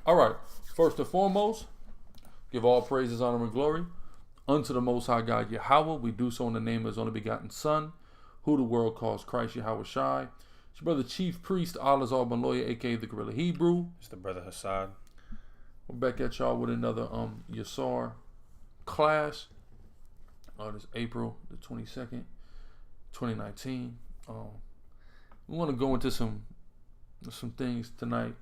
All right. First and foremost, give all praises, honor, and glory unto the Most High God Yahweh. We do so in the name of His only begotten Son, who the world calls Christ Yahweh Shai. It's your brother Chief Priest, Allah's Auburn Lawyer, aka the Guerrilla Hebrew. It's the brother Hassan. We're back at y'all with another Yasar class. This April the 22nd, 2019. We want to go into some things tonight.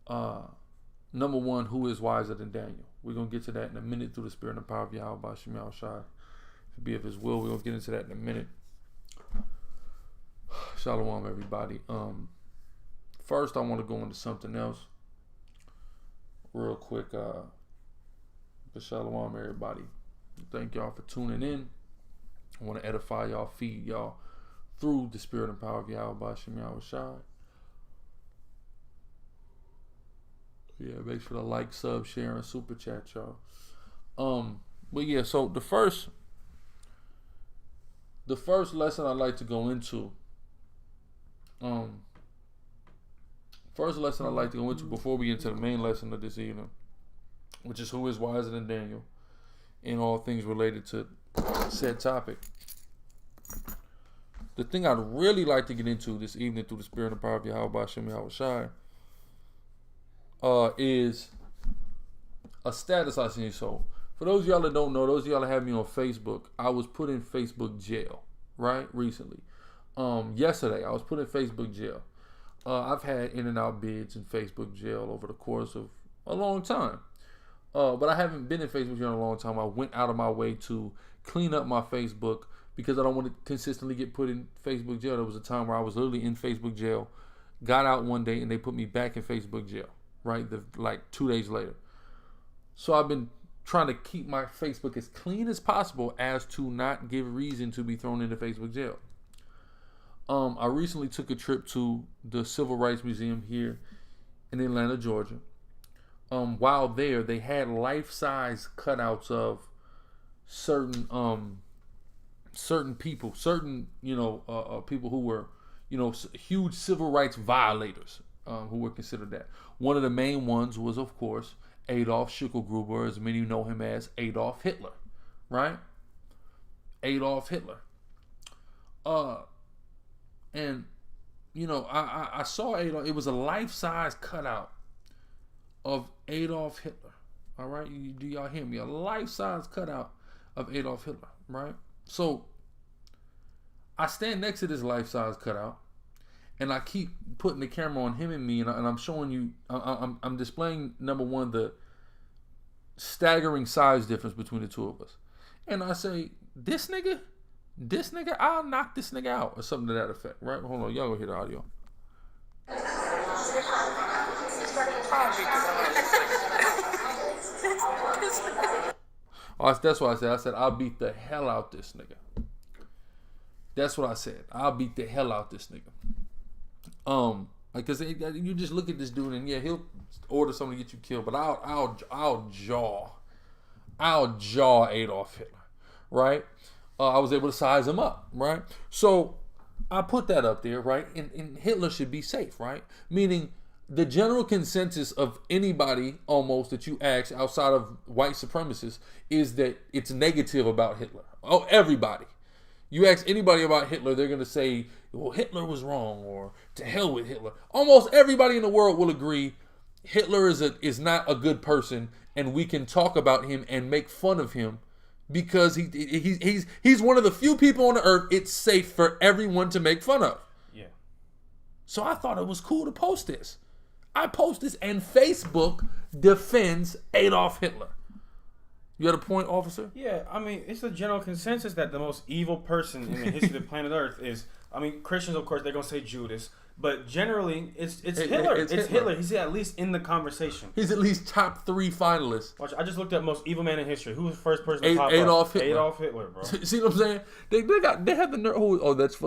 Number one, who is wiser than Daniel? We're going to get to that in a minute through the spirit and power of Yahweh by Shemel Shai. To be of His will. We're going to get into that in a minute. Shalom, everybody. First, I want to go into something else real quick. But shalom, everybody. Thank y'all for tuning in. I want to edify y'all, feed y'all through the spirit and power of Yahweh by Shemel Shai. Yeah, make sure to like, sub, share, and super chat, y'all. But yeah, so the first lesson I'd like to go into. First lesson I'd like to go into before we get into the main lesson of this evening, which is who is wiser than Daniel in all things related to said topic. The thing I'd really like to get into this evening through the spirit and power of Yahweh by Shemel Shai is a status I seen. So for those of y'all that don't know, those of y'all that have me on Facebook, I was put in Facebook jail, right? Recently. Yesterday, I was put in Facebook jail. I've had in and out bids in Facebook jail over the course of a long time. But I haven't been in Facebook jail in a long time. I went out of my way to clean up my Facebook because I don't want to consistently get put in Facebook jail. There was a time where I was literally in Facebook jail, got out one day, and they put me back in Facebook jail. Right, like 2 days later. So I've been trying to keep my Facebook as clean as possible as to not give reason to be thrown into Facebook jail. I recently took a trip to the Civil Rights Museum here in Atlanta, Georgia. While there, they had life-size cutouts of certain people, people who were, huge civil rights violators. Who were considered that. One of the main ones was, of course, Adolf Schicklgruber, as many know him as Adolf Hitler, right? Adolf Hitler. And, I saw Adolf. It was a life-size cutout of Adolf Hitler, all right? Do y'all hear me? A life-size cutout of Adolf Hitler, right? So, I stand next to this life-size cutout, and I keep putting the camera on him and me, and I'm showing you, I'm displaying, number one, the staggering size difference between the two of us. And I say, this nigga, I'll knock this nigga out, or something to that effect, right? Hold on, y'all go hear the audio. Oh, that's what I said. I said, I'll beat the hell out this nigga. That's what I said. I'll beat the hell out this nigga. Because you just look at this dude and yeah, he'll order someone to get you killed, but I'll jaw Adolf Hitler, right? I was able to size him up, right? So I put that up there, right? And Hitler should be safe, right? Meaning the general consensus of anybody almost that you ask outside of white supremacists is that it's negative about Hitler. Oh, everybody. You ask anybody about Hitler, they're going to say, well, Hitler was wrong, or to hell with Hitler. Almost everybody in the world will agree Hitler is not a good person, and we can talk about him and make fun of him because he's one of the few people on the earth it's safe for everyone to make fun of. Yeah. So I thought it was cool to post this. I post this, and Facebook defends Adolf Hitler. You got a point, officer? Yeah, I mean, it's a general consensus that the most evil person in the history of the planet Earth is, I mean, Christians, of course, they're going to say Judas, but generally, it's Hitler. It's Hitler. He's at least in the conversation. He's at least top 3 finalists. Watch, I just looked up most evil man in history. Who was the first person to pop Adolf up? Hitler. Adolf Hitler, bro. See what I'm saying? They have the nerve. Oh, that's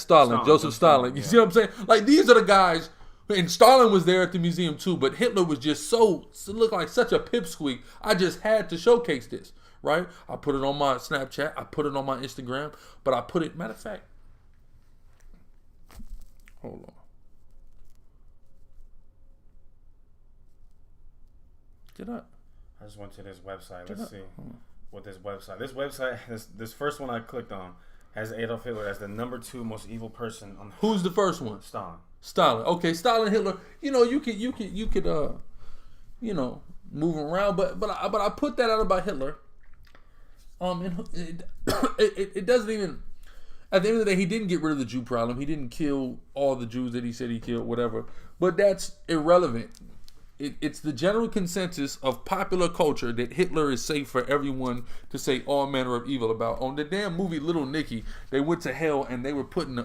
Stalin. Joseph Stalin. You see what I'm saying? Like, these are the guys. And Stalin was there at the museum too, but Hitler was just looked like such a pipsqueak. I just had to showcase this, right? I put it on my Snapchat, I put it on my Instagram, but I put it, matter of fact, hold on. Did I? I just went to this website. Let's see what this website. This first one I clicked on has Adolf Hitler as the number 2 most evil person on. Who's the first one? Stalin. Okay, Stalin, Hitler. You know, you could you know, move around, but I put that out about Hitler. And it doesn't even. At the end of the day, he didn't get rid of the Jew problem. He didn't kill all the Jews that he said he killed, whatever. But that's irrelevant. It's the general consensus of popular culture that Hitler is safe for everyone to say all manner of evil about. On the damn movie Little Nicky, they went to hell and they were putting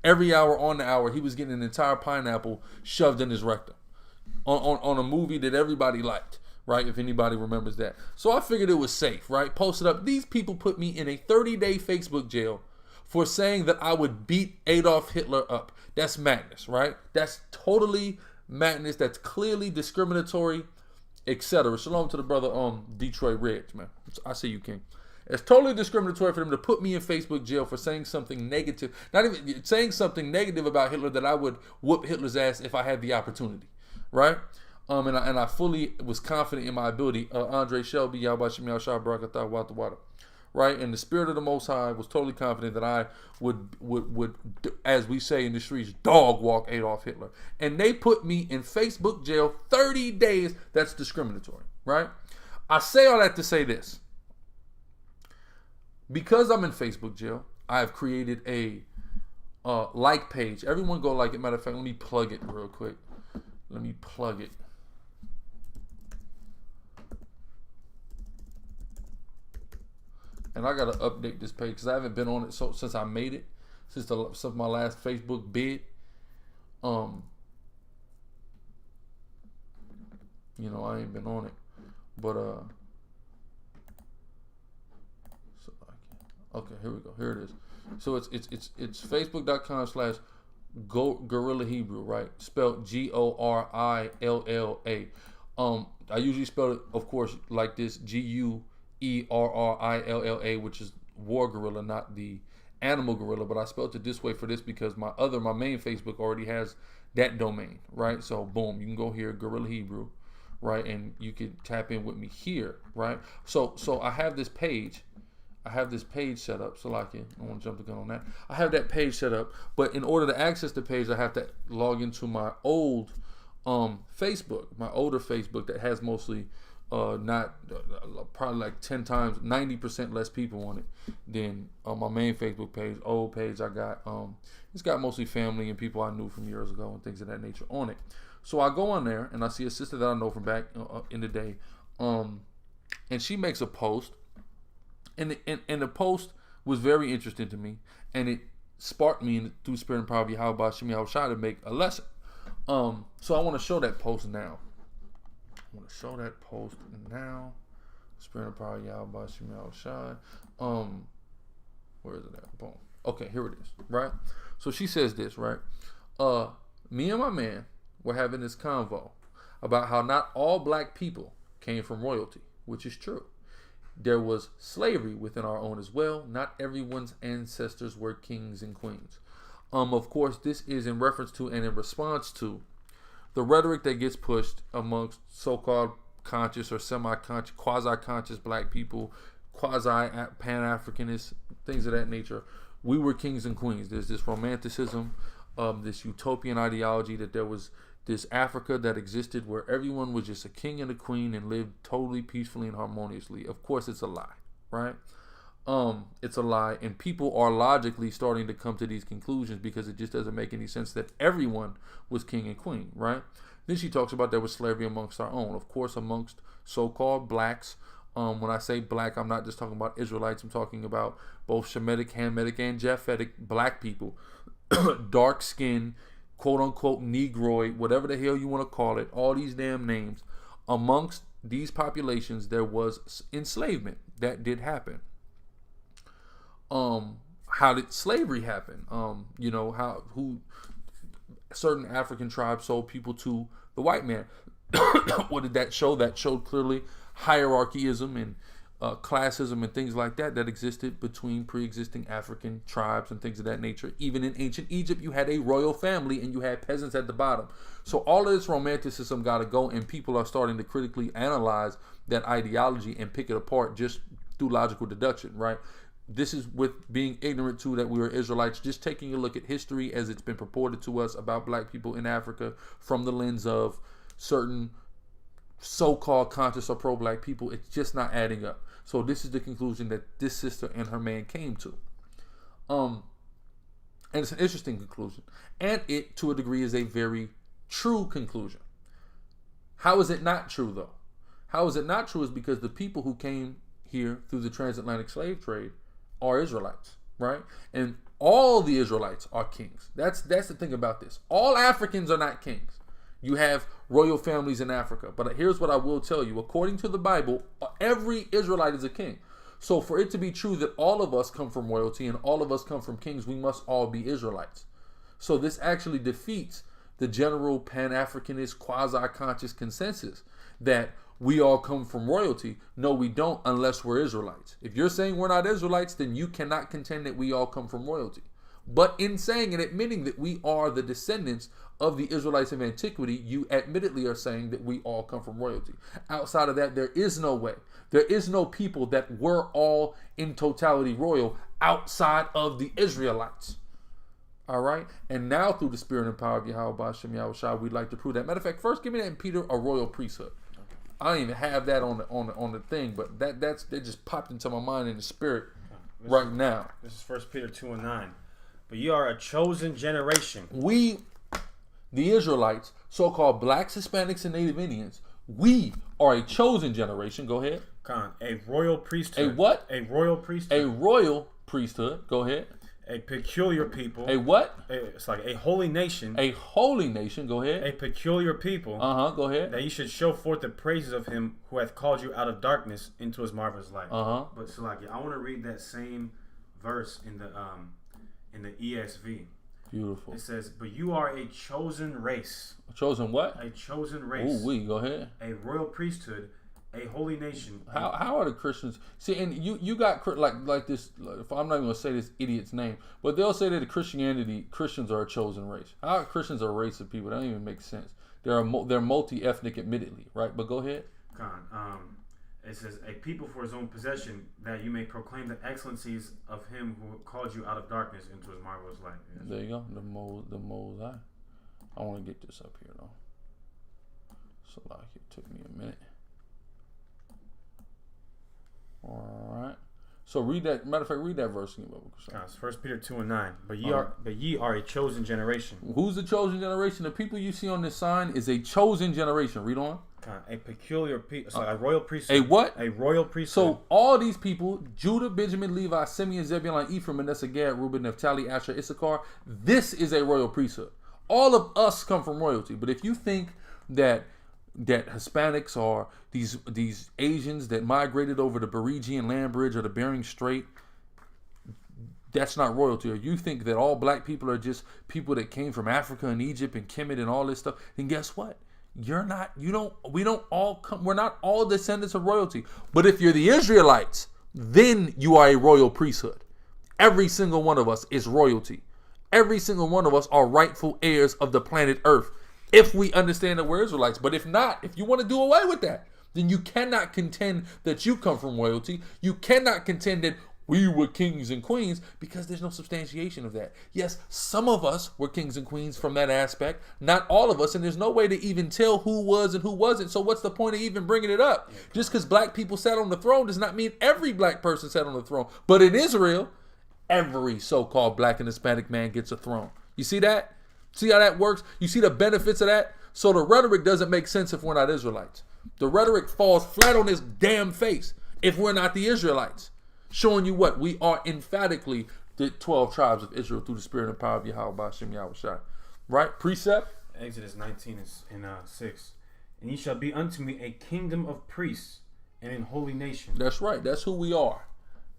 every hour on the hour, he was getting an entire pineapple shoved in his rectum. On a movie that everybody liked, right? If anybody remembers that. So I figured it was safe, right? Posted up. These people put me in a 30-day Facebook jail for saying that I would beat Adolf Hitler up. That's madness, right? That's totally madness. That's clearly discriminatory, etc. Shalom to the brother Detroit Reds, man. I see you, King. It's totally discriminatory for them to put me in Facebook jail for saying something negative. Not even saying something negative about Hitler, that I would whoop Hitler's ass if I had the opportunity, right? And I fully was confident in my ability. Andre Shelby, Yahbashim Yahshua Barakatah Wata Wata. Right? And the spirit of the Most High was totally confident that I would, as we say in the streets, dog walk Adolf Hitler. And they put me in Facebook jail 30 days. That's discriminatory, right? I say all that to say this. Because I'm in Facebook jail, I have created a like page. Everyone go like it. Matter of fact, let me plug it real quick. Let me plug it. And I gotta update this page because I haven't been on it since I made it, since my last Facebook bid. You know, I ain't been on it, but so okay, here we go. Here it is. So it's facebook.com/Gorilla Hebrew, right? Spelled GORILLA. I usually spell it, of course, like this: GUERRILLA, which is War Gorilla, not the Animal Gorilla. But I spelled it this way for this because my main Facebook already has that domain, right? So boom, you can go here, Gorilla Hebrew, right? And you can tap in with me here, right? So I have this page. I have this page set up. So like, I don't want to jump the gun on that. I have that page set up, but in order to access the page, I have to log into my old Facebook, my older Facebook that has mostly probably like 10 times, 90% less people on it than my main Facebook page. Old page I got, it's got mostly family and people I knew from years ago and things of that nature on it. So I go on there and I see a sister that I know from back in the day, and she makes a post, and the post was very interesting to me, and it sparked me through spirit and power of Yahweh Bashim Yahushua to make a lesson. So I want to show that post now. Spirit and power Yahweh Bashim Yahushua. Where is it at? Boom. Okay, here it is. Right. So she says this. Right. Me and my man were having this convo about how not all black people came from royalty, which is true. There was slavery within our own as well. Not everyone's ancestors were kings and queens. Of course, this is in reference to and in response to the rhetoric that gets pushed amongst so-called conscious or semi-conscious, quasi-conscious black people, quasi-Pan-Africanists, things of that nature. We were kings and queens. There's this romanticism, this utopian ideology that there was this Africa that existed where everyone was just a king and a queen and lived totally peacefully and harmoniously. Of course, it's a lie, right? It's a lie, and people are logically starting to come to these conclusions because it just doesn't make any sense that everyone was king and queen, right? Then she talks about there was slavery amongst our own, of course, amongst so-called blacks. When I say black, I'm not just talking about Israelites. I'm talking about both Shemitic, Hamitic, and Japhetic black people, dark skin, quote-unquote Negroid, whatever the hell you want to call it, all these damn names. Amongst these populations, there was enslavement. That did happen. How did slavery happen? You know, who certain African tribes sold people to the white man. What did that show? That showed clearly hierarchyism and classism and things like that existed between pre-existing African tribes and things of that nature. Even in ancient Egypt, you had a royal family and you had peasants at the bottom. So all of this romanticism got to go, and people are starting to critically analyze that ideology and pick it apart just through logical deduction, right? This is with being ignorant to that we are Israelites, just taking a look at history as it's been purported to us about black people in Africa from the lens of certain so-called conscious or pro-black people. It's just not adding up. So this is the conclusion that this sister and her man came to. And it's an interesting conclusion. And it, to a degree, is a very true conclusion. How is it not true, though? How is it not true is because the people who came here through the transatlantic slave trade are Israelites, right? And all the Israelites are kings. That's the thing about this. All Africans are not kings. You have royal families in Africa. But here's what I will tell you. According to the Bible, every Israelite is a king. So for it to be true that all of us come from royalty and all of us come from kings, we must all be Israelites. So this actually defeats the general Pan-Africanist quasi-conscious consensus that we all come from royalty. No, we don't, unless we're Israelites. If you're saying we're not Israelites, then you cannot contend that we all come from royalty. But in saying and admitting that we are the descendants of the Israelites of antiquity, you admittedly are saying that we all come from royalty. Outside of that, there is no way. There is no people that were all in totality royal outside of the Israelites. All right? And now through the spirit and power of Yahweh Bashem Yahushua, we'd like to prove that. Matter of fact, first give me that in Peter, a royal priesthood. I don't even have that on the thing, but that just popped into my mind in the spirit right now. This is 1 Peter 2:9. But you are a chosen generation. We, the Israelites, so-called blacks, Hispanics, and Native Indians, we are a chosen generation. Go ahead. A royal priesthood. A what? A royal priesthood. A royal priesthood. Go ahead. A peculiar people. A what? It's like a holy nation. A holy nation. Go ahead. A peculiar people. Go ahead. That you should show forth the praises of him who hath called you out of darkness into his marvelous light. But Salaki, I want to read that same verse in the ESV. Beautiful. It says, "But you are a chosen race." A chosen what? A chosen race. Oh, go ahead. A royal priesthood. A holy nation. How are the Christians? See, and you got like this. If I'm not even gonna say this idiot's name, but they'll say that Christians are a chosen race. How are Christians are a race of people? That don't even make sense. They're multi-ethnic, admittedly, right? But go ahead. It says, "A people for his own possession, that you may proclaim the excellencies of him who called you out of darkness into his marvelous light." Yes. There you go. The Mosai. I want to get this up here though. So like it took me a minute. All right. So read that. Matter of fact, read that verse again. It's 1 Peter 2:9. But ye are a chosen generation. Who's the chosen generation? The people you see on this sign is a chosen generation. Read on. A peculiar people. So a royal priesthood. A what? A royal priesthood. So all these people, Judah, Benjamin, Levi, Simeon, Zebulun, Ephraim, Manasseh, Gad, Reuben, Naphtali, Asher, Issachar. This is a royal priesthood. All of us come from royalty. But if you think that Hispanics are these Asians that migrated over the Beringian land bridge or the Bering Strait, that's not royalty. Or you think that all black people are just people that came from Africa and Egypt and Kemet and all this stuff, then guess what? We're not all descendants of royalty. But if you're the Israelites, then you are a royal priesthood. Every single one of us is royalty. Every single one of us are rightful heirs of the planet Earth, if we understand that we're Israelites. But if not, if you want to do away with that, then you cannot contend that you come from royalty. You cannot contend that we were kings and queens, because there's no substantiation of that. Yes, some of us were kings and queens from that aspect, not all of us, and there's no way to even tell who was and who wasn't. So what's the point of even bringing it up? Just because black people sat on the throne does not mean every black person sat on the throne. But in Israel, every so-called black and Hispanic man gets a throne. You see that? See how that works? You see the benefits of that? So the rhetoric doesn't make sense if we're not Israelites. The rhetoric falls flat on its damn face if we're not the Israelites. Showing you what? We are emphatically the 12 tribes of Israel through the spirit and power of Yahweh Bashem Yahushua. Right? Precept? Exodus 19 and 6. And ye shall be unto me a kingdom of priests and an holy nation. That's right. That's who we are.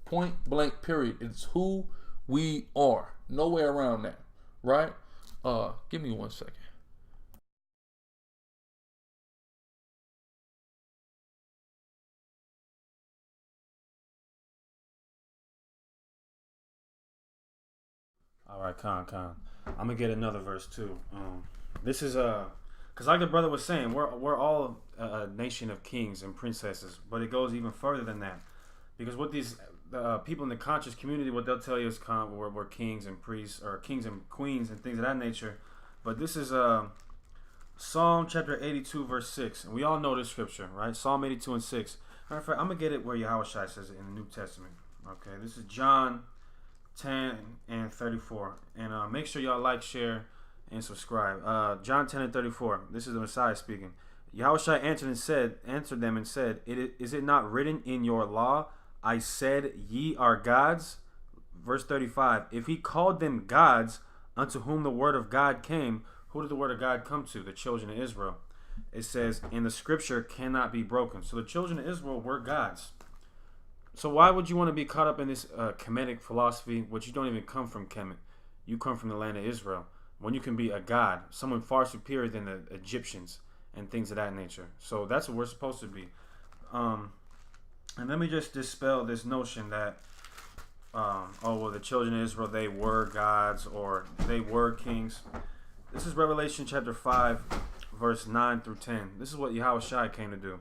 Point blank period. It's who we are. No way around that. Right? Give me 1 second. All right, Con. I'm gonna get another verse too. This is because like the brother was saying, we're all a nation of kings and princesses, but it goes even further than that. Because what these people in the conscious community, what they'll tell you is we're kings and priests, or kings and queens and things of that nature. But this is Psalm chapter 82 verse 6, and we all know this scripture, right? Psalm 82 and 6. Matter of fact, I'm gonna get it where Yahushua says it in the New Testament. Okay, this is John 10 and 34, and make sure y'all like, share, and subscribe. John 10 and 34. This is the Messiah speaking. Yahushua answered them and said, "Is it not written in your law, I said ye are gods?" Verse 35. If he called them gods, unto whom the word of God came, who did the word of God come to? The children of Israel. It says, and the scripture cannot be broken. So the children of Israel were gods. So why would you want to be caught up in this Kemetic philosophy, which you don't even come from Kemet? You come from the land of Israel, when you can be a god, someone far superior than the Egyptians and things of that nature. So that's what we're supposed to be. And let me just dispel this notion that, oh, well, the children of Israel, they were gods or they were kings. This is Revelation chapter 5, verse 9 through 10. This is what Yahushua came to do.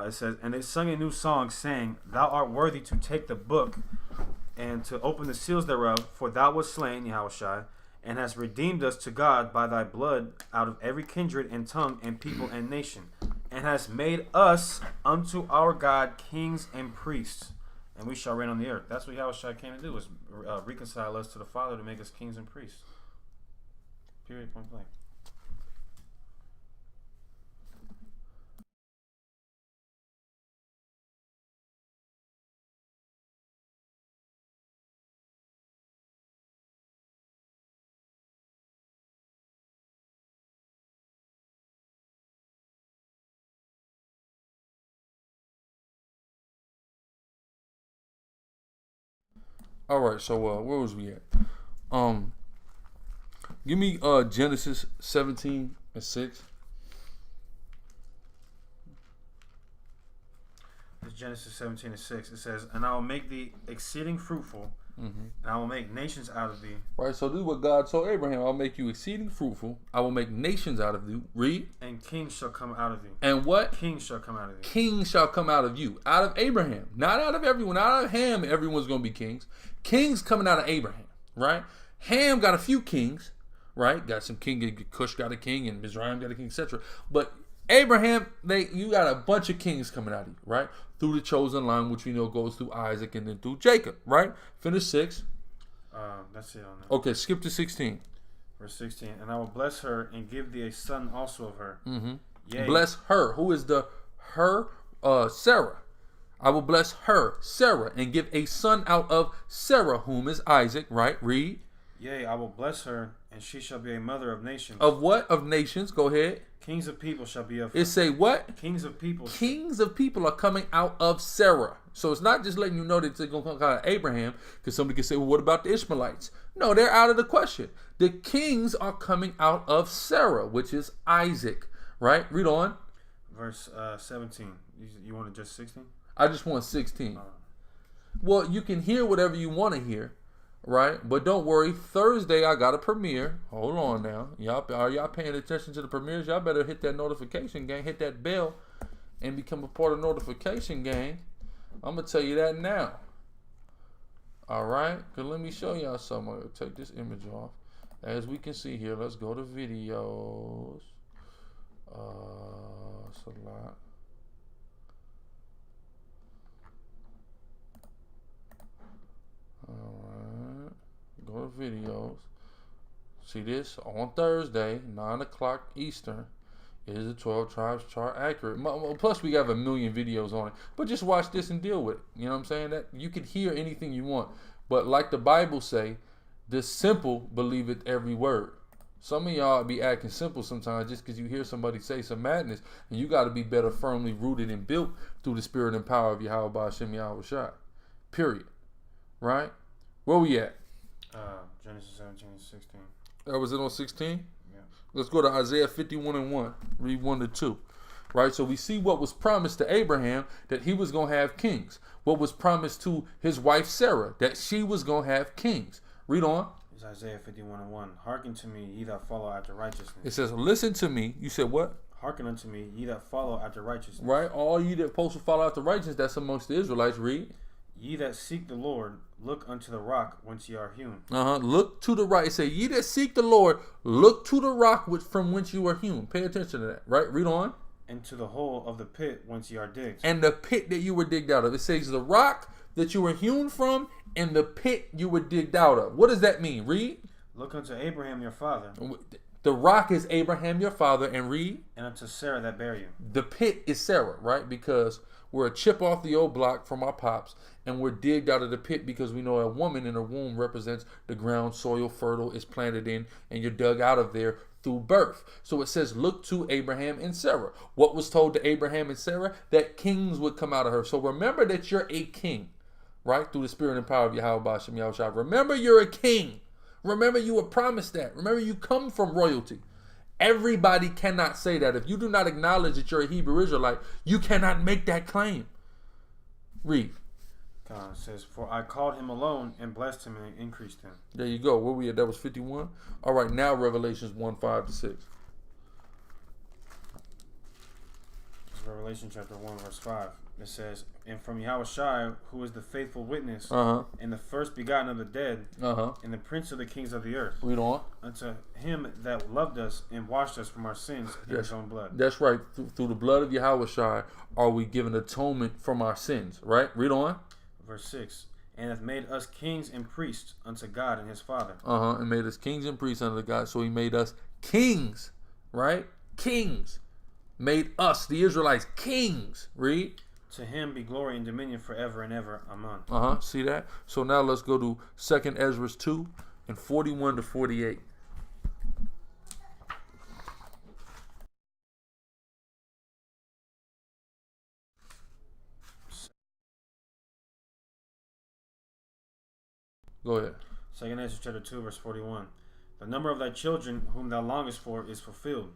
It says, and they sung a new song, saying, Thou art worthy to take the book and to open the seals thereof, for thou wast slain, Yahushua, and hast redeemed us to God by thy blood out of every kindred and tongue and people and nation, and hast made us unto our God kings and priests, and we shall reign on the earth. That's what Yahushua came to do, was reconcile us to the Father, to make us kings and priests. Period, point blank. All right, so where was we at? Give me Genesis 17 and 6. It's Genesis 17 and 6. It says, and I will make thee exceeding fruitful, and I will make nations out of thee. Right, so this is what God told Abraham. I'll make you exceeding fruitful. I will make nations out of you. Read. And kings shall come out of thee. And what? Kings shall come out of thee. Kings shall come out of you. Out of Abraham. Not out of everyone. Out of Ham, everyone's going to be kings. Kings coming out of Abraham, right? Ham got a few kings, right? Got some king. Cush got a king, and Mizraim got a king, etc. But Abraham, you got a bunch of kings coming out of you, right? Through the chosen line, which we know goes through Isaac and then through Jacob, right? Finish 6. That's it on that. Okay, skip to 16. Verse 16. And I will bless her and give thee a son also of her. Yea. Bless her. Who is the her? Sarah. I will bless her, Sarah, and give a son out of Sarah, whom is Isaac, right? Read. Yea, I will bless her, and she shall be a mother of nations. Of what? Of nations. Go ahead. Kings of people shall be of her. It say what? Kings of people. Kings of people are coming out of Sarah. So it's not just letting you know that they're going to come out of Abraham, because somebody can say, well, what about the Ishmaelites? No, they're out of the question. The kings are coming out of Sarah, which is Isaac, right? Read on. Verse 17. You wanted just 16? I just want 16. Well, you can hear whatever you want to hear, right? But don't worry. Thursday, I got a premiere. Hold on now. Are y'all paying attention to the premieres? Y'all better hit that notification gang. Hit that bell and become a part of notification gang. I'm going to tell you that now. All right? Because let me show y'all something. I'm going to take this image off. As we can see here, let's go to videos. It's a lot. Alright, go to videos. See this on Thursday, 9 o'clock Eastern. Is the 12 tribes chart accurate? Plus, we have a million videos on it. But just watch this and deal with it. You know what I'm saying? That you can hear anything you want. But like the Bible say, the simple believeth every word. Some of y'all be acting simple sometimes just because you hear somebody say some madness. And you got to be better firmly rooted and built through the spirit and power of Yahweh Ba'ashem Yahushua. Period. Right? Where we at? Genesis 17 and 16. That was it on 16? Yeah. Let's go to Isaiah 51 and 1. Read 1 to 2. Right? So we see what was promised to Abraham, that he was going to have kings. What was promised to his wife Sarah, that she was going to have kings. Read on. It's Isaiah 51:1. Hearken to me, ye that follow after righteousness. It says, listen to me. You said what? Hearken unto me, ye that follow after righteousness. Right? All you that supposed to follow after righteousness, that's amongst the Israelites. Read. Ye that seek the Lord, look unto the rock whence ye are hewn. Look to the right. It says, ye that seek the Lord, look to the rock from whence you are hewn. Pay attention to that. Right? Read on. And to the hole of the pit whence ye are digged. And the pit that you were digged out of. It says the rock that you were hewn from and the pit you were digged out of. What does that mean? Read. Look unto Abraham your father. The rock is Abraham your father, and read. And unto Sarah that bare you. The pit is Sarah, right? Because we're a chip off the old block from our pops, and we're digged out of the pit because we know a woman in her womb represents the ground, soil, fertile, is planted in, and you're dug out of there through birth. So it says, look to Abraham and Sarah. What was told to Abraham and Sarah? That kings would come out of her. So remember that you're a king, right? Through the spirit and power of Yahweh Bashem Yahushua. Remember you're a king. Remember you were promised that. Remember you come from royalty. Everybody cannot say that. If you do not acknowledge that you're a Hebrew Israelite, you cannot make that claim. Read. God says, for I called him alone and blessed him and increased him. There you go. Where we at? That was 51. All right, now Revelations 1:5-6. It's Revelation chapter 1 verse 5. It says, and from Yahushua, who is the faithful witness, and the first begotten of the dead, and the prince of the kings of the earth. Read on. Unto him that loved us and washed us from our sins in his own blood. That's right. Through the blood of Yahushua are we given atonement from our sins. Right? Read on. Verse 6. And hath made us kings and priests unto God and his Father. And made us kings and priests unto God. So he made us kings. Right? Kings. Made us, the Israelites, kings. Read. To him be glory and dominion forever and ever. Amen. See that? So now let's go to 2 Ezra 2 and 41-48. Go ahead. 2 Ezra chapter 2 verse 41. The number of thy children whom thou longest for is fulfilled.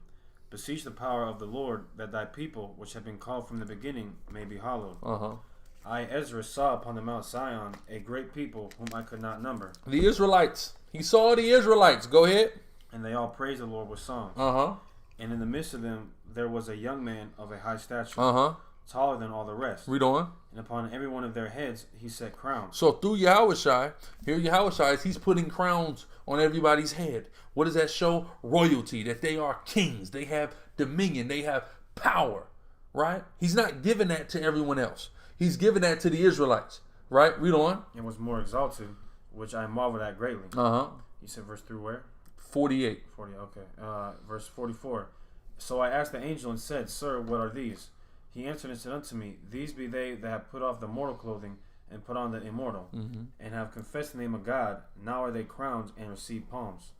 Beseech the power of the Lord, that thy people, which have been called from the beginning, may be hallowed. I, Ezra, saw upon the Mount Zion a great people whom I could not number. The Israelites. He saw the Israelites. Go ahead. And they all praised the Lord with songs. And in the midst of them there was a young man of a high stature, taller than all the rest. Read on. And upon every one of their heads he set crowns. So through Yahushua, here Yahushua is, he's putting crowns on everybody's head. What does that show? Royalty, that they are kings. They have dominion. They have power, right? He's not giving that to everyone else. He's giving that to the Israelites, right? Read on. And was more exalted, which I marveled at greatly. He said verse through where? 48. 40, okay. Verse 44. So I asked the angel and said, Sir, what are these? He answered and said unto me, These be they that have put off the mortal clothing and put on the immortal, and have confessed the name of God. Now are they crowned and receive palms.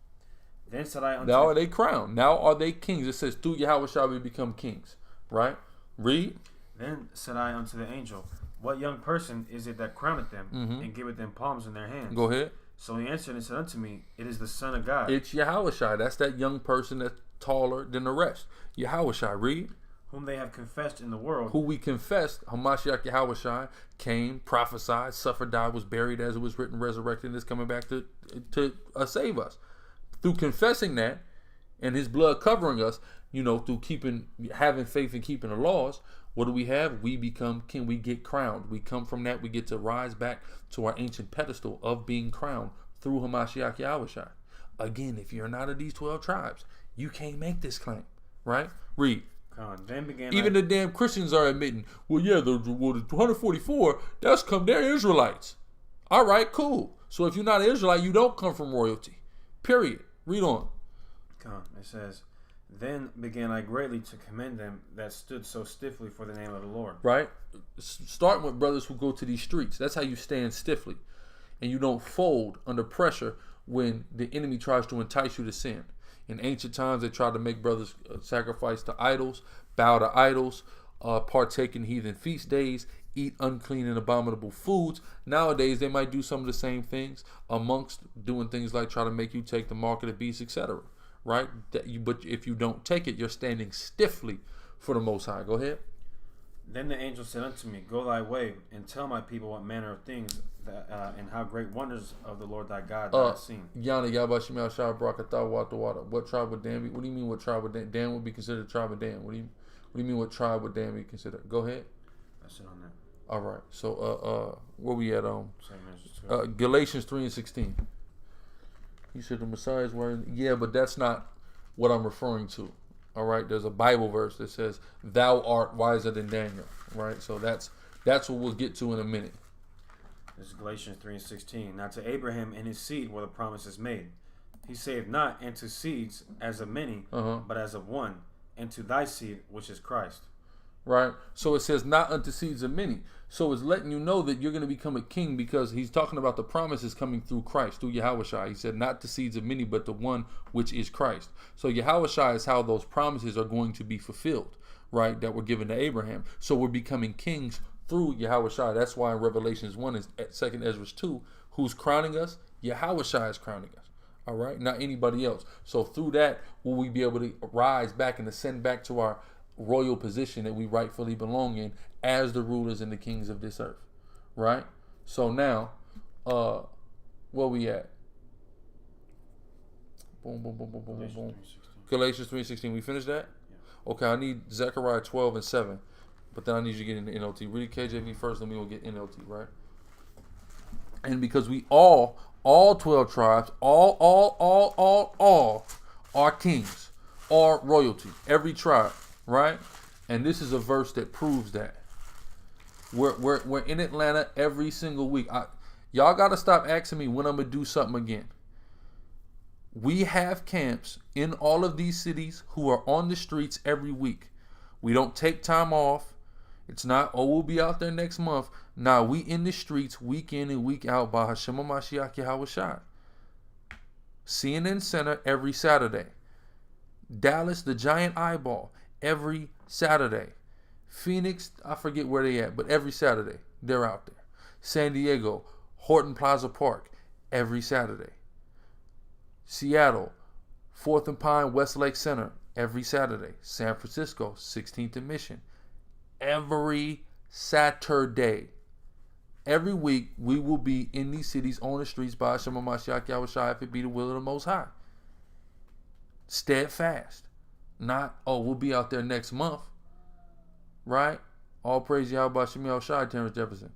Then said I unto Now are they crowned. Now are they kings. It says, through Yahushua we become kings. Right? Read. Then said I unto the angel, What young person is it that crowneth them, and giveth them palms in their hands? Go ahead. So he answered and said unto me, It is the Son of God. It's Yahushua. That's that young person that's taller than the rest. Yahushua. Read. Whom they have confessed in the world. Who we confessed, Hamashiach Yahushua, came, prophesied, suffered, died, was buried as it was written, resurrected, and is coming back to save us. Through confessing that, and his blood covering us, through having faith and keeping the laws, what do we have? We become king. We get crowned. We come from that. We get to rise back to our ancient pedestal of being crowned through Hamashiach Yahushua. Again, if you're not of these 12 tribes, you can't make this claim, right? Read. Then began Even the damn Christians are admitting, the 144, they're Israelites. All right, cool. So if you're not an Israelite, you don't come from royalty. Period. Read on. It says, Then began I greatly to commend them that stood so stiffly for the name of the Lord. Right? Starting with brothers who go to these streets. That's how you stand stiffly. And you don't fold under pressure when the enemy tries to entice you to sin. In ancient times, they tried to make brothers sacrifice to idols, bow to idols, partake in heathen feast days, eat unclean and abominable foods. Nowadays, they might do some of the same things amongst doing things like try to make you take the mark of the beast, etc. Right? But if you don't take it, you're standing stiffly for the Most High. Go ahead. Then the angel said unto me, Go thy way, and tell my people what manner of things that, and how great wonders of the Lord thy God thou hast seen. Yana Yabashim Shah Brakatha Wata Wata. What tribe would Dan be? What do you mean what tribe would Dan? Dan would be considered a tribe of Dan. What do you mean what tribe would Dan be considered? Go ahead. That's it on that. All right. So where we at? Galatians 3:16. He said the Messiah is wearing. Yeah, but that's not what I'm referring to. All right. There's a Bible verse that says, "Thou art wiser than Daniel." Right. So that's what we'll get to in a minute. This is Galatians 3:16. Now to Abraham and his seed were the promises made. He saved not unto seeds as of many, but as of one, and to thy seed, which is Christ. Right. So it says not unto seeds of many. So it's letting you know that you're going to become a king, because he's talking about the promises coming through Christ, through Yahushua. He said not to seeds of many, but the one which is Christ. So Yahushua is how those promises are going to be fulfilled, right, that were given to Abraham. So we're becoming kings through Yahushua. That's why in Revelations 1 and 2 Ezra 2, who's crowning us? Yahushua is crowning us. All right, not anybody else. So through that will we be able to rise back and ascend back to our royal position that we rightfully belong in as the rulers and the kings of this earth. Right? So now, where we at? Boom, boom, boom, boom, boom, boom, boom. Galatians 3:16. We finished that? Yeah. Okay, I need Zechariah 12 and 7. But then I need you to get into NLT. Read KJV first, then we will get NLT, right? And because we all 12 tribes, all are kings, are royalty. Every tribe, right? And this is a verse that proves that. We're in Atlanta every single week. Y'all got to stop asking me when I'm going to do something again. We have camps in all of these cities who are on the streets every week. We don't take time off. It's not, oh, we'll be out there next month. Nah, we in the streets week in and week out by Hashem HaMashiach Yahushua. CNN Center every Saturday. Dallas, the Giant Eyeball, every Saturday. Phoenix, I forget where they at, but every Saturday they're out there. San Diego, Horton Plaza Park, every Saturday. Seattle, 4th and Pine, Westlake Center, every Saturday. San Francisco, 16th and Mission, every Saturday. Every week we will be in these cities on the streets by Hashem HaMashiach Yahushua, if it be the will of the Most High. Steadfast. Not, oh, we'll be out there next month. Right? All praise Yahweh Shem Yahushua, Terrence Jefferson.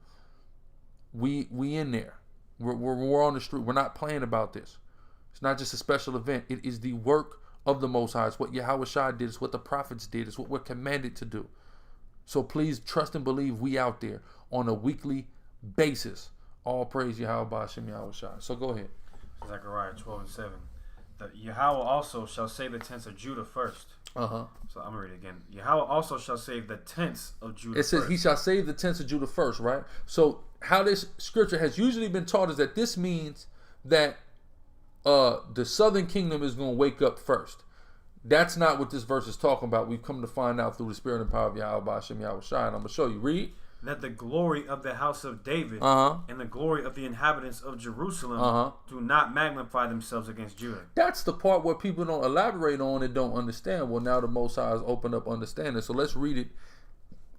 We in there. We're on the street. We're not playing about this. It's not just a special event. It is the work of the Most High. It's what Yahushua did. It's what the prophets did. It's what we're commanded to do. So please trust and believe we out there on a weekly basis. All praise Yahweh Shem Yahushua. So go ahead. Zechariah 12 and 7. That Yahweh also shall save the tents of Judah first. So I'm going to read it again. Yahweh also shall save the tents of Judah first. It says he shall save the tents of Judah first, right? So how this scripture has usually been taught is that this means that the southern kingdom is going to wake up first. That's not what this verse is talking about. We've come to find out through the spirit and power of Yahweh Hashem Yahushua, and I'm going to show you. Read. That the glory of the house of David and the glory of the inhabitants of Jerusalem do not magnify themselves against Judah. That's the part where people don't elaborate on and don't understand. Well, now the Most High has opened up understanding. So let's read it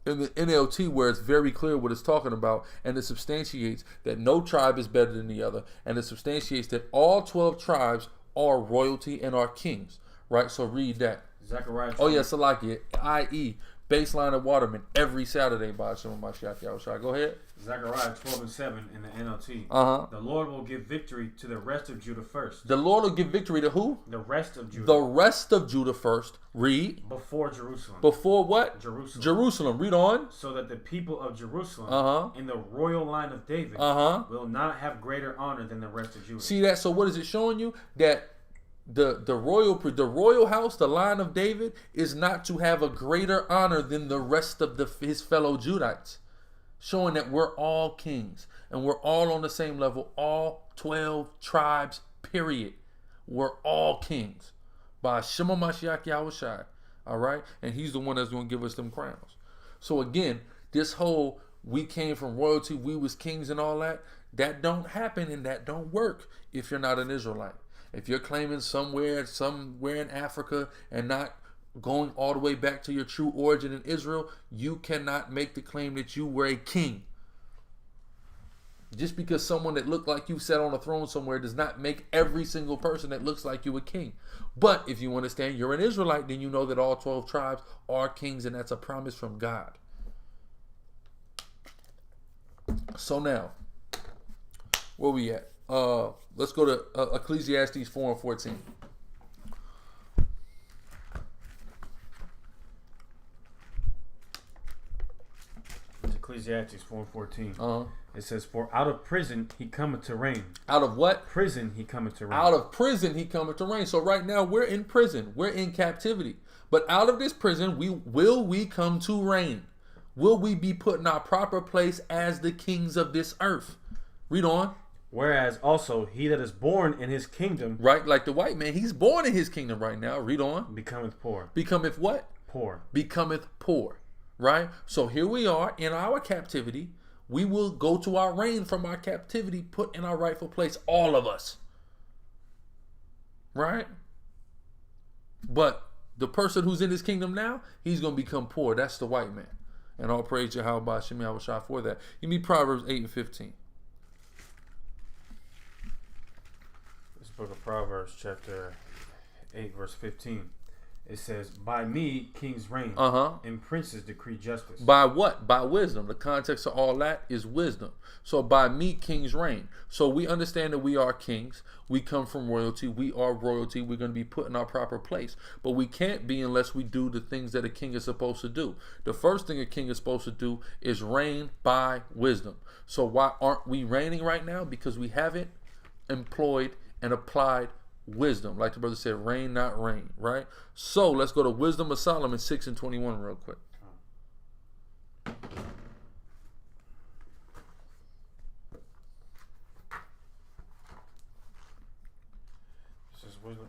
in the NLT where it's very clear what it's talking about, and it substantiates that no tribe is better than the other, and it substantiates that all 12 tribes are royalty and are kings. Right? So read that. Zechariah. Oh, yes, I like it. I.e., Baseline of Waterman every Saturday by Hashem HaMashiach Yahushua. Go ahead. Zechariah 12 and 7 in the NLT. The Lord will give victory to the rest of Judah first. The Lord will give victory to who? The rest of Judah. The rest of Judah first. Read. Before Jerusalem. Before what? Jerusalem. Jerusalem. Read on. So that the people of Jerusalem in the royal line of David will not have greater honor than the rest of Judah. See that? So what is it showing you? That the royal house, the line of David, is not to have a greater honor than the rest of his fellow Judites, showing that we're all kings and we're all on the same level. All 12 tribes, period. We're all kings by Shema Mashiach Yahushua. All right, and he's the one that's going to give us them crowns. So again, this whole we came from royalty, we was kings and all that don't happen and that don't work if you're not an Israelite. If you're claiming somewhere in Africa and not going all the way back to your true origin in Israel, you cannot make the claim that you were a king. Just because someone that looked like you sat on a throne somewhere does not make every single person that looks like you a king. But if you understand you're an Israelite, then you know that all 12 tribes are kings, and that's a promise from God. So now, where we at? Let's go to Ecclesiastes 4 and 14. Ecclesiastes 4 and 14. It says, "For out of prison he cometh to reign." Out of what? Prison he cometh to reign. Out of prison he cometh to reign. So right now we're in prison. We're in captivity. But out of this prison, will we come to reign? Will we be put in our proper place as the kings of this earth? Read on. "Whereas also he that is born in his kingdom," right, like the white man, he's born in his kingdom right now. Read on. "becometh poor." Becometh what? Poor. Becometh poor. Right? So here we are in our captivity. We will go to our reign from our captivity, put in our rightful place, all of us. Right? But the person who's in his kingdom now, he's going to become poor. That's the white man. And all praise Yahweh Hashem Yahushua for that. You need Proverbs 8 and 15. This book of Proverbs, chapter 8, verse 15. It says, "By me kings reign, and princes decree justice." By what? By wisdom. The context of all that is wisdom. So by me kings reign. So we understand that we are kings. We come from royalty. We are royalty. We're going to be put in our proper place. But we can't be unless we do the things that a king is supposed to do. The first thing a king is supposed to do is reign by wisdom. So why aren't we reigning right now? Because we haven't employed and applied wisdom. Like the brother said, reign not reign, right? So let's go to Wisdom of Solomon 6 and 21 real quick. This is Wisdom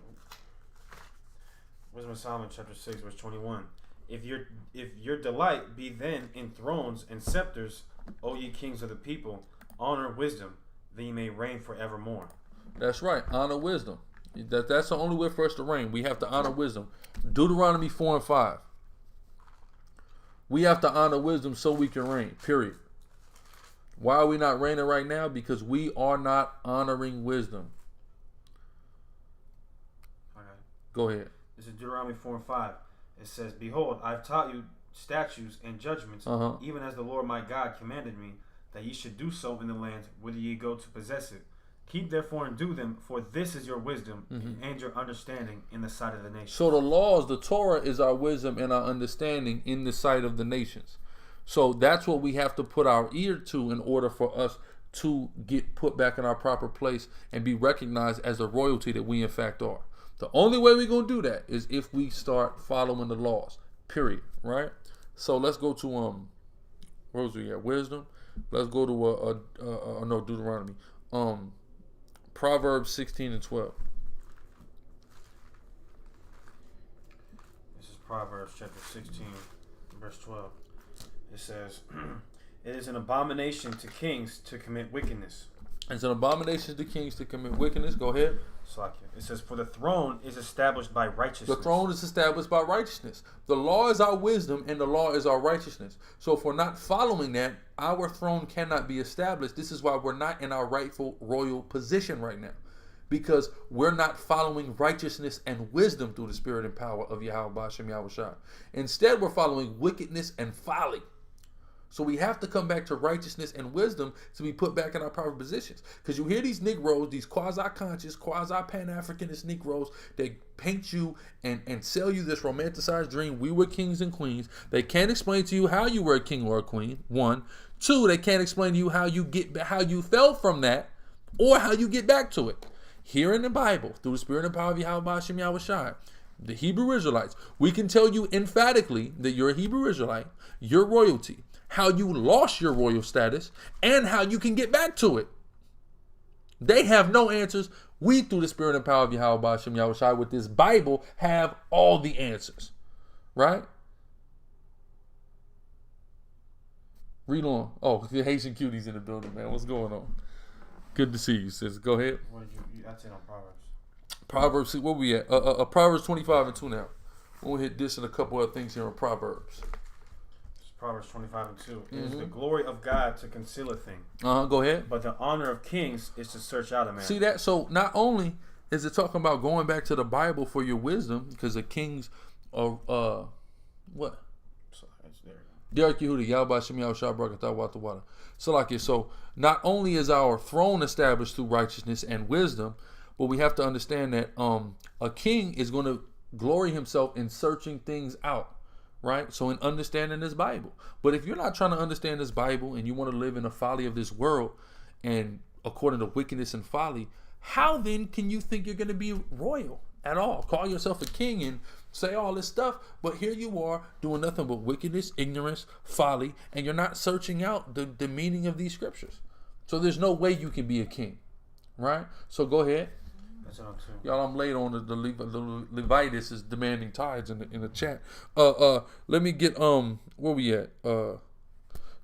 of Solomon chapter 6 verse 21. If your delight be then in thrones and scepters, O ye kings of the people, honor wisdom, that ye may reign forevermore. That's right. Honor wisdom. That's the only way for us to reign. We have to honor wisdom. Deuteronomy 4 and 5. We have to honor wisdom so we can reign. Period. Why are we not reigning right now? Because we are not honoring wisdom. Okay. Go ahead. This is Deuteronomy 4 and 5. It says, "Behold, I have taught you statutes and judgments, even as the Lord my God commanded me, that ye should do so in the land whither ye go to possess it. Keep therefore and do them, for this is your wisdom and your understanding in the sight of the nations." So the laws, the Torah, is our wisdom and our understanding in the sight of the nations. So that's what we have to put our ear to in order for us to get put back in our proper place and be recognized as the royalty that we in fact are. The only way we're going to do that is if we start following the laws. Period. Right? So let's go to where was we at? Wisdom. Let's go to no, Deuteronomy. Proverbs 16 and 12. This is Proverbs chapter 16, verse 12. It says, "It is an abomination to kings to commit wickedness." It's an abomination to kings to commit wickedness. Go ahead. It says, "For the throne is established by righteousness." The throne is established by righteousness. The law is our wisdom and the law is our righteousness. So if we're not following that, our throne cannot be established. This is why we're not in our rightful royal position right now. Because we're not following righteousness and wisdom through the spirit and power of Yahweh Hashem Yahushua. Instead, we're following wickedness and folly. So we have to come back to righteousness and wisdom to be put back in our proper positions. Because you hear these Negroes, these quasi-conscious, quasi-Pan-Africanist Negroes, they paint you and sell you this romanticized dream. We were kings and queens. They can't explain to you how you were a king or a queen. 1. 2, they can't explain to you how you fell from that or how you get back to it. Here in the Bible, through the spirit and power of Yahweh Hashem Yahushua, the Hebrew Israelites, we can tell you emphatically that you're a Hebrew Israelite, you're royalty, how you lost your royal status, and how you can get back to it. They have no answers. We, through the spirit and power of Yahweh Hashem Yahushua, with this Bible, have all the answers. Right? Read on. Oh, the Haitian cuties in the building, man. What's going on? Good to see you, sis. Go ahead. What did you I'd say on Proverbs. Proverbs, where we at? Proverbs 25 and 2 now. We'll hit this and a couple other things here in Proverbs. It's Proverbs 25:2. It is the glory of God to conceal a thing. Go ahead. But the honor of kings is to search out a man. See that? So not only is it talking about going back to the Bible for your wisdom, because the kings are what? Derek Yehuda, Yahweh Shem Yahweh Shah Barakatah Wata Wata. So not only is our throne established through righteousness and wisdom, but we have to understand that a king is going to glory himself in searching things out, right? So in understanding this Bible. But if you're not trying to understand this Bible and you want to live in the folly of this world and according to wickedness and folly, how then can you think you're going to be royal at all? Call yourself a king and say all this stuff, but here you are doing nothing but wickedness, ignorance, folly, and you're not searching out the meaning of these scriptures. So there's no way you can be a king, right? So go ahead. Y'all, I'm late on the Levites is demanding tithes in the chat. Let me get where we at? So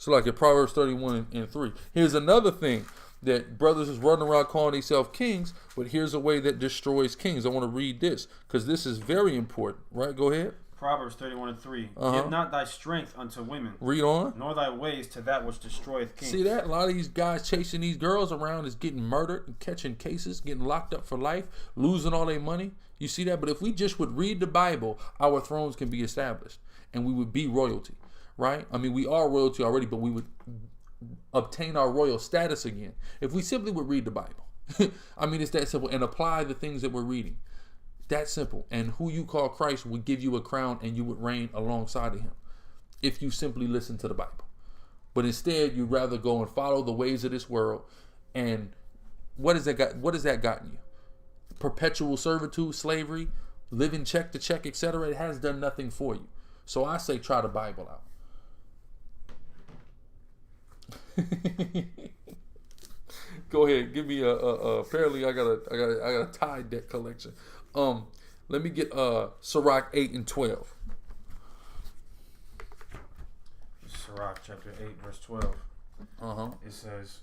like at Proverbs 31:3. Here's another thing that brothers is running around calling themselves kings, but here's a way that destroys kings. I want to read this because this is very important, right? Go ahead. Proverbs 31:3. Give not thy strength unto women. Read on. Nor thy ways to that which destroyeth kings. See that? A lot of these guys chasing these girls around is getting murdered and catching cases, getting locked up for life, losing all their money. You see that? But if we just would read the Bible, our thrones can be established and we would be royalty, right? I mean, we are royalty already, but we would obtain our royal status again if we simply would read the Bible. I mean, it's that simple, and apply the things that we're reading. That simple. And who you call Christ would give you a crown and you would reign alongside of him if you simply listen to the Bible. But instead, you'd rather go and follow the ways of this world. And what has that gotten you? Perpetual servitude, slavery, living check to check, etc. It has done nothing for you. So I say try the Bible out. Go ahead, give me apparently I got a tie deck collection. Let me get Sirach 8:12. Sirach chapter 8 verse 12. It says,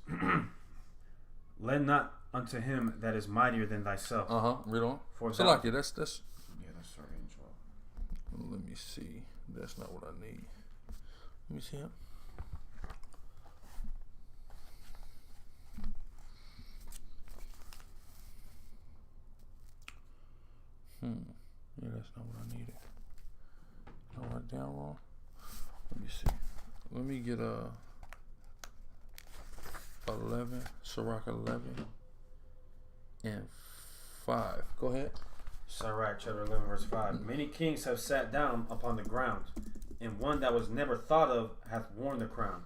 lend not unto him that is mightier than thyself. Read on. For so like that's that's 12. Let me see. That's not what I need. Let me see it. Yeah, that's not what I needed. I write down wrong. Let me see. Let me get 11, Sirach 11 and 5. Go ahead. Sirach chapter 11 verse 5. Many kings have sat down upon the ground, and one that was never thought of hath worn the crown.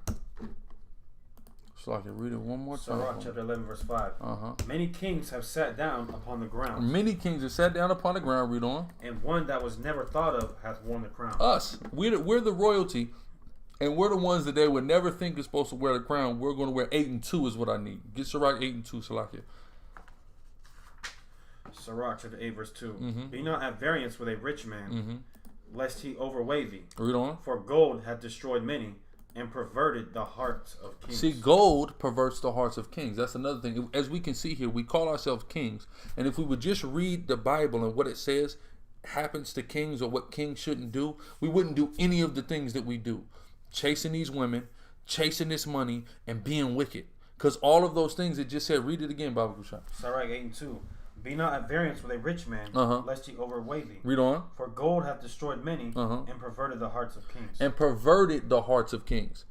So I can read it one more time. Sirach chapter 11 verse 5. Many kings have sat down upon the ground. Many kings have sat down upon the ground. Read on. And one that was never thought of hath worn the crown. Us. We're the royalty, and we're the ones that they would never think is supposed to wear the crown. We're going to wear 8 and 2 is what I need. Get Sirach 8 and 2, Salakia. Sirach chapter 8 verse 2. Be not at variance with a rich man, lest he overweigh thee. Read on. For gold hath destroyed many, and perverted the hearts of kings. See, gold perverts the hearts of kings. That's another thing. As we can see here, we call ourselves kings. And if we would just read the Bible and what it says happens to kings or what kings shouldn't do, we wouldn't do any of the things that we do. Chasing these women, chasing this money, and being wicked. Because all of those things it just said, read it again, Baba Kushan. Sirach 8 and 2. Be not at variance with a rich man, lest he overweigh thee. Read on. For gold hath destroyed many, and perverted the hearts of kings. And perverted the hearts of kings.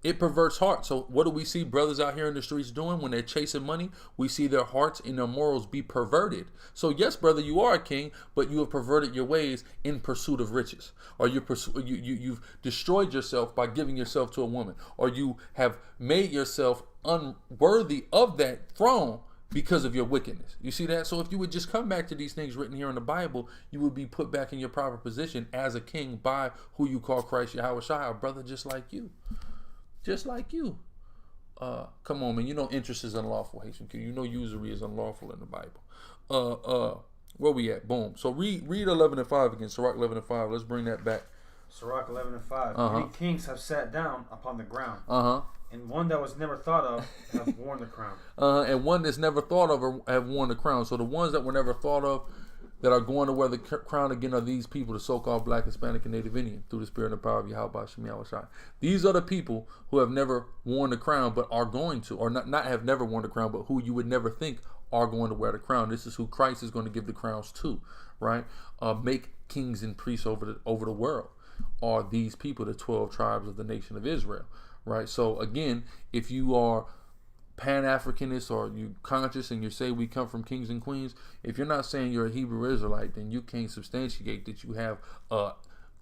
It perverts hearts. So what do we see brothers out here in the streets doing when they're chasing money? We see their hearts and their morals be perverted. So yes, brother, you are a king, but you have perverted your ways in pursuit of riches. Or you've destroyed yourself by giving yourself to a woman. Or you have made yourself unworthy of that throne because of your wickedness. You see that? So if you would just come back to these things written here in the Bible, you would be put back in your proper position as a king by who you call Christ Yahweh Shai, a brother just like you. Just like you. Come on, man. You know interest is unlawful, Haitian King. You know usury is unlawful in the Bible. Where we at? Boom. So read 11 and 5 again. Sirach 11 and 5. Let's bring that back. Sirach 11 and 5. Many kings have sat down upon the ground. And one that was never thought of hath worn the crown. And one that's never thought of have worn the crown. So the ones that were never thought of, that are going to wear the crown again are these people, the so-called Black, Hispanic, and Native Indian, through the spirit and the power of Yahweh Shem Yahushua. These are the people who have never worn the crown but are going to, or not have never worn the crown, but who you would never think are going to wear the crown. This is who Christ is going to give the crowns to, right? Make kings and priests over the world are these people, the 12 tribes of the nation of Israel, right? So again, if you are Pan-Africanist or you conscious and you say we come from kings and queens, if you're not saying you're a Hebrew Israelite, then you can't substantiate that you have a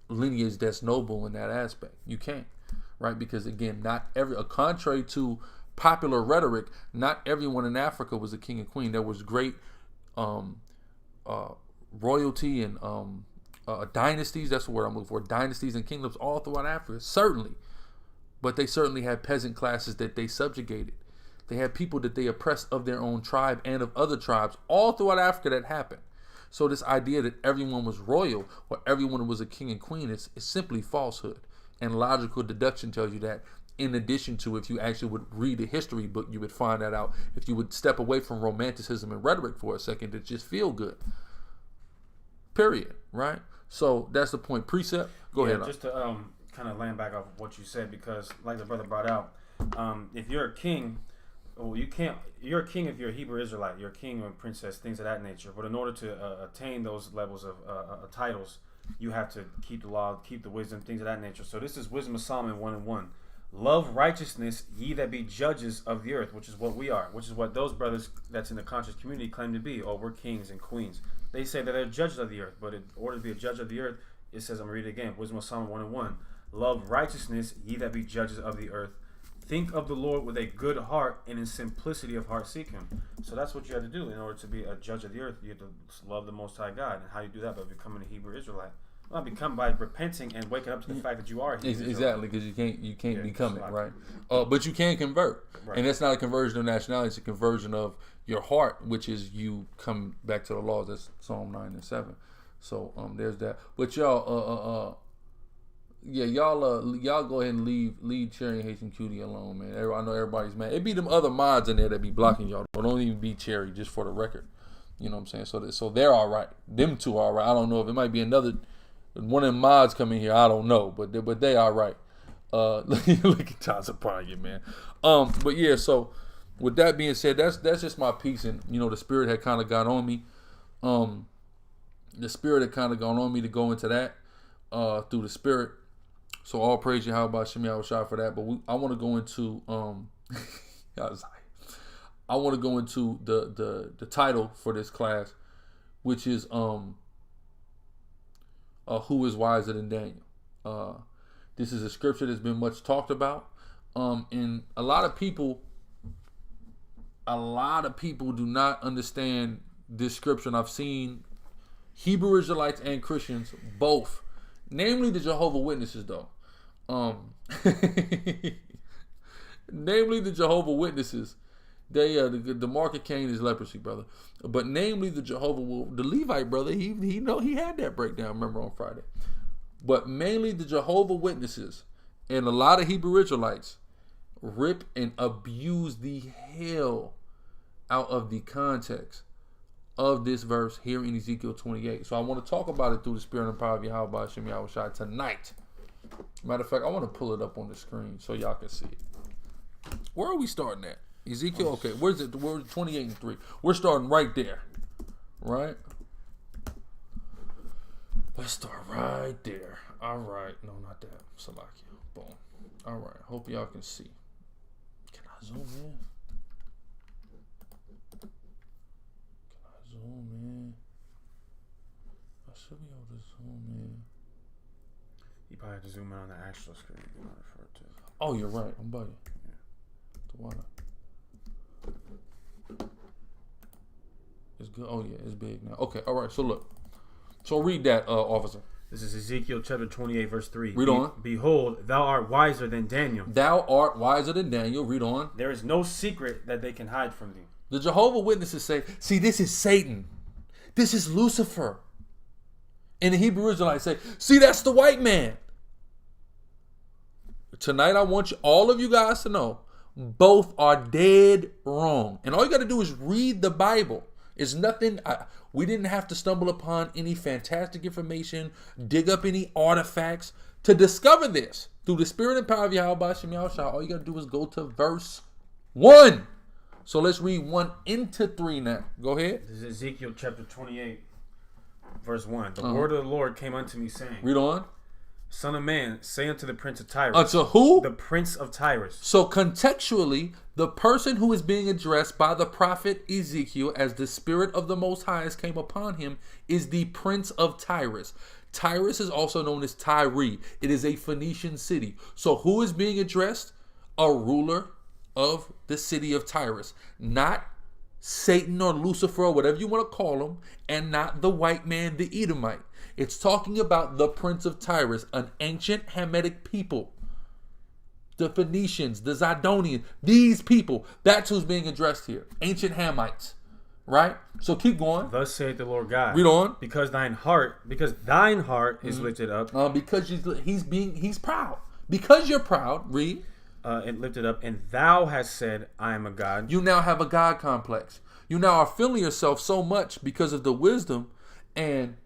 lineage that's noble in that aspect. You can't, right? Because again, contrary to popular rhetoric, not everyone in Africa was a king and queen. There was great royalty and dynasties. That's the word I'm looking for. Dynasties and kingdoms all throughout Africa, certainly. But they certainly had peasant classes that they subjugated. They had people that they oppressed of their own tribe and of other tribes all throughout Africa that happened. So this idea that everyone was royal or everyone was a king and queen is simply falsehood. And logical deduction tells you that. In addition to, if you actually would read a history book, you would find that out. If you would step away from romanticism and rhetoric for a second, to just feel good. Period. Right? So that's the point. Precept. Go ahead. Just to kind of land back off of what you said, because like the brother brought out, if you're a king, you're a king if you're a Hebrew Israelite. You're a king or a princess, things of that nature. But in order to attain those levels of titles, you have to keep the law, keep the wisdom, things of that nature. So this is Wisdom of Solomon 1:1. Love righteousness, ye that be judges of the earth, which is what we are, which is what those brothers that's in the conscious community claim to be. Oh, we're kings and queens. They say that they're judges of the earth, but in order to be a judge of the earth, it says, I'm going to read it again, Wisdom of Solomon 1:1. Love righteousness, ye that be judges of the earth. Think of the Lord with a good heart, and in simplicity of heart seek him. So that's what you have to do in order to be a judge of the earth. You have to love the Most High God. And how do you do that? By becoming a Hebrew Israelite. Well, become by repenting and waking up to the fact that you are a Hebrew Israelite. Exactly, because you can't become it, right? But you can convert. Right. And that's not a conversion of nationality. It's a conversion of your heart, which is you come back to the laws. That's Psalm 9 and 7. So there's that. But y'all, y'all go ahead and leave Cherry and Haitian Cutie alone, man. I know everybody's mad. It be them other mods in there that be blocking y'all. Don't even be Cherry, just for the record. You know what I'm saying? So they're all right. Them two are all right. I don't know if it might be another one of them mods coming here. I don't know, but they all right. Look at Johnson Pryor, man. But yeah. So with that being said, that's just my piece, and the spirit had kind of got on me. The spirit had kind of gone on me to go into that through the spirit. So all praise Yahweh Shem Yahushua for that. But I want to go into I want to go into the title for this class, which is who is wiser than Daniel. This is a scripture that's been much talked about, and a lot of people do not understand this scripture. And I've seen Hebrew Israelites and Christians both, namely the Jehovah's Witnesses, though. Namely the Jehovah's Witnesses. They the mark of Cain is leprosy, brother. But namely the the Levite brother, he had that breakdown, remember, on Friday. But mainly the Jehovah's Witnesses and a lot of Hebrew Israelites rip and abuse the hell out of the context of this verse here in Ezekiel 28. So I want to talk about it through the spirit and power of Yahweh Shem Yahushua tonight. Matter of fact, I want to pull it up on the screen so y'all can see it. Where are we starting at? Ezekiel, okay, where's it? We're 28 and 3. We're starting right there, right? Let's start right there. All right, no, not that. Salakia, boom. All right, hope y'all can see. Can I zoom in? I should be able to zoom in. You probably have to zoom in on the actual screen. You want to refer to. Oh, you're right. I'm bugging. Yeah. The water. It's good. Oh yeah, it's big now. Okay, all right. So look. So read that, officer. This is Ezekiel chapter 28, verse 3. Read on. Behold, thou art wiser than Daniel. Thou art wiser than Daniel. Read on. There is no secret that they can hide from thee. The Jehovah's Witnesses say, see, this is Satan. This is Lucifer. And the Hebrew Israelites say, see, that's the white man. Tonight, I want all of you guys to know, both are dead wrong. And all you got to do is read the Bible. It's nothing. We didn't have to stumble upon any fantastic information, dig up any artifacts to discover this. Through the spirit and power of Yahweh Shem Yahushua, all you got to do is go to verse 1. So let's read 1 into 3 now. Go ahead. This is Ezekiel chapter 28, verse 1. The word of the Lord came unto me, saying, Read on. Son of man, say unto the prince of Tyrus. Unto who? The prince of Tyrus. So contextually, the person who is being addressed by the prophet Ezekiel as the spirit of the Most Highest came upon him is the prince of Tyrus. Tyrus is also known as Tyre. It is a Phoenician city. So who is being addressed? A ruler of the city of Tyrus. Not Satan or Lucifer or whatever you want to call him, and not the white man, the Edomite. It's talking about the prince of Tyrus, an ancient Hamitic people. The Phoenicians, the Zidonians, these people, that's who's being addressed here. Ancient Hamites, right? So keep going. Thus saith the Lord God. Read on. Because thine heart is lifted up. Because he's proud. Because you're proud, read. And lifted up, and thou hast said, I am a God. You now have a God complex. You now are feeling yourself so much because of the wisdom and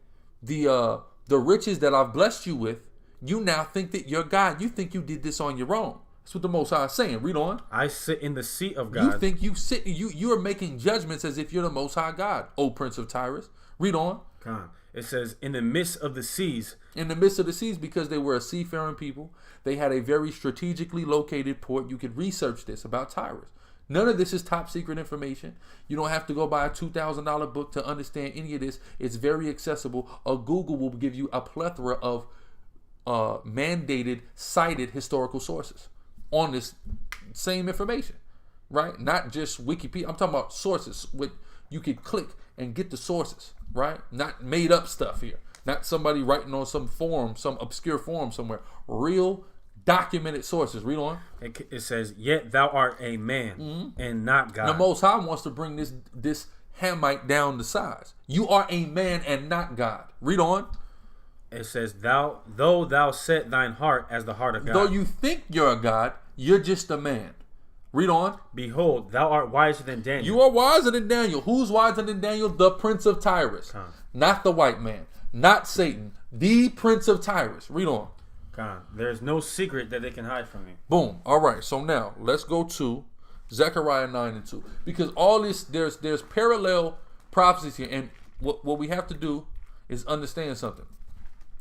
the riches that I've blessed you with. You now think that you're God. You think you did this on your own. That's what the Most High is saying. Read on. I sit in the seat of God. You think you are making judgments as if you're the Most High God, O Prince of Tyrus. Read on. It says, in the midst of the seas. In the midst of the seas, because they were a seafaring people. They had a very strategically located port. You could research this about Tyrus. None of this is top secret information. You don't have to go buy a $2,000 book to understand any of this. It's very accessible. Google will give you a plethora of mandated, cited historical sources on this same information, right? Not just Wikipedia. I'm talking about sources with you could click and get the sources, right? Not made up stuff here. Not somebody writing on some forum, some obscure forum somewhere. Real documented sources. Read on. It says, yet thou art a man and not God. The Most High wants to bring this Hamite down to size. You are a man and not God. Read on. It says, though thou set thine heart as the heart of God. Though you think you're a God, you're just a man. Read on. Behold, thou art wiser than Daniel. You are wiser than Daniel. Who's wiser than Daniel? The Prince of Tyrus. Not the white man. Not Satan. The Prince of Tyrus. Read on. There's no secret that they can hide from me. Boom. All right. So now let's go to Zechariah 9 and 2. Because all this, there's parallel prophecies here. And what we have to do is understand something.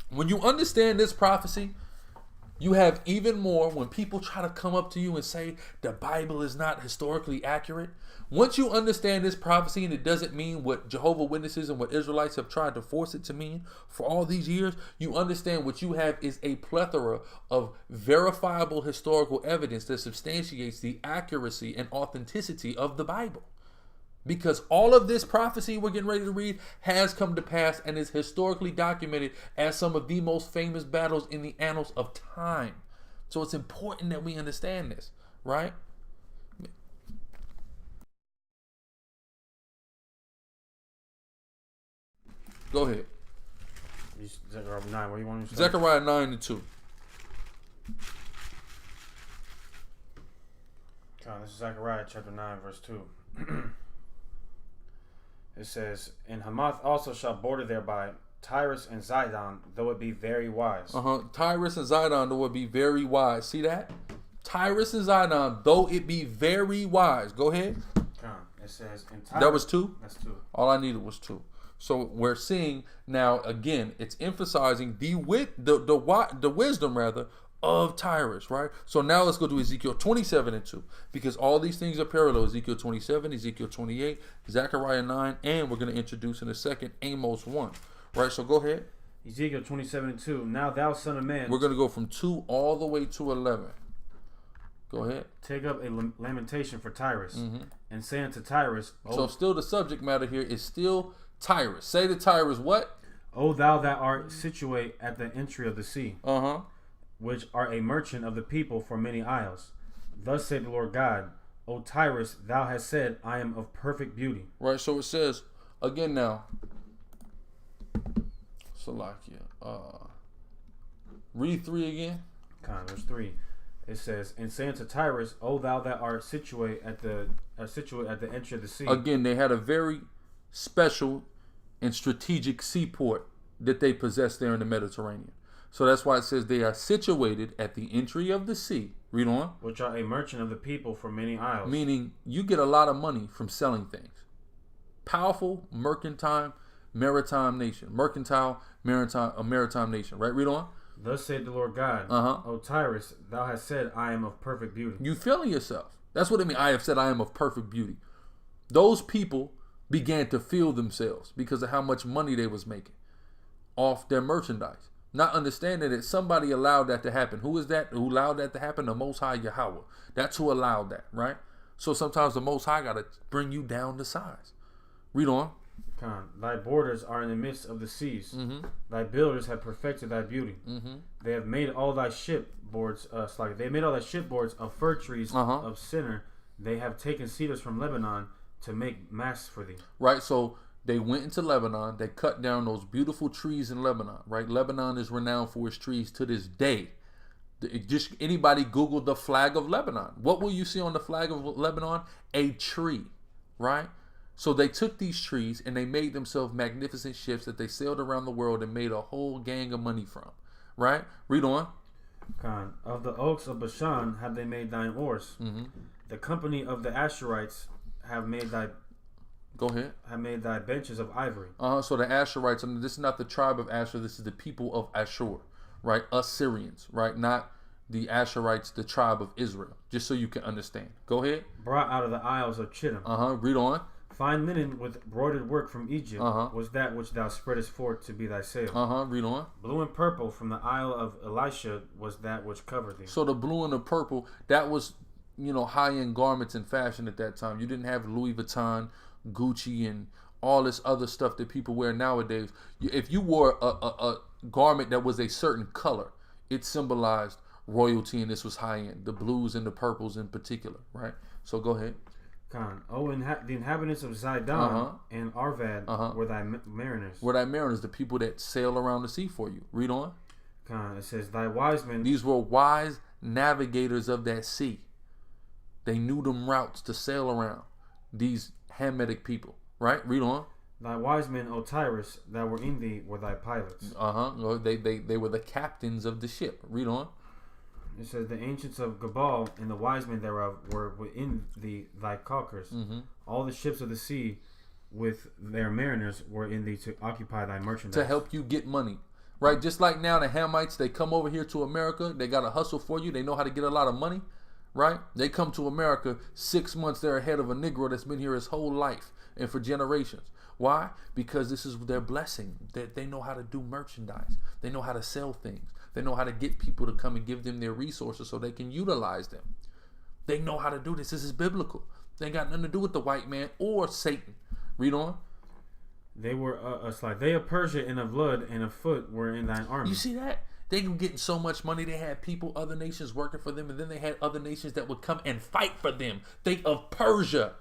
When you understand this prophecy, you have even more when people try to come up to you and say the Bible is not historically accurate. Once you understand this prophecy, and it doesn't mean what Jehovah's Witnesses and what Israelites have tried to force it to mean for all these years, you understand what you have is a plethora of verifiable historical evidence that substantiates the accuracy and authenticity of the Bible. Because all of this prophecy we're getting ready to read has come to pass and is historically documented as some of the most famous battles in the annals of time. So it's important that we understand this, right? Go ahead. Zechariah 9, what do you want to say? Zechariah 9 and 2. This is Zechariah chapter 9, verse 2. It says, and Hamath also shall border thereby, Tyrus and Zidon, though it be very wise. Tyrus and Zidon, though it be very wise. See that? Tyrus and Zidon, though it be very wise. Go ahead. It says, in Tyrus, that was 2? That's 2. All I needed was 2. So we're seeing now, again, it's emphasizing the wisdom rather of Tyrus, right? So now let's go to Ezekiel 27 and 2, because all these things are parallel. Ezekiel 27, Ezekiel 28, Zechariah 9, and we're going to introduce in a second Amos 1, right? So go ahead. Ezekiel 27 and 2. Now thou son of man. We're going to go from 2 all the way to 11. Go ahead. Take up a lamentation for Tyrus, and say unto Tyrus. So still the subject matter here is still Tyrus. Say to Tyrus what? O thou that art situate at the entry of the sea. Which are a merchant of the people for many isles. Thus saith the Lord God, O Tyrus, thou hast said, I am of perfect beauty. Right, so it says, again now, Salakia, read 3 again. Verse 3. It says, and say unto Tyrus, O thou that art situate at the entry of the sea. Again, they had a very special and strategic seaport that they possess there in the Mediterranean. So that's why it says they are situated at the entry of the sea. Read on. Which are a merchant of the people for many isles. Meaning you get a lot of money from selling things. Powerful, maritime nation. Mercantile, maritime nation. Right? Read on. Thus said the Lord God, O Tyrus, thou hast said, I am of perfect beauty. You feeling yourself. That's what it means. I have said I am of perfect beauty. Those people began to feel themselves because of how much money they was making off their merchandise. Not understanding that somebody allowed that to happen. Who is that? Who allowed that to happen? The Most High Yahweh. That's who allowed that, right? So sometimes the Most High got to bring you down to size. Read on. Thy borders are in the midst of the seas. Thy builders have perfected thy beauty. They have made all thy shipboards they made all thy shipboards of fir trees of sinner. They have taken cedars from Lebanon to make masts for thee. Right, so they went into Lebanon. They cut down those beautiful trees in Lebanon. Right, Lebanon is renowned for its trees to this day. Just anybody Google the flag of Lebanon. What will you see on the flag of Lebanon? A tree, right? So they took these trees and they made themselves magnificent ships that they sailed around the world and made a whole gang of money from. Right? Read on. Of the oaks of Bashan have they made thine oars. The company of the Asherites have made thy. Go ahead. Have made thy benches of ivory. So the Asherites, and this is not the tribe of Asher. This is the people of Ashur, right? Assyrians, right? Not the Asherites, the tribe of Israel. Just so you can understand. Go ahead. Brought out of the isles of Chittim. Read on. Fine linen with broidered work from Egypt was that which thou spreadest forth to be thy sail. Read on. Blue and purple from the isle of Elisha was that which covered thee. So the blue and the purple, that was, high-end garments in fashion at that time. You didn't have Louis Vuitton, Gucci, and all this other stuff that people wear nowadays. If you wore a garment that was a certain color, it symbolized royalty, and this was high-end. The blues and the purples in particular, right? So go ahead. The inhabitants of Zidon and Arvad were thy mariners. Were thy mariners, the people that sail around the sea for you. Read on. It says, thy wise men. These were wise navigators of that sea. They knew them routes to sail around. These Hamitic people. Right? Read on. Thy wise men, O Tyrus, that were in thee, were thy pilots. They were the captains of the ship. Read on. It says, the ancients of Gabal and the wise men thereof were within thee, thy caulkers. All the ships of the sea with their mariners were in thee to occupy thy merchandise. To help you get money. Right? Just like now the Hamites, they come over here to America. They got to hustle for you. They know how to get a lot of money. Right? They come to America 6 months. They're ahead of a Negro that's been here his whole life and for generations. Why? Because this is their blessing. That they know how to do merchandise. They know how to sell things. They know how to get people to come and give them their resources so they can utilize them. They know how to do this. This is biblical. They ain't got nothing to do with the white man or Satan. Read on. They were they of Persia and of Lud and of Foot were in thine army. You see that? They were getting so much money. They had people, other nations working for them, and then they had other nations that would come and fight for them. They of Persia.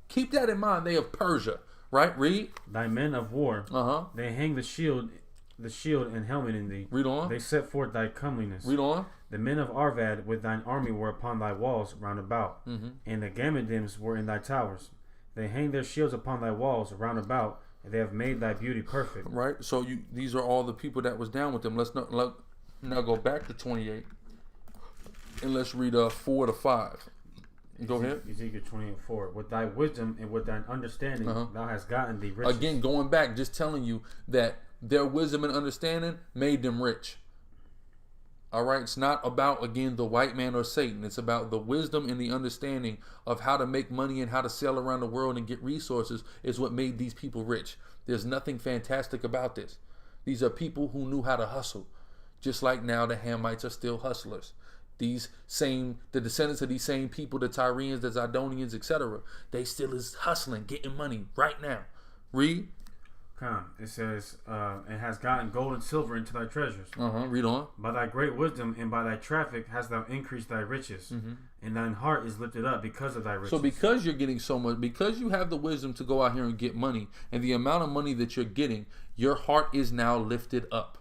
Keep that in mind. They of Persia. Right? Read. Thy men of war. They hang the shield and helmet in thee. Read on. They set forth thy comeliness. Read on. The men of Arvad with thine army were upon thy walls round about, and the Gammadims were in thy towers. They hang their shields upon thy walls round about, and they have made thy beauty perfect. Right. So these are all the people that was down with them. Let's now go back to 28, and let's read 4 to 5. Go ahead. Ezekiel 28:4. With thy wisdom and with thine understanding, thou hast gotten thee riches. Again, going back, just telling you that their wisdom and understanding made them rich. All right, it's not about, again, the white man or Satan. It's about the wisdom and the understanding of how to make money and how to sail around the world and get resources is what made these people rich. There's nothing fantastic about this. These are people who knew how to hustle. Just like now the Hamites are still hustlers. The descendants of these same people, the Tyrians, the Zidonians, etc., they still is hustling, getting money right now. Read. It says, and has gotten gold and silver into thy treasures. Read on. By thy great wisdom and by thy traffic hast thou increased thy riches, and thine heart is lifted up because of thy riches. So because you're getting so much, because you have the wisdom to go out here and get money, and the amount of money that you're getting, your heart is now lifted up.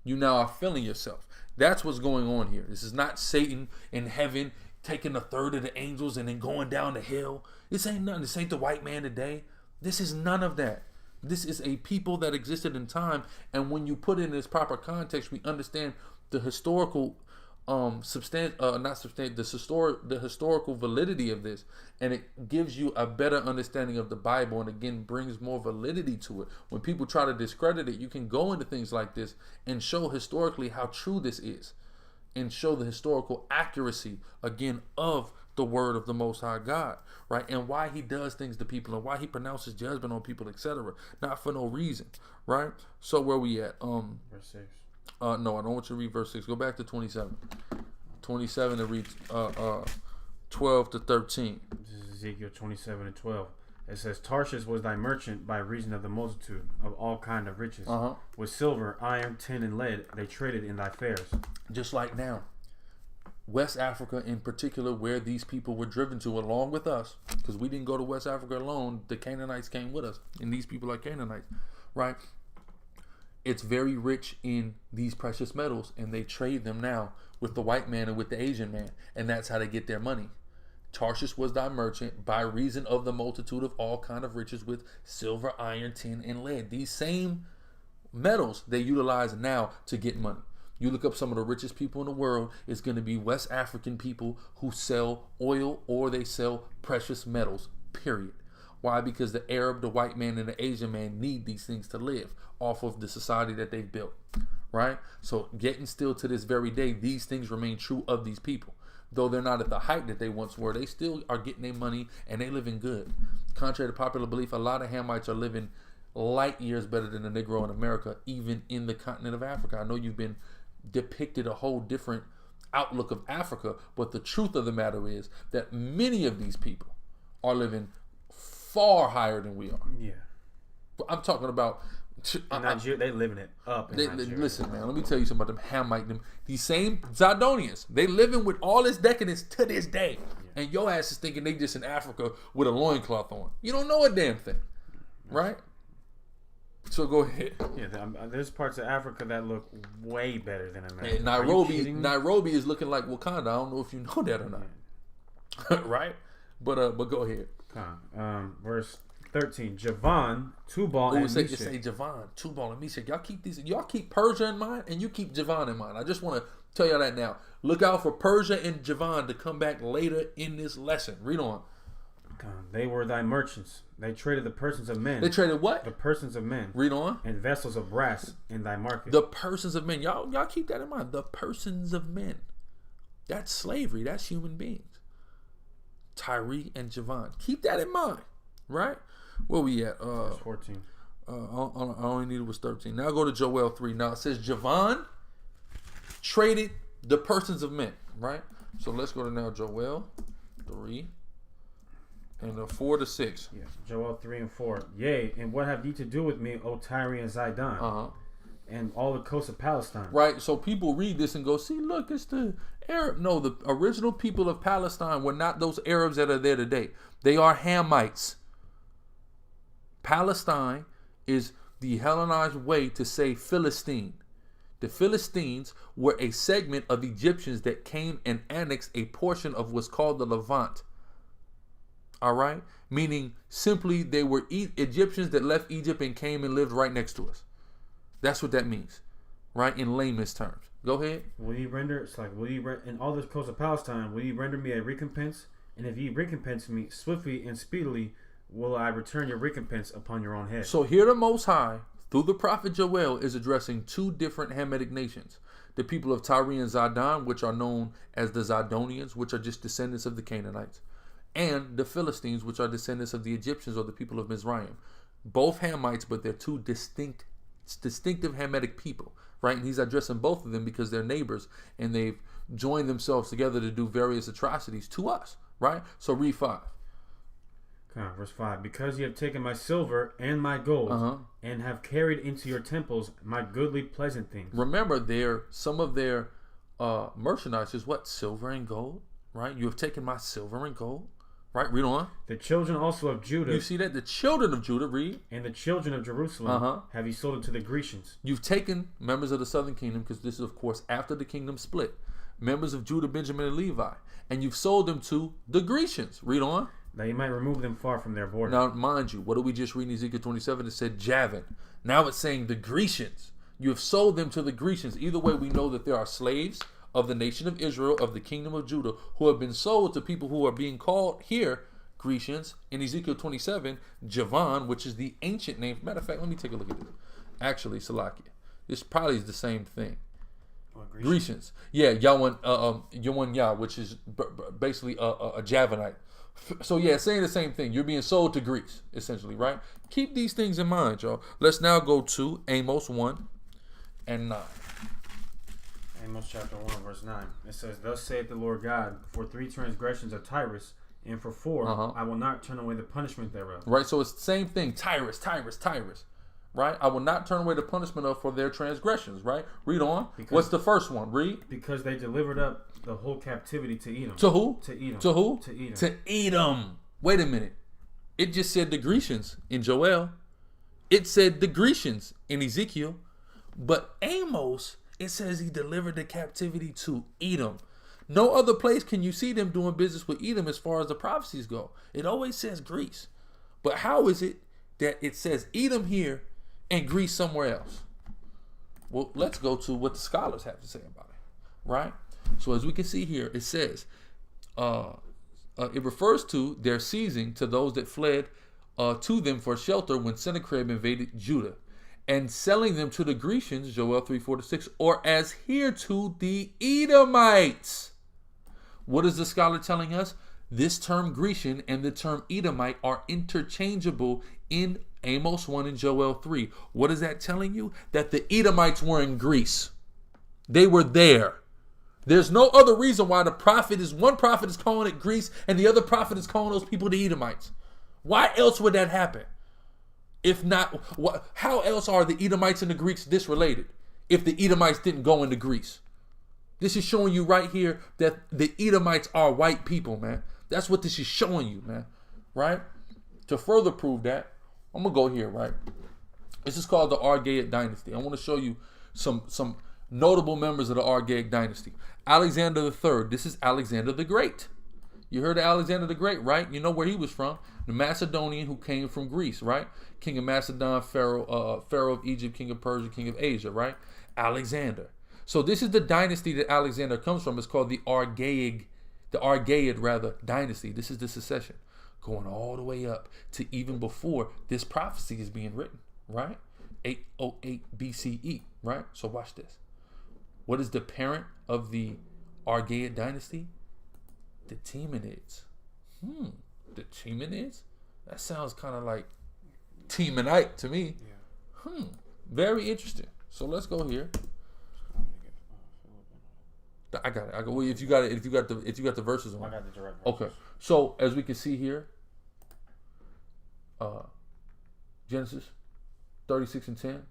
You now are feeling yourself. That's what's going on here. This is not Satan in heaven taking a third of the angels and then going down the hill. This ain't nothing. This ain't the white man today. This is none of that. This is a people that existed in time, and when you put it in its proper context, we understand the historical the historical validity of this, and it gives you a better understanding of the Bible, and again brings more validity to it. When people try to discredit it, you can go into things like this and show historically how true this is, and show the historical accuracy again of the word of the Most High God, right? And why he does things to people, and why he pronounces judgment on people, etc. Not for no reason, right? So where we at? Verse 6. No, I don't want you to read verse 6. Go back to 27. 27 to read 12 to 13. This is Ezekiel 27 and 12. It says, Tarshish was thy merchant by reason of the multitude of all kind of riches. With silver, iron, tin, and lead, they traded in thy fairs. Just like now. West Africa in particular, where these people were driven to along with us, because we didn't go to West Africa alone. The Canaanites came with us, and these people are Canaanites, right? It's very rich in these precious metals, and they trade them now with the white man and with the Asian man, and that's how they get their money. Tarshish was thy merchant by reason of the multitude of all kind of riches with silver, iron, tin, and lead. These same metals they utilize now to get money. You look up some of the richest people in the world, it's going to be West African people who sell oil or they sell precious metals, period. Why? Because the Arab, the white man, and the Asian man need these things to live off of the society that they've built, right? So getting still to this very day, these things remain true of these people. Though they're not at the height that they once were, they still are getting their money and they living good. Contrary to popular belief, a lot of Hamites are living light years better than the Negro in America, even in the continent of Africa. I know you've been depicted a whole different outlook of Africa, but the truth of the matter is that many of these people are far higher than we are. Yeah. I'm talking about Nigeria, they living it up. Listen, man, let me tell you something about them Hamite, these same Zidonians, they living with all this decadence to this day. Yeah. And your ass is thinking they just in Africa with a loincloth on. You don't know a damn thing. Right? So go ahead. Yeah, there's parts of Africa that look way better than America. And Nairobi is looking like Wakanda. I don't know if you know that or not. Yeah. Right? But go ahead. Verse 13. Javan, Tubal, and Meshach. Say Javan, Tubal, and Meshach. Y'all keep Persia in mind, and you keep Javan in mind. I just want to tell y'all that now. Look out for Persia and Javan to come back later in this lesson. Read on. They were thy merchants. They traded the persons of men. They traded what? The persons of men. Read on. And vessels of brass in thy market. The persons of men. Y'all keep that in mind. The persons of men. That's slavery. That's human beings. Tyrus and Javan. Keep that in mind. Right? Where we at? Verse 14. I only needed was 13. Now go to Joel 3. Now it says Javan traded the persons of men. Right? So let's go to now Joel 3. And 4 to 6. Yes, Joel 3 and 4. Yea, and what have ye to do with me, O Tyre and Zidon, and all the coasts of Palestine? Right, so people read this and go, see, look, it's the Arab. No, the original people of Palestine were not those Arabs that are there today. They are Hamites. Palestine is the Hellenized way to say Philistine. The Philistines were a segment of Egyptians that came and annexed a portion of what's called the Levant. All right, meaning simply they were Egyptians that left Egypt and came and lived right next to us. That's what that means, right? In layman's terms. Go ahead. Will ye render? It's like, will ye in all the coast of Palestine? Will ye render me a recompense? And if ye recompense me swiftly and speedily, will I return your recompense upon your own head? So here, the Most High, through the prophet Joel, is addressing two different Hamitic nations: the people of Tyre and Zidon, which are known as the Zidonians, which are just descendants of the Canaanites, and the Philistines, which are descendants of the Egyptians or the people of Mizraim. Both Hamites, but they're two distinctive Hamitic people, right? And he's addressing both of them because they're neighbors and they've joined themselves together to do various atrocities to us, right? So read 5. Verse 5. Because ye have taken my silver and my gold and have carried into your temples my goodly pleasant things. Remember, some of their merchandise is what? Silver and gold, right? You have taken my silver and gold. Right, read on. The children also of Judah. You see that? The children of Judah, read. And the children of Jerusalem have ye sold it to the Grecians. You've taken members of the southern kingdom, because this is, of course, after the kingdom split. Members of Judah, Benjamin, and Levi. And you've sold them to the Grecians. Read on. That he might remove them far from their border. Now, mind you, what did we just read in Ezekiel 27? It said Javan. Now it's saying the Grecians. You have sold them to the Grecians. Either way, we know that there are slaves of the nation of Israel, of the kingdom of Judah, who have been sold to people who are being called here Grecians. In Ezekiel 27, Javan, which is the ancient name. Matter of fact, let me take a look at this. Actually, Salakia. This probably is the same thing. Grecians. Yeah, Yawan Yah, which is basically a Javanite. So yeah, saying the same thing. You're being sold to Greece, essentially, right? Keep these things in mind, y'all. Let's now go to Amos 1 and 9. Amos chapter 1, verse 9. It says, Thus saith the Lord God, for 3 transgressions of Tyrus, and for 4, I will not turn away the punishment thereof. Right, so it's the same thing. Tyrus. Right? I will not turn away the punishment of for their transgressions, right? Read on. What's the first one? Read. Because they delivered up the whole captivity to Edom. To who? To Edom. To who? To Edom. To Edom. Wait a minute. It just said the Grecians in Joel. It said the Grecians in Ezekiel. But Amos, it says he delivered the captivity to Edom. No other place can you see them doing business with Edom as far as the prophecies go. It always says Greece. But how is it that it says Edom here and Greece somewhere else? Well, let's go to what the scholars have to say about it, right? So as we can see here, it says, it refers to their seizing to those that fled to them for shelter when Sennacherib invaded Judah, and selling them to the Grecians, Joel 3:4-6, or as here to the Edomites. What is the scholar telling us? This term Grecian and the term Edomite are interchangeable in Amos 1 and Joel 3. What is that telling you? That the Edomites were in Greece. They were there. There's no other reason why one prophet is calling it Greece and the other prophet is calling those people the Edomites. Why else would that happen? If not, how else are the Edomites and the Greeks disrelated if the Edomites didn't go into Greece? This is showing you right here that the Edomites are white people, man. That's what this is showing you, man. Right? To further prove that, I'm going to go here, right? This is called the Archaic Dynasty. I want to show you some notable members of the Archaic Dynasty. Alexander III. This is Alexander the Great. You heard of Alexander the Great, right? You know where he was from. The Macedonian who came from Greece, right? King of Macedon, Pharaoh of Egypt, King of Persia, King of Asia, right? Alexander. So this is the dynasty that Alexander comes from. It's called the Archaic dynasty. This is the succession going all the way up to even before this prophecy is being written, right? 808 BCE, right? So watch this. What is the parent of the Archaic dynasty? The Temanids. The Temanids? That sounds kind of like Temanite to me. Yeah. Very interesting. So let's go here. I got it. Well, if you got the verses on. I got the direct verses. Okay. So as we can see here, Genesis 36 and 10.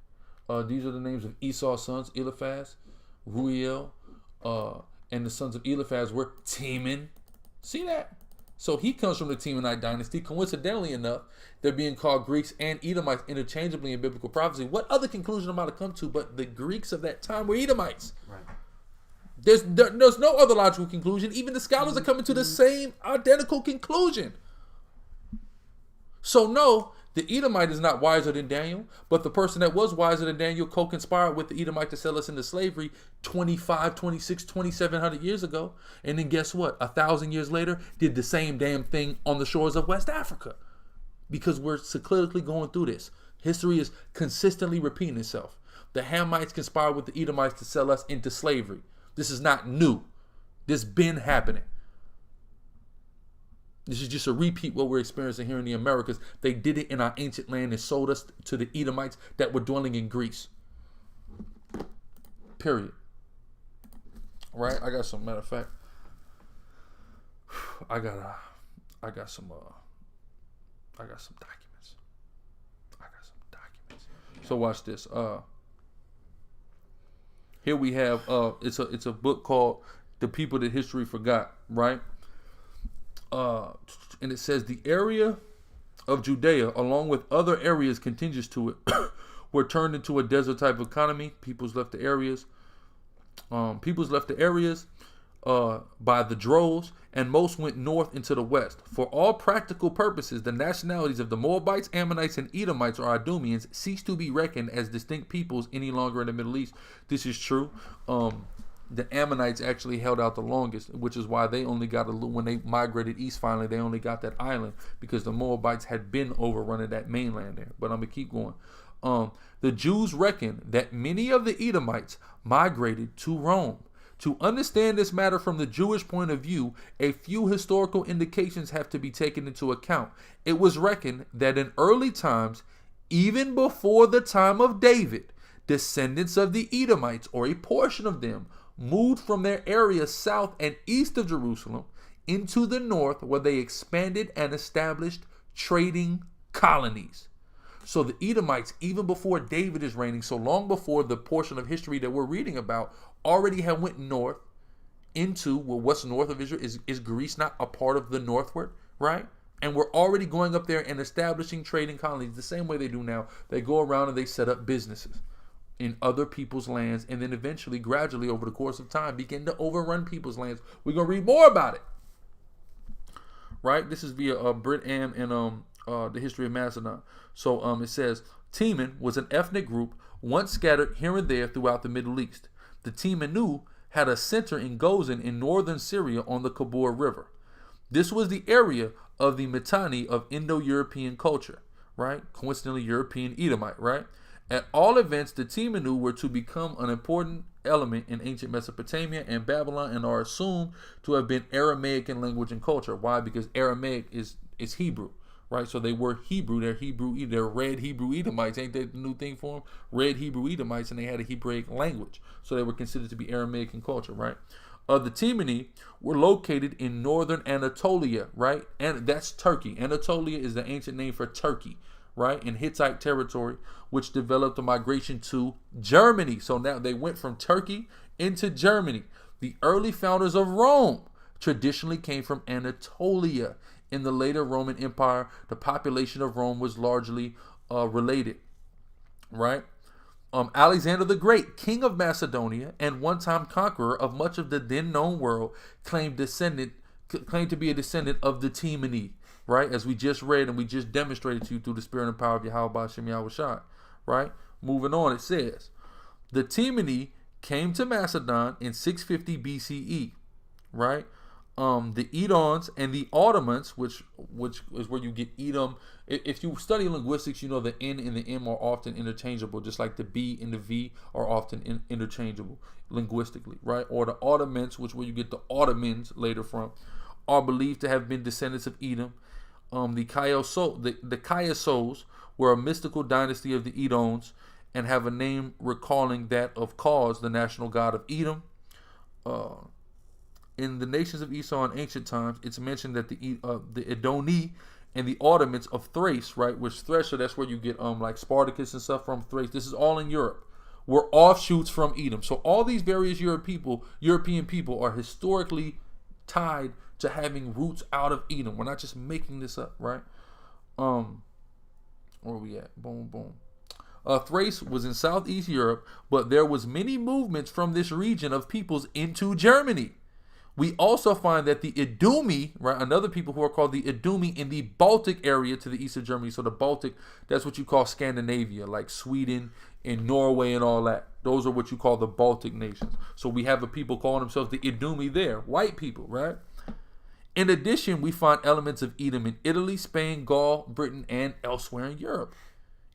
These are the names of Esau's sons: Eliphaz, Ruel, and the sons of Eliphaz were Teman. See that? So he comes from the Temanite dynasty. Coincidentally enough, they're being called Greeks and Edomites interchangeably in biblical prophecy. What other conclusion am I to come to but the Greeks of that time were Edomites? Right. There's no other logical conclusion. Even the scholars are coming to the same identical conclusion. So no, the Edomite is not wiser than Daniel, but the person that was wiser than Daniel co-conspired with the Edomite to sell us into slavery 25, 26, 2,700 years ago. And then guess what? 1,000 years later, did the same damn thing on the shores of West Africa. Because we're cyclically going through this. History is consistently repeating itself. The Hamites conspired with the Edomites to sell us into slavery. This is not new. This been happening. This is just a repeat what we're experiencing here in the Americas. They did it in our ancient land and sold us to the Edomites that were dwelling in Greece. Period. Right? I got some, matter of fact, I got some documents. So watch this. Here we have it's a book called The People That History Forgot, right? And it says the area of Judea, along with other areas contiguous to it, were turned into a desert type of economy. Peoples left the areas. by the droves, and most went north into the west. For all practical purposes, the nationalities of the Moabites, Ammonites, and Edomites or Idumeans cease to be reckoned as distinct peoples any longer in the Middle East. This is true. The Ammonites actually held out the longest, which is why they only got when they migrated east finally, they only got that island because the Moabites had been overrunning that mainland there. But I'm going to keep going. The Jews reckon that many of the Edomites migrated to Rome. To understand this matter from the Jewish point of view, a few historical indications have to be taken into account. It was reckoned that in early times, even before the time of David, descendants of the Edomites, or a portion of them, moved from their area south and east of Jerusalem into the north, where they expanded and established trading colonies. So the Edomites, even before David is reigning, so long before the portion of history that we're reading about, already have went north into, well, what's north of Israel? Is Greece not a part of the northward, right? And we're already going up there and establishing trading colonies the same way they do now. They go around and they set up businesses in other people's lands, and then eventually, gradually, over the course of time, begin to overrun people's lands. We're going to read more about it, right? This is via Brit Am and the History of Macedon. So it says, Teman was an ethnic group once scattered here and there throughout the Middle East. The Temanu had a center in Gozan in northern Syria on the Kabur River. This was the area of the Mitanni of Indo-European culture, right? Coincidentally, European Edomite, right? At all events, the Temanu were to become an important element in ancient Mesopotamia and Babylon and are assumed to have been Aramaic in language and culture. Why? Because Aramaic is Hebrew, right? So they were Hebrew. They're red Hebrew Edomites. Ain't that the new thing for them? Red Hebrew Edomites, and they had a Hebraic language. So they were considered to be Aramaic in culture, right? The Temani were located in northern Anatolia, right? And that's Turkey. Anatolia is the ancient name for Turkey, right? In Hittite territory, which developed a migration to Germany. So now they went from Turkey into Germany. The early founders of Rome traditionally came from Anatolia. In the later Roman Empire, the population of Rome was largely related, right? Alexander the Great, king of Macedonia and one-time conqueror of much of the then known world, claimed to be a descendant of the Temani, right? As we just read and we just demonstrated to you through the spirit and power of Yahweh B'Shem Yahushai, right? Moving on, it says, the Temani came to Macedon in 650 BCE, right? The Edons and the Ottomans, which is where you get Edom. If you study linguistics, you know the N and the M are often interchangeable, just like the B and the V are often interchangeable linguistically, right? Or the Ottomans, which is where you get the Ottomans later from, are believed to have been descendants of Edom. The Kaiasos were a mystical dynasty of the Edons and have a name recalling that of Kaz, the national god of Edom. In the nations of Esau in ancient times, it's mentioned that the Edoni and the Ottomans of Thrace, right, which Thrace, so that's where you get like Spartacus and stuff from Thrace. This is all in Europe. Were offshoots from Edom. So all these various European people are historically tied to having roots out of Edom. We're not just making this up, right? Where are we at? Boom, boom. Thrace was in Southeast Europe, but there was many movements from this region of peoples into Germany. We also find that the Idumi, right, another people who are called the Idumi in the Baltic area to the east of Germany. So the Baltic, that's what you call Scandinavia, like Sweden and Norway and all that. Those are what you call the Baltic nations. So we have a people calling themselves the Idumi there, white people, right? In addition, we find elements of Edom in Italy, Spain, Gaul, Britain, and elsewhere in Europe.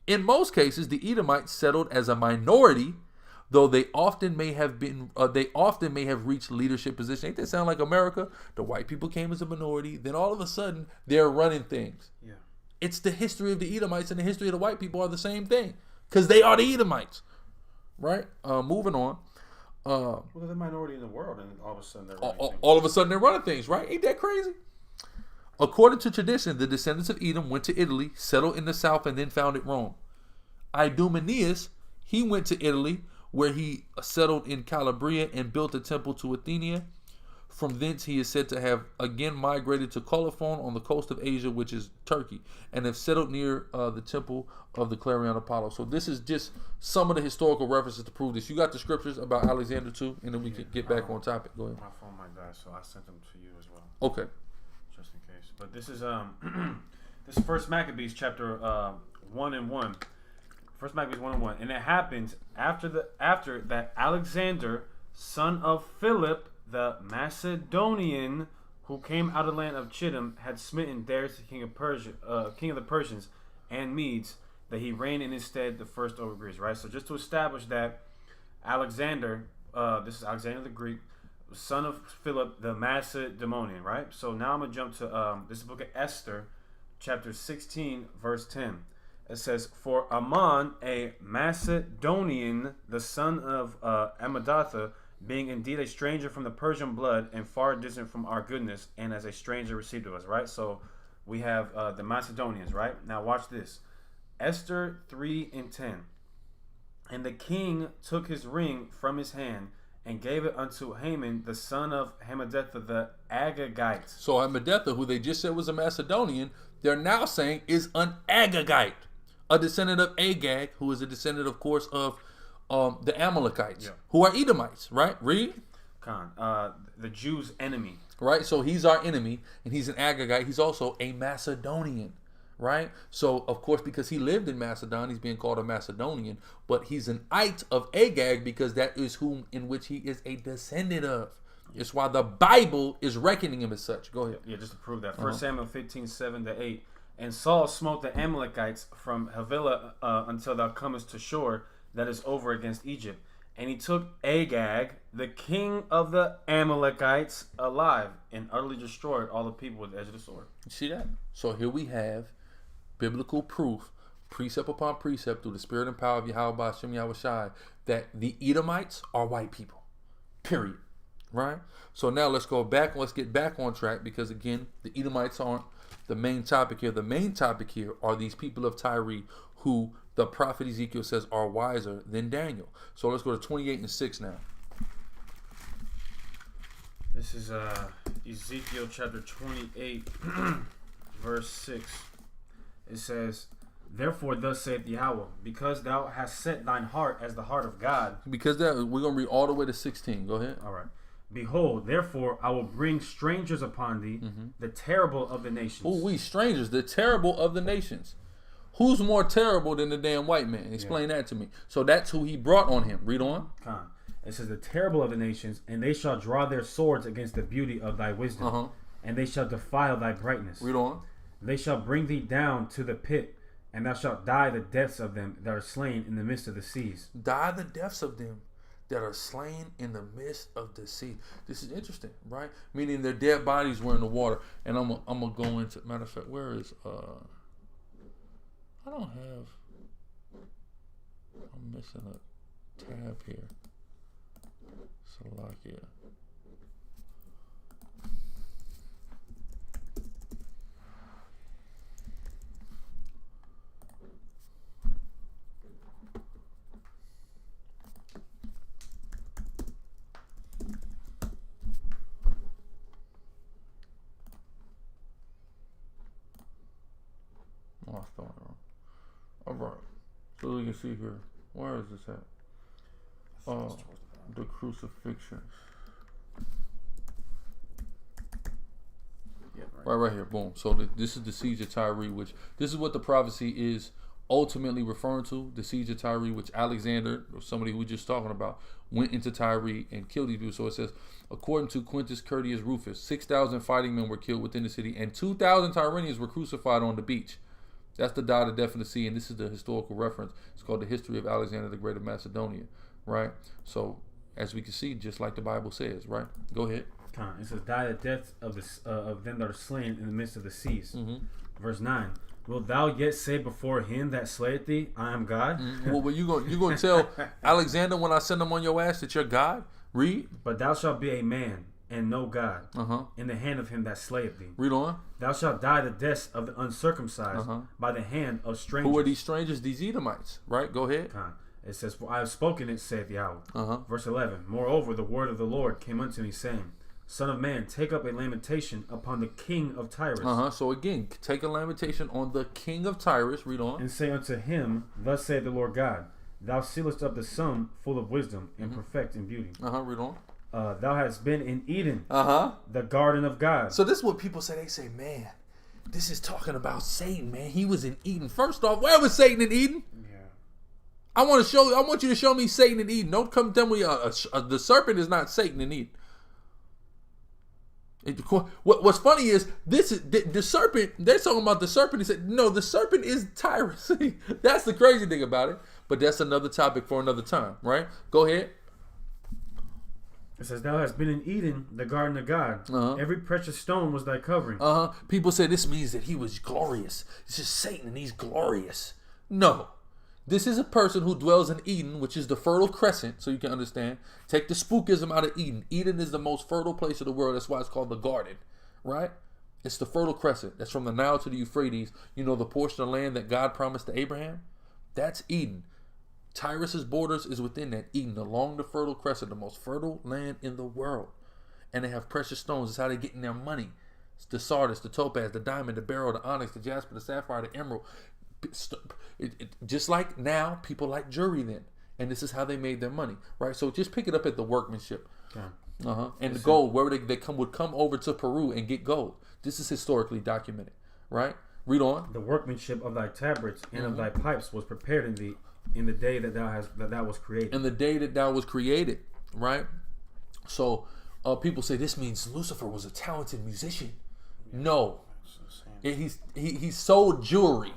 In most cases, the Edomites settled as a minority, though they often may have reached leadership positions. Ain't that sound like America? The white people came as a minority, then all of a sudden they're running things. Yeah. It's the history of the Edomites and the history of the white people are the same thing, because they are the Edomites, right? Moving on. Well, they're the minority in the world, and all of a sudden they're running things. All of a sudden they're running things, right? Ain't that crazy? According to tradition, the descendants of Edom went to Italy, settled in the south, and then founded Rome. Idumeneus, he went to Italy, where he settled in Calabria and built a temple to Athena. From thence he is said to have again migrated to Colophon on the coast of Asia, which is Turkey, and have settled near the temple of the Clarion Apollo. So this is just some of the historical references to prove this. You got the scriptures about Alexander too, and then we can get back on topic. Go ahead. My phone might die, so I sent them to you as well. Okay. Just in case. But this is this is First Maccabees chapter 1:1. First Maccabees 1:1, and it happens after that Alexander, son of Philip the Macedonian, who came out of the land of Chittim, had smitten Darius, the king of Persia, king of the Persians and Medes, that he reigned in his stead the first over Greece. Right. So just to establish that Alexander, this is Alexander the Greek, son of Philip the Macedonian. Right. So now I'm gonna jump to this is the book of Esther, chapter 16, verse 10. It says, "For Ammon, a Macedonian, the son of Ammedatha, being indeed a stranger from the Persian blood and far distant from our goodness, and as a stranger received of us." Right? So we have the Macedonians, right? Now watch this. Esther 3:10. "And the king took his ring from his hand and gave it unto Haman, the son of Hammedatha the Agagite." So Hammedatha, who they just said was a Macedonian, they're now saying is an Agagite, a descendant of Agag, who is a descendant, of course, of the Amalekites, who are Edomites, right? Read. The Jews' enemy. Right? So he's our enemy, and he's an Agagite. He's also a Macedonian, right? So, of course, because he lived in Macedon, he's being called a Macedonian, but he's an ite of Agag because that is whom in which he is a descendant of. It's why the Bible is reckoning him as such. Go ahead. Yeah, just to prove that. 1 Samuel 15:7-8. "And Saul smote the Amalekites from Havilah until thou comest to shore that is over against Egypt. And he took Agag, the king of the Amalekites, alive, and utterly destroyed all the people with the edge of the sword." You see that? So here we have biblical proof, precept upon precept, through the spirit and power of Yahweh Hashem Yahweh Shai, that the Edomites are white people. Period. Right? So now let's go back. Let's get back on track, because again, the Edomites aren't the main topic here. The main topic here are these people of Tyre who the prophet Ezekiel says are wiser than Daniel. So let's go to 28:6 now. This is Ezekiel chapter 28, verse 6. It says, "Therefore thus saith Yahweh, because thou hast set thine heart as the heart of God." Because that, we're going to read all the way to 16. Go ahead. All right. "Behold, therefore I will bring strangers upon thee, the terrible of the nations." Oh, we strangers, the terrible of the nations. Who's more terrible than the damn white man? Explain that to me. So that's who he brought on him. Read on. It says, "The terrible of the nations, and they shall draw their swords against the beauty of thy wisdom, and they shall defile thy brightness. Read on. They shall bring thee down to the pit, and thou shalt die the deaths of them that are slain in the midst of the seas." Die the deaths of them that are slain in the midst of the sea. This is interesting, right? Meaning their dead bodies were in the water. And I'm gonna go into, matter of fact, where is I don't have, I'm missing a tab here. Salakia. Oh, I thought it wrong. All right. So we can see here. Where is this at? The crucifixion. Yeah, right here. Boom. So this is the siege of Tyre, which this is what the prophecy is ultimately referring to. The siege of Tyre, which Alexander, or somebody we were just talking about, went into Tyre and killed these people. So it says, according to Quintus Curtius Rufus, 6,000 fighting men were killed within the city, and 2,000 Tyrrhenians were crucified on the beach. That's the die of death in the sea, and this is the historical reference. It's called the history of Alexander the Great of Macedonia, right? So, as we can see, just like the Bible says, right? Go ahead. It says, "Die the death of them that are slain in the midst of the seas." Verse 9. "Wilt thou yet say before him that slayeth thee, I am God?" Well, you gonna tell Alexander when I send him on your ass that you're God? Read. "But thou shalt be a man, and no God, in the hand of him that slayeth thee." Read on. "Thou shalt die the death of the uncircumcised by the hand of strangers." Who are these strangers? These Edomites, right? Go ahead. It says, "For I have spoken it, saith Yahweh." Verse 11. "Moreover, the word of the Lord came unto me, saying, Son of man, take up a lamentation upon the king of Tyrus. So again, take a lamentation on the king of Tyrus. Read on. And say unto him, thus saith the Lord God, thou sealest up the sum full of wisdom and perfect in beauty. Read on. Thou hast been in Eden, the garden of God. So this is what people say. They say, man, this is talking about Satan, man. He was in Eden. First off, where was Satan in Eden? Yeah. I want you to show me Satan in Eden. Don't come tell me the serpent is not Satan in Eden. What's funny is the serpent. They're talking about the serpent. He said, no, the serpent is Tyrus. That's the crazy thing about it. But that's another topic for another time, right? Go ahead. It says, thou hast been in Eden, the garden of God. Every precious stone was thy covering. People say this means that he was glorious. This is Satan and he's glorious. No. This is a person who dwells in Eden, which is the Fertile Crescent, so you can understand. Take the spookism out of Eden. Eden is the most fertile place of the world. That's why it's called the garden, right? It's the Fertile Crescent. That's from the Nile to the Euphrates. You know the portion of land that God promised to Abraham? That's Eden. Tyrus's borders is within that Eden, along the Fertile Crescent, the most fertile land in the world. And they have precious stones. That's how they get in their money. It's the sardis, the topaz, the diamond, the beryl, the onyx, the jasper, the sapphire, the emerald. Just like now, people like jewelry then. And this is how they made their money, right? So just pick it up at the workmanship. And the gold, where they would come over to Peru and get gold. This is historically documented, right? Read on. The workmanship of thy tabrets and of thy pipes was prepared in thee in the day that thou was created. In the day that thou was created, right? So people say this means Lucifer was a talented musician. No, he sold jewelry.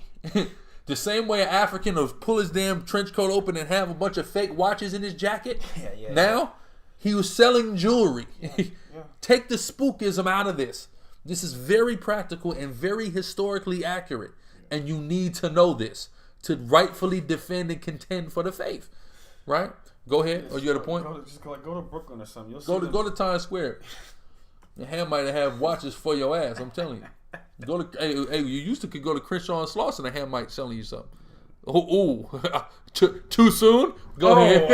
The same way an African will pull his damn trench coat open and have a bunch of fake watches in his jacket. Now he was selling jewelry. Take the spookism out of this. This is very practical and very historically accurate, and you need to know this to rightfully defend and contend for the faith, right? Go ahead. Or you got a point? Go to Brooklyn or something. Go to Times Square. The hand might have watches for your ass. I'm telling you. Go to hey, you used to could go to Crenshaw and Sloss and the hand might selling you something. Too soon? Go ahead.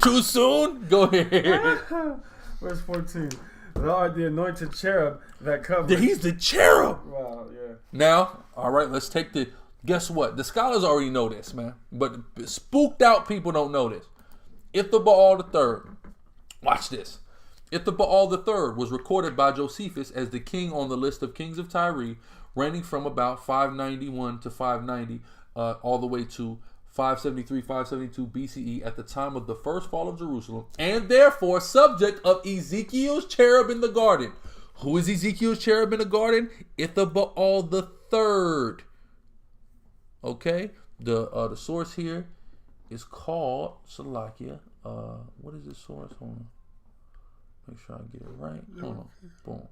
Too soon? Go ahead. Verse 14. Thou art the anointed cherub that covers. He's the cherub. Wow, yeah. Now, all right, let's take the. Guess what? The scholars already know this, man. But spooked out people don't know this. Ithabal III. Watch this. Ithabal III was recorded by Josephus as the king on the list of kings of Tyre, reigning from about 591 to 590, all the way to 573, 572 BCE at the time of the first fall of Jerusalem, and therefore subject of Ezekiel's cherub in the garden. Who is Ezekiel's cherub in the garden? Ithabal III. Okay, the source here is called Salakia. What is this source? Hold on. Make sure I get it right. Hold on. Boom.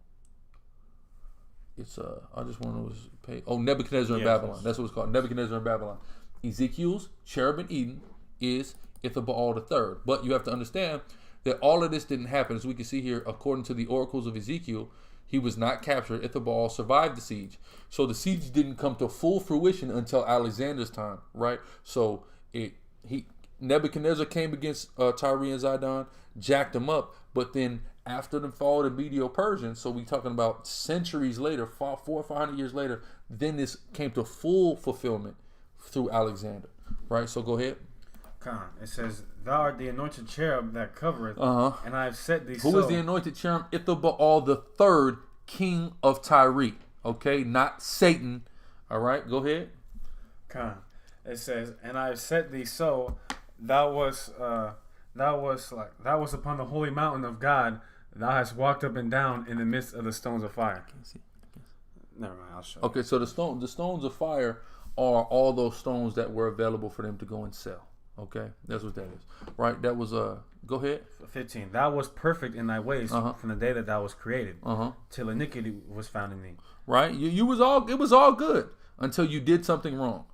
It's I just want to pay. Oh, Nebuchadnezzar in Babylon. That's what it's called. Nebuchadnezzar in Babylon. Ezekiel's cherub in Eden is Ithabal III. But you have to understand that all of this didn't happen. As we can see here, according to the oracles of Ezekiel, he was not captured. Ithabal survived the siege. So the siege didn't come to full fruition until Alexander's time, right? So Nebuchadnezzar came against Tyre and Zidon, jacked them up, but then after the fall of the Medo-Persians, so we talking about centuries later, 400 or 500 years later, then this came to full fulfillment through Alexander, right? So go ahead. It says, thou art the anointed cherub that covereth, and I have set thee. Who is the anointed cherub? Ithabal III, king of Tyre. Okay, not Satan. All right, go ahead. It says, and I have set thee so, thou was upon the holy mountain of God. Thou hast walked up and down in the midst of the stones of fire. Never mind, I'll show you. Okay, so the stones of fire are all those stones that were available for them to go and sell. Okay, that's what that is, right? That was go ahead. 15. Thou was perfect in thy ways from the day that thou was created, till iniquity was found in thee. Right, it was all good until you did something wrong.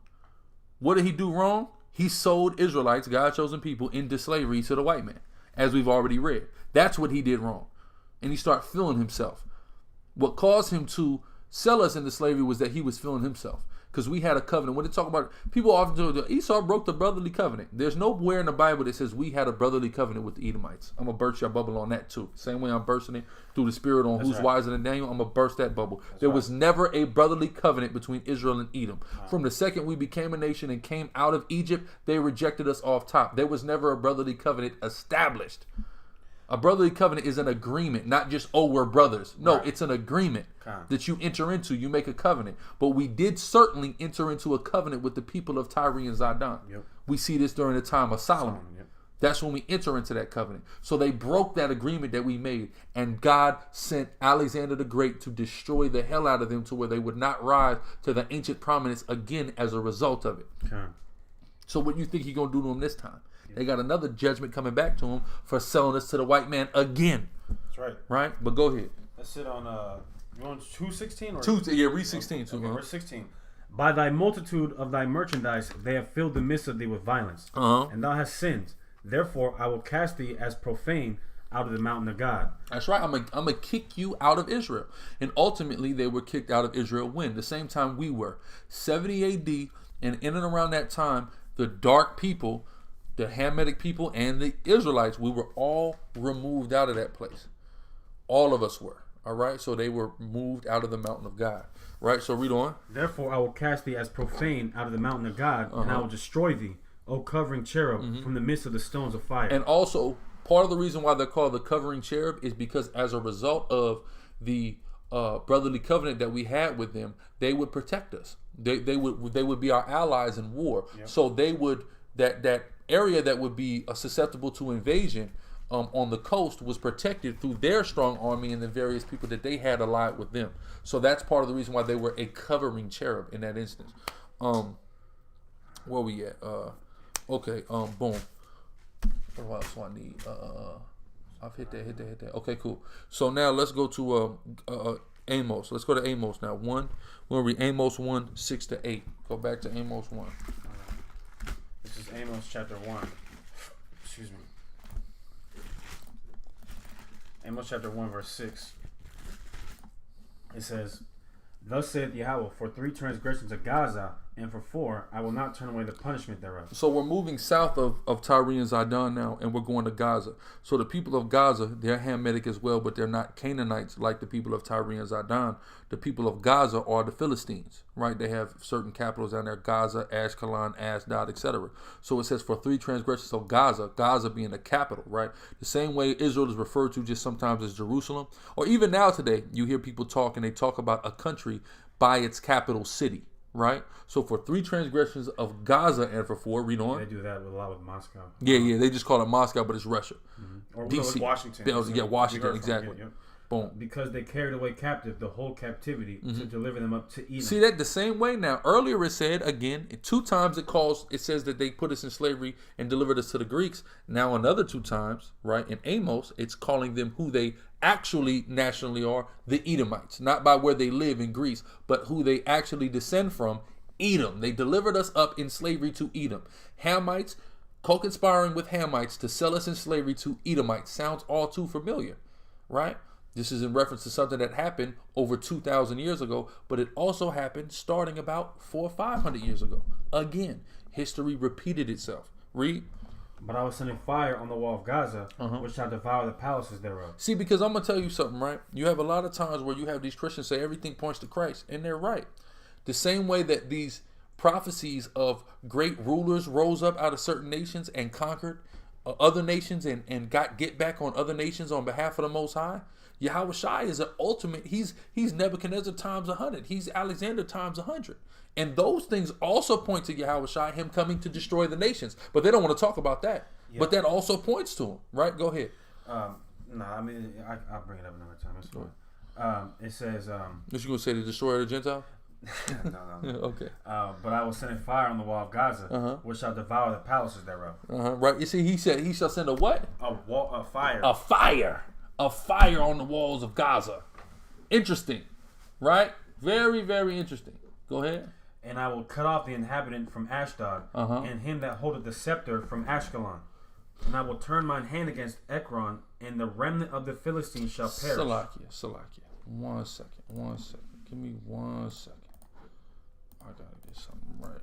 What did he do wrong? He sold Israelites, God's chosen people, into slavery to the white man, as we've already read. That's what he did wrong, and he started feeling himself. What caused him to sell us into slavery was that he was feeling himself. because we had a covenant. When they talk about it, people often do Esau broke the brotherly covenant. There's nowhere in the Bible that says we had a brotherly covenant with the Edomites. I'm gonna burst your bubble on that too. Same way I'm bursting it through the Spirit on who's wiser than Daniel. I'm gonna burst that bubble. There was never a brotherly covenant between Israel and Edom. From the second we became a nation and came out of Egypt, they rejected us off top. There was never a brotherly covenant established. A brotherly covenant is an agreement, not just, oh, we're brothers. No, it's an agreement that you enter into. You make a covenant. But we did certainly enter into a covenant with the people of Tyre and Zidon. We see this during the time of Solomon. That's when we enter into that covenant. So they broke that agreement that we made. And God sent Alexander the Great to destroy the hell out of them to where they would not rise to the ancient prominence again as a result of it. So what you think he's going to do to them this time? They got another judgment coming back to him for selling us to the white man again. That's right. Right? But go ahead. Let's sit on, you want 2:16? Read 16 too. Verse 16. By thy multitude of thy merchandise, they have filled the midst of thee with violence. And thou hast sinned. Therefore, I will cast thee as profane out of the mountain of God. That's right. I'm gonna kick you out of Israel. And ultimately, they were kicked out of Israel when? The same time we were. 70 AD, and in and around that time, the dark people, the Hamitic people, and the Israelites, we were all removed out of that place. All of us were. All right? So they were moved out of the mountain of God. Right? So read on. Therefore, I will cast thee as profane out of the mountain of God, and I will destroy thee, O covering cherub, from the midst of the stones of fire. And also, part of the reason why they're called the covering cherub is because as a result of the brotherly covenant that we had with them, they would protect us. They would be our allies in war. So they would that area that would be susceptible to invasion on the coast was protected through their strong army and the various people that they had allied with them. So that's part of the reason why they were a covering cherub in that instance. Where we at? Okay. Boom. What else do I need? I've hit that. Okay, cool. So now let's go to Amos. Let's go to Amos now. We'll read Amos 1:6-8. Go back to Amos 1. This is Amos chapter 1. Excuse me. Amos chapter 1 verse 6. It says, Thus saith Yahweh, for 3 transgressions of Gaza, and for 4, I will not turn away the punishment thereof. So we're moving south of Tyre and Zidon now, and we're going to Gaza. So the people of Gaza, they're Hamitic as well, but they're not Canaanites like the people of Tyre and Zidon. The people of Gaza are the Philistines, right? They have certain capitals down there, Gaza, Ashkelon, Ashdod, etc. So it says for 3 transgressions of Gaza being the capital, right? The same way Israel is referred to just sometimes as Jerusalem, or even now today, you hear people talk and they talk about a country by its capital city. Right? So for 3 transgressions of Gaza and for 4, read on. They do that a lot with Moscow. Yeah, they just call it Moscow, but it's Russia. Or DC. Washington. Yeah, Washington, exactly. Boom. Because they carried away captive the whole captivity to deliver them up to Edom. See that the same way now. Earlier it said, again, 2 times it says that they put us in slavery and delivered us to the Greeks. Now another 2 times, right? In Amos, it's calling them who they actually nationally are, the Edomites. Not by where they live in Greece, but who they actually descend from, Edom. They delivered us up in slavery to Edom. Hamites, co-conspiring with Hamites to sell us in slavery to Edomites. Sounds all too familiar, right? This is in reference to something that happened over 2,000 years ago, but it also happened starting about 400 or 500 years ago. Again, history repeated itself. Read. But I was sending fire on the wall of Gaza, which shall devour the palaces thereof. See, because I'm going to tell you something, right? You have a lot of times where you have these Christians say everything points to Christ, and they're right. The same way that these prophecies of great rulers rose up out of certain nations and conquered other nations and get back on other nations on behalf of the Most High. Yahushua is an ultimate. He's Nebuchadnezzar times 100. He's Alexander times 100. And those things also point to Yahushua, him coming to destroy the nations. But they don't want to talk about that. Yep. But that also points to him, right? Go ahead. No, I mean, I'll bring it up another time. That's fine. It says... Is you going to say the destroyer of the Gentiles? No. Okay. But I will send a fire on the wall of Gaza, which shall devour the palaces thereof. Right. You see, he said he shall send a what? A fire. A fire. A fire on the walls of Gaza. Interesting. Right? Very, very interesting. Go ahead. And I will cut off the inhabitant from Ashdod, and him that holdeth the scepter from Ashkelon. And I will turn mine hand against Ekron, and the remnant of the Philistines shall perish. Salakia. 1 second. Give me 1 second. I gotta get something right.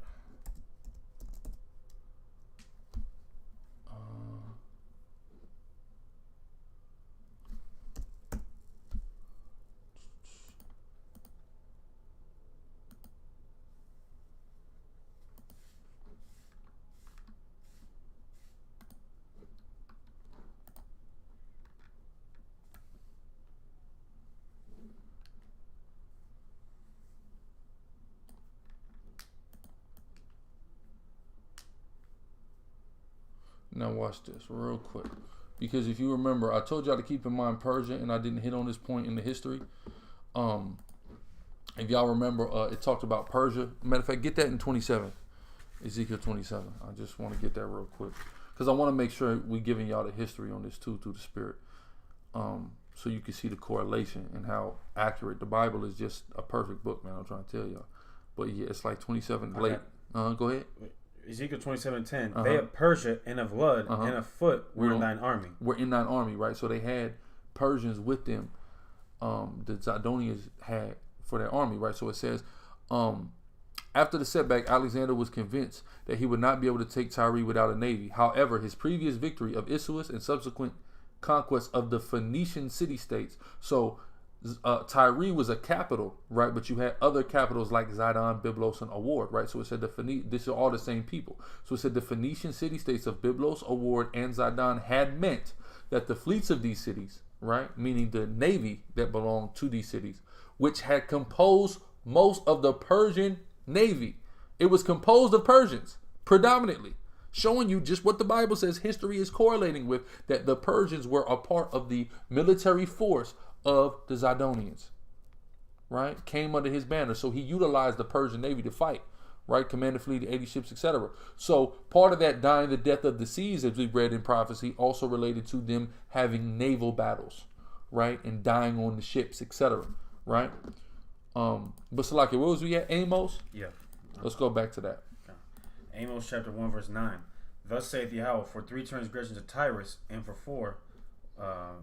Now watch this real quick, because if you remember, I told y'all to keep in mind Persia, and I didn't hit on this point in the history. If y'all remember, it talked about Persia. Matter of fact, get that in 27, Ezekiel 27. I just want to get that real quick, because I want to make sure we giving y'all the history on this too, through the Spirit, so you can see the correlation and how accurate the Bible is. Just a perfect book, man. I'm trying to tell y'all. But yeah, it's like 27 late. Go ahead. Ezekiel 27:10. They of Persia and of Lud and of foot were in thine army. We're in thine army, right? So they had Persians with them. The Zidonians had for their army, right? So it says, after the setback, Alexander was convinced that he would not be able to take Tyre without a navy. However, his previous victory of Issues and subsequent conquest of the Phoenician city-states. So Tyre was a capital, right? But you had other capitals like Zidon, Byblos, and Award, right? So it said this are all the same people. So it said the Phoenician city-states of Byblos, Award, and Zidon had meant that the fleets of these cities, right, meaning the navy that belonged to these cities, which had composed most of the Persian navy. It was composed of Persians, predominantly, showing you just what the Bible says history is correlating with, that the Persians were a part of the military force of the Zidonians, right? Came under his banner. So he utilized the Persian navy to fight, right? Commanded fleet, 80 ships, etc. So part of that dying the death of the seas, as we read in prophecy, also related to them having naval battles, right? And dying on the ships, etc. Right? But Salaki, where was we at? Amos? Yeah. Let's go back to that. Okay. Amos chapter 1 verse 9. Thus saith Yahweh, for 3 transgressions of Tyrus, and for 4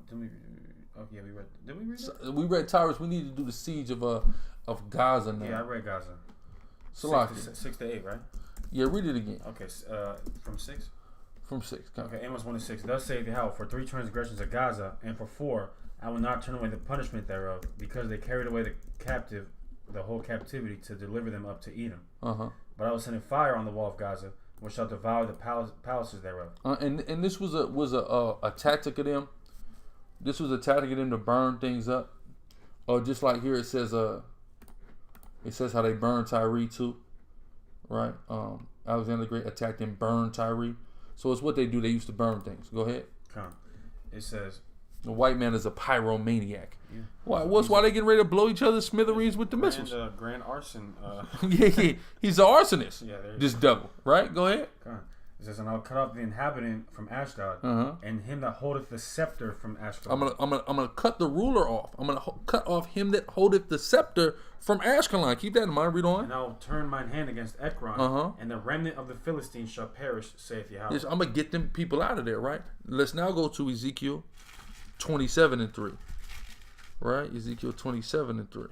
did we read that? We read Tyrus. We need to do the siege of Gaza now. Yeah, I read Gaza. Salaki. 6 to 8, right? Yeah, read it again. Okay, from 6? From 6. Okay, Amos 1 to 6. Thus saith Yahweh, for 3 transgressions of Gaza, and for 4 I will not turn away the punishment thereof, because they carried away the whole captivity, to deliver them up to Edom. But I will send a fire on the wall of Gaza, which shall devour the palaces thereof. And this was a tactic of them. This was a tactic of them to burn things up. Or just like here it says how they burned Tyre too, right? Alexander the Great attacked and burned Tyre. So it's what they do. They used to burn things. Go ahead. It says the white man is a pyromaniac. Yeah. Why they getting ready to blow each other's smithereens with the missiles? Grand arson. Yeah, he's an arsonist. Yeah, this devil, right? Go ahead. It says, and I'll cut off the inhabitant from Ashdod, and him that holdeth the scepter from Ashkelon. I'm gonna cut the ruler off. I'm gonna cut off him that holdeth the scepter from Ashkelon. Keep that in mind. Read on. And I'll turn mine hand against Ekron, and the remnant of the Philistines shall perish, saith Yahweh. Yes, I'm gonna get them people out of there, right? Let's now go to Ezekiel 27 and 3. Right? Ezekiel 27 and 3.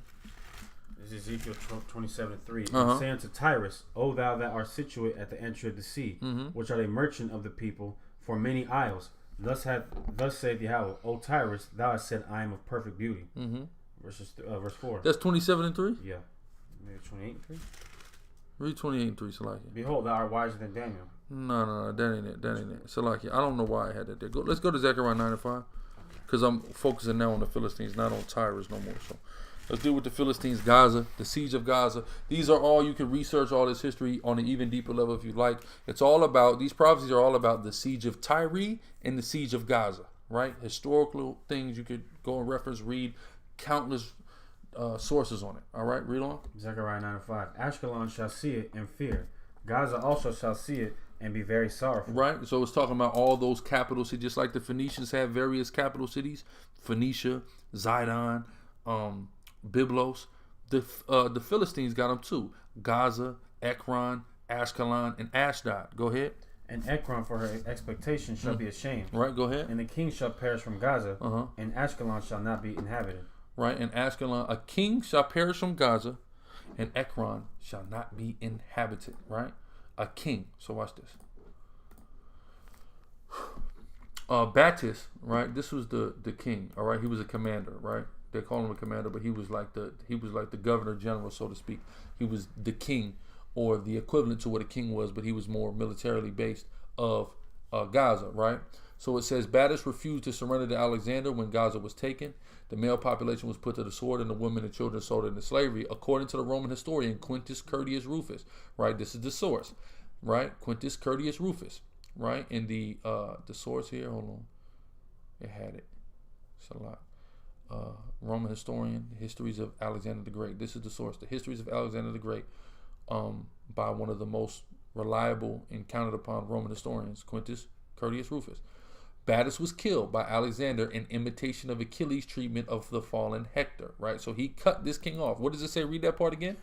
This is Ezekiel 27 and 3. And say unto Tyrus, O thou that art situate at the entry of the sea, which art a merchant of the people, for many isles. Thus saith Yahweh, O Tyrus, thou hast said, I am of perfect beauty. Verse 4. That's 27 and 3? Yeah. Maybe 28 and 3? Read 28 and 3, Salaki. Behold, thou art wiser than Daniel. No, that ain't it. That ain't it. Salaki, I don't know why I had that there. Let's go to Zechariah 9 and 5. Because I'm focusing now on the Philistines, not on Tyrus no more. So let's deal with the Philistines, Gaza, the siege of Gaza. These are all, you can research all this history on an even deeper level if you like. It's all about, these prophecies are all about the siege of Tyre and the siege of Gaza, right? Historical things you could go and reference, read countless sources on it. All right, read on. Zechariah 9 and 5. Ashkelon shall see it and fear. Gaza also shall see it and be very sorrowful. Right, so it's talking about all those capital cities, just like the Phoenicians have various capital cities, Phoenicia, Zidon, Byblos. The Philistines got them too: Gaza, Ekron, Ashkelon, and Ashdod. Go ahead. And Ekron for her expectation shall be ashamed. Right, go ahead. And the king shall perish from Gaza, and Ashkelon shall not be inhabited. Right, and Ashkelon, a king shall perish from Gaza, and Ekron shall not be inhabited, right? A king. So watch this. Baptist, right? This was the king, all right? He was a commander, right? They call him a commander, but he was like the governor general, so to speak. He was the king, or the equivalent to what a king was, but he was more militarily based of Gaza, right? So it says, Baptist refused to surrender to Alexander when Gaza was taken. The male population was put to the sword, and the women and children sold into slavery, according to the Roman historian Quintus Curtius Rufus, right? This is the source, right? Quintus Curtius Rufus, right? In the source here, hold on. It had it. It's a lot. Roman historian, Histories of Alexander the Great. This is the source, the Histories of Alexander the Great, by one of the most reliable and counted upon Roman historians, Quintus Curtius Rufus. Baptist was killed by Alexander in imitation of Achilles' treatment of the fallen Hector, right? So he cut this king off. What does it say? Read that part again.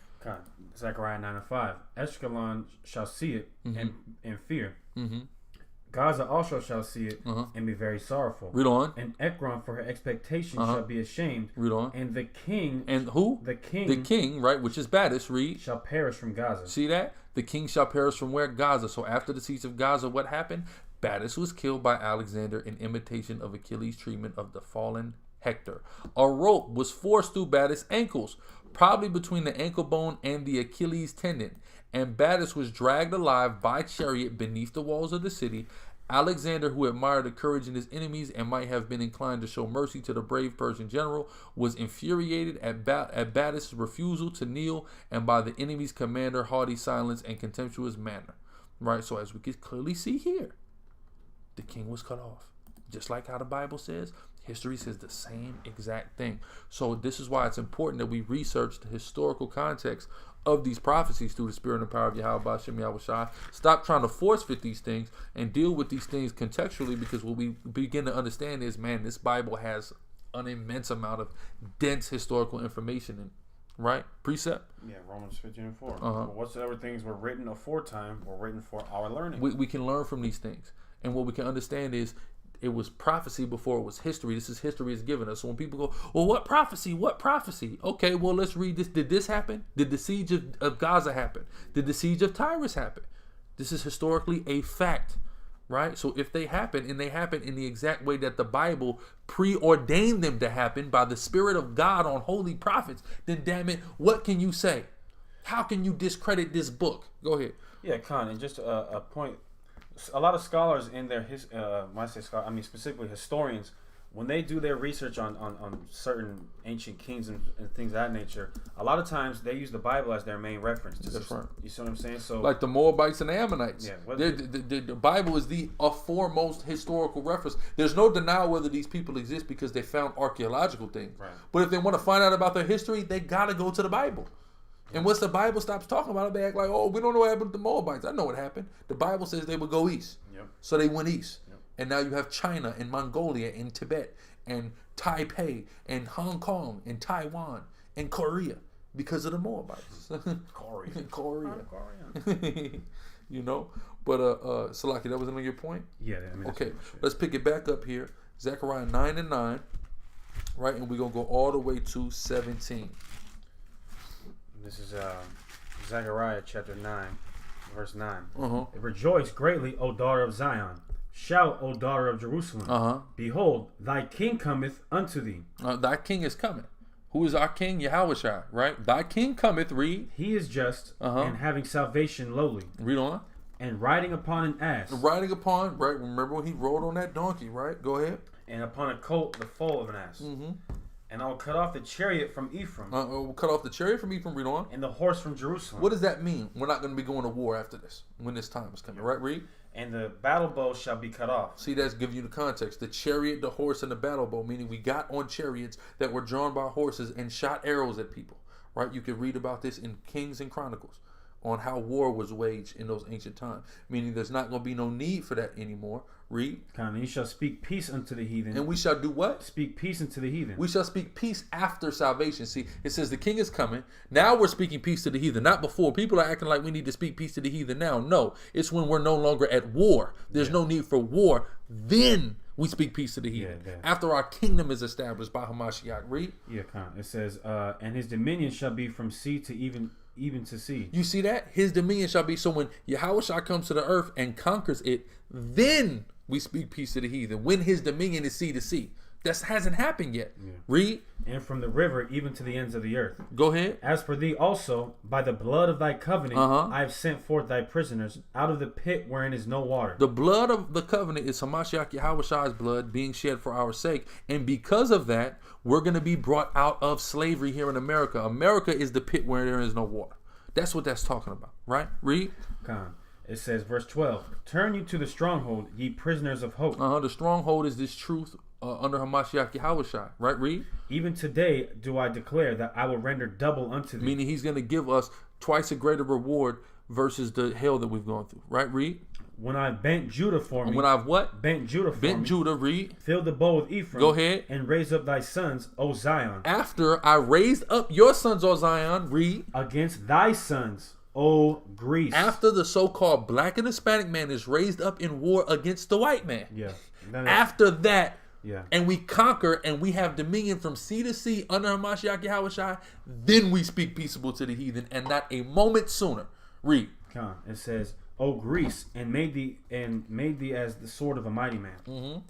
Zechariah 9:5. Ashkelon shall see it and fear. Mm-hmm. Gaza also shall see it and be very sorrowful. Read on. And Ekron for her expectation shall be ashamed. Read on. And the king. And who? The king. The king, right, which is Baptist. Read. Shall perish from Gaza. See that? The king shall perish from where? Gaza. So after the siege of Gaza, what happened? Baptist was killed by Alexander in imitation of Achilles' treatment of the fallen Hector. A rope was forced through Baptist's ankles, probably between the ankle bone and the Achilles tendon, and Baptist was dragged alive by chariot beneath the walls of the city. Alexander, who admired the courage in his enemies and might have been inclined to show mercy to the brave Persian general, was infuriated at Baptist's refusal to kneel and by the enemy's commander haughty silence and contemptuous manner. Right, so as we can clearly see here, the king was cut off. Just like how the Bible says, history says the same exact thing. So this is why it's important that we research the historical context of these prophecies through the spirit and power of Yahweh B'Shem Yahushua. Stop trying to force fit these things and deal with these things contextually, because what we begin to understand is, man, this Bible has an immense amount of dense historical information in, right? Precept? Yeah, Romans 15:4. Whatsoever things were written aforetime were written for our learning. We can learn from these things. And what we can understand is it was prophecy before it was history. This is history is given us. So when people go, well, what prophecy? What prophecy? Okay, well, let's read this. Did this happen? Did the siege of Gaza happen? Did the siege of Tyrus happen? This is historically a fact, right? So if they happen, and they happen in the exact way that the Bible preordained them to happen by the Spirit of God on holy prophets, then damn it, what can you say? How can you discredit this book? Go ahead. Yeah, Khan, and just a point. A lot of scholars in their when I say scholar, I mean specifically historians, when they do their research on certain ancient kings and things of that nature, a lot of times they use the Bible as their main reference. That's right. You see what I'm saying? So like the Moabites and the Ammonites. Yeah, the Bible is the foremost historical reference. There's no denial whether these people exist because they found archaeological things. Right. But if they want to find out about their history, they got to go to the Bible. And once the Bible stops talking about it, they act like, oh, we don't know what happened to the Moabites. I know what happened. The Bible says they would go east. Yep. So they went east. Yep. And now you have China and Mongolia and Tibet and Taipei and Hong Kong and Taiwan and Korea because of the Moabites. Korea. You know? But, Salaki, that wasn't on your point? Yeah. I mean, okay, let's pick it back up here. Zechariah 9:9, right? And we're going to go all the way to 17. This is Zechariah chapter 9, verse 9. Rejoice greatly, O daughter of Zion. Shout, O daughter of Jerusalem. Behold, thy king cometh unto thee. Thy king is coming. Who is our king? Yahushua, right? Thy king cometh, read. He is just and having salvation lowly. Read on. And riding upon an ass. Riding upon, right? Remember when he rode on that donkey, right? Go ahead. And upon a colt, the foal of an ass. And I will cut off the chariot from Ephraim. We'll cut off the chariot from Ephraim. Read on. And the horse from Jerusalem. What does that mean? We're not going to be going to war after this, when this time is coming, right? Read. And the battle bow shall be cut off. See, that's giving you the context. The chariot, the horse, and the battle bow, meaning we got on chariots that were drawn by horses and shot arrows at people, right? You can read about this in Kings and Chronicles on how war was waged in those ancient times, meaning there's not going to be no need for that anymore. Read. And you shall speak peace unto the heathen. And we shall do what? Speak peace unto the heathen. We shall speak peace after salvation. See, it says the king is coming. Now we're speaking peace to the heathen, not before. People are acting like we need to speak peace to the heathen now. No, it's when we're no longer at war. There's no need for war. Then we speak peace to the heathen. After our kingdom is established by Hamashiach. Read. Yeah, it says, and his dominion shall be from sea to even even to sea. You see that? His dominion shall be. So when Yahushua comes to the earth and conquers it, then we speak peace to the heathen. When his dominion is sea to sea. That hasn't happened yet. Yeah. Read. And from the river even to the ends of the earth. Go ahead. As for thee also, by the blood of thy covenant, I have sent forth thy prisoners out of the pit wherein is no water. The blood of the covenant is Hamashiach Yahushua's blood being shed for our sake. And because of that, we're going to be brought out of slavery here in America. America is the pit where there is no water. That's what that's talking about. Right? Read. It says, verse 12, turn you to the stronghold, ye prisoners of hope. The stronghold is this truth under Hamashiach Yahushua. Right? Read. Even today do I declare that I will render double unto thee. Meaning he's going to give us twice a greater reward versus the hell that we've gone through. Right? Read. When I've bent Judah for me. When I've what? Bent Judah for me. Bent Judah, read. Filled the bow with Ephraim. Go ahead. And raised up thy sons, O Zion. After I raised up your sons, O Zion, read. Against thy sons, O Greece. After the so-called black and Hispanic man is raised up in war against the white man. Yeah. After that, yeah, and we conquer and we have dominion from sea to sea under Hamashiach Yahushua, then we speak peaceable to the heathen, and not a moment sooner. Read. It says, O Greece, and made thee as the sword of a mighty man.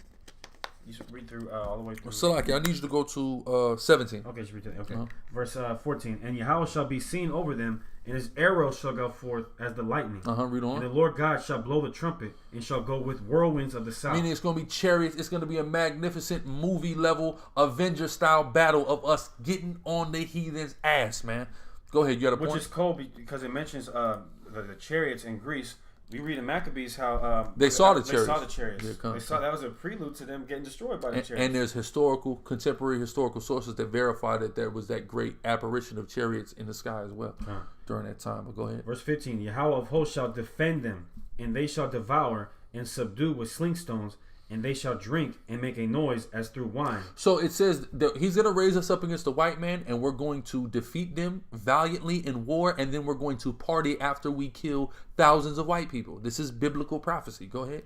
You should read through all the way through. Salaki, I need you to go to 17. Okay, you should read that. Okay. Verse 14. And Yahweh shall be seen over them, and his arrows shall go forth as the lightning. Read on. And the Lord God shall blow the trumpet, and shall go with whirlwinds of the south. Meaning it's going to be chariots. It's going to be a magnificent movie level Avenger style battle of us getting on the heathen's ass, man. Go ahead, you got a point? Which is cool because it mentions the chariots in Greece. We read in Maccabees how they saw the chariots. They saw the chariots. They saw that was a prelude to them getting destroyed by the chariots. And there's contemporary historical sources that verify that there was that great apparition of chariots in the sky as well during that time. But go ahead. Verse 15: Yahweh of hosts shall defend them, and they shall devour and subdue with slingstones, and they shall drink and make a noise as through wine. So it says that he's going to raise us up against the white man, and we're going to defeat them valiantly in war, and then we're going to party after we kill thousands of white people. This is biblical prophecy. Go ahead.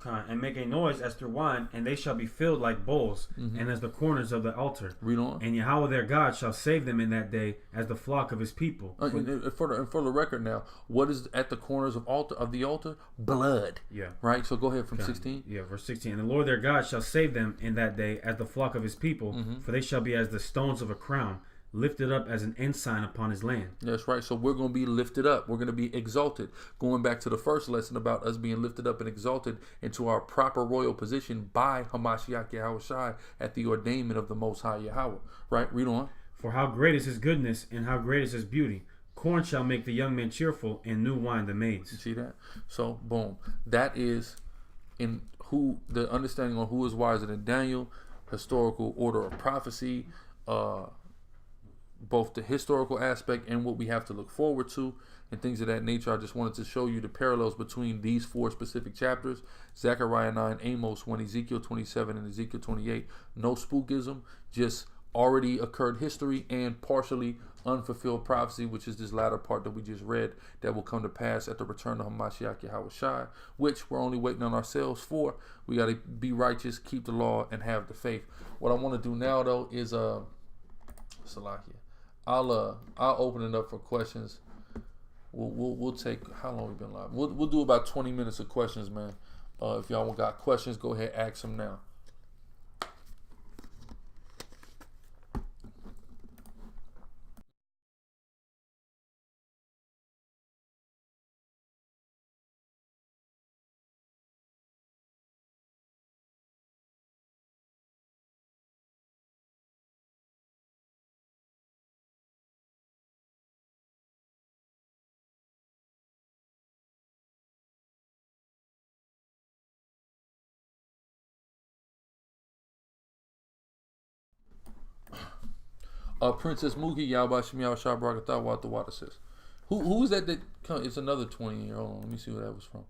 And make a noise as through wine, and they shall be filled like bowls, and as the corners of the altar. Read on. And Yahweh their God shall save them in that day as the flock of his people. For the record now, what is at the corners of the altar? Blood. Yeah. Right? So go ahead from 16. Yeah, verse 16. And the Lord their God shall save them in that day as the flock of his people, for they shall be as the stones of a crown, lifted up as an ensign upon his land. That's right. So we're going to be lifted up. We're going to be exalted. Going back to the first lesson about us being lifted up and exalted into our proper royal position by Hamashiach Yahushua at the ordainment of the Most High Yahweh. Right? Read on. For how great is his goodness and how great is his beauty. Corn shall make the young men cheerful, and new wine the maids. You see that? So, boom. That is in who the understanding on who is wiser than Daniel, historical order of prophecy, both the historical aspect and what we have to look forward to and things of that nature. I just wanted to show you the parallels between these four specific chapters: Zechariah 9, Amos 1, Ezekiel 27, and Ezekiel 28. No spookism, just already occurred history and partially unfulfilled prophecy, which is this latter part that we just read, that will come to pass at the return of Hamashiach Yahushua, which we're only waiting on ourselves for. We got to be righteous, keep the law, and have the faith. What I want to do now, though, is Salakia, I'll open it up for questions. We'll take, how long we been live? We'll do about 20 minutes of questions, man. If y'all got questions, go ahead, ask them now. Princess Mugi Yabashim Yawashah Bragatha Wata Wata says. Who is that it's another 20-year-old. Let me see where that was from.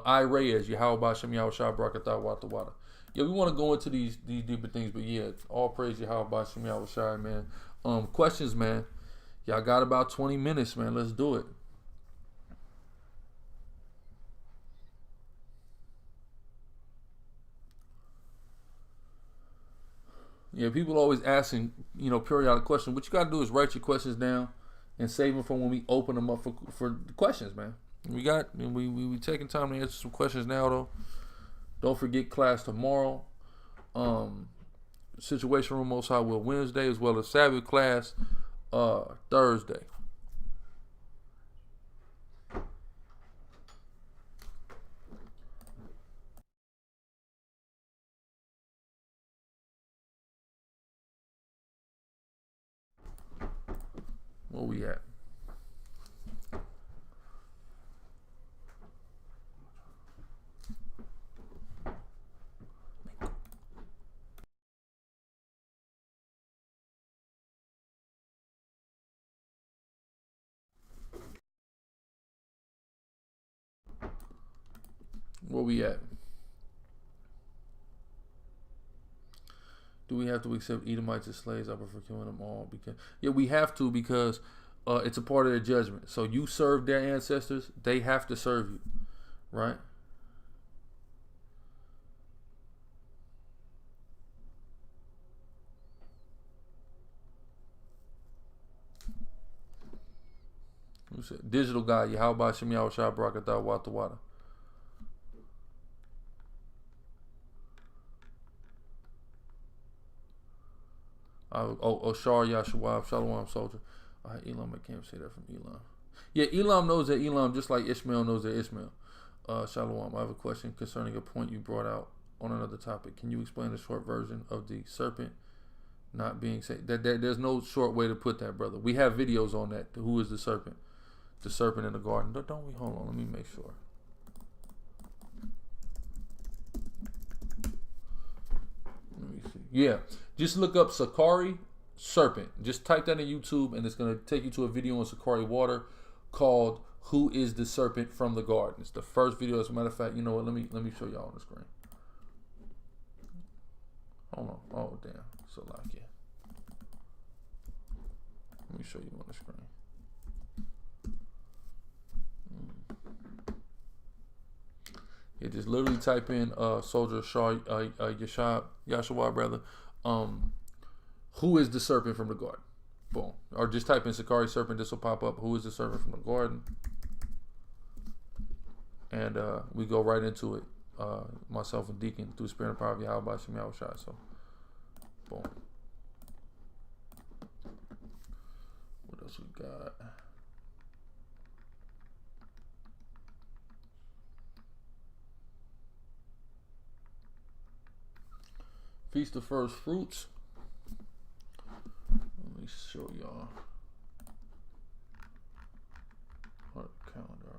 I Reyes, Yahweh Yawashah Bragatha Wata Wata. Yeah, we want to go into these deeper things, but yeah, all praise Yahweh Yawashah, man. Questions, man. Y'all got about 20 minutes, man. Let's do it. Yeah, people always asking, periodic questions. What you got to do is write your questions down and save them for when we open them up for questions, man. We taking time to answer some questions now, though. Don't forget class tomorrow. Situation Room Most High Will Wednesday, as well as Sabbath class Thursday. Where we at? Where we at? Do we have to accept Edomites as slaves? I prefer killing them all because we have to, because it's a part of their judgment. So you serve their ancestors, they have to serve you, right? Who said? Digital guy, Yahweh Shem Yahweh Shah Barakatah Wata Wata. Shar Yashawab, Shalom soldier. Elam, I can't say that from Elam. Yeah, Elam knows that Elam, just like Ishmael knows that Ishmael. Shalom, I have a question concerning a point you brought out on another topic. Can you explain the short version of the serpent not being saved? There's no short way to put that, brother. We have videos on that. Who is the serpent? The serpent in the garden. Don't we? Hold on, let me make sure. Let me see. Yeah, just look up Sicarii serpent. Just type that in YouTube, and it's gonna take you to a video on Sicarii water called "Who is the Serpent from the Garden?" It's the first video. As a matter of fact, you know what? Let me show y'all on the screen. Hold on. Oh damn. So like yeah. Let me show you on the screen. Yeah, just literally type in soldier Shah Yashua brother. Who is the serpent from the garden? Boom. Or just type in Sicarii serpent. This will pop up. Who is the serpent from the garden? And we go right into it. Myself and Deacon through the spirit and power of Yahweh Shem Yahweh Shai. So, boom. What else we got? Feast of First Fruits. Let me show y'all our calendar.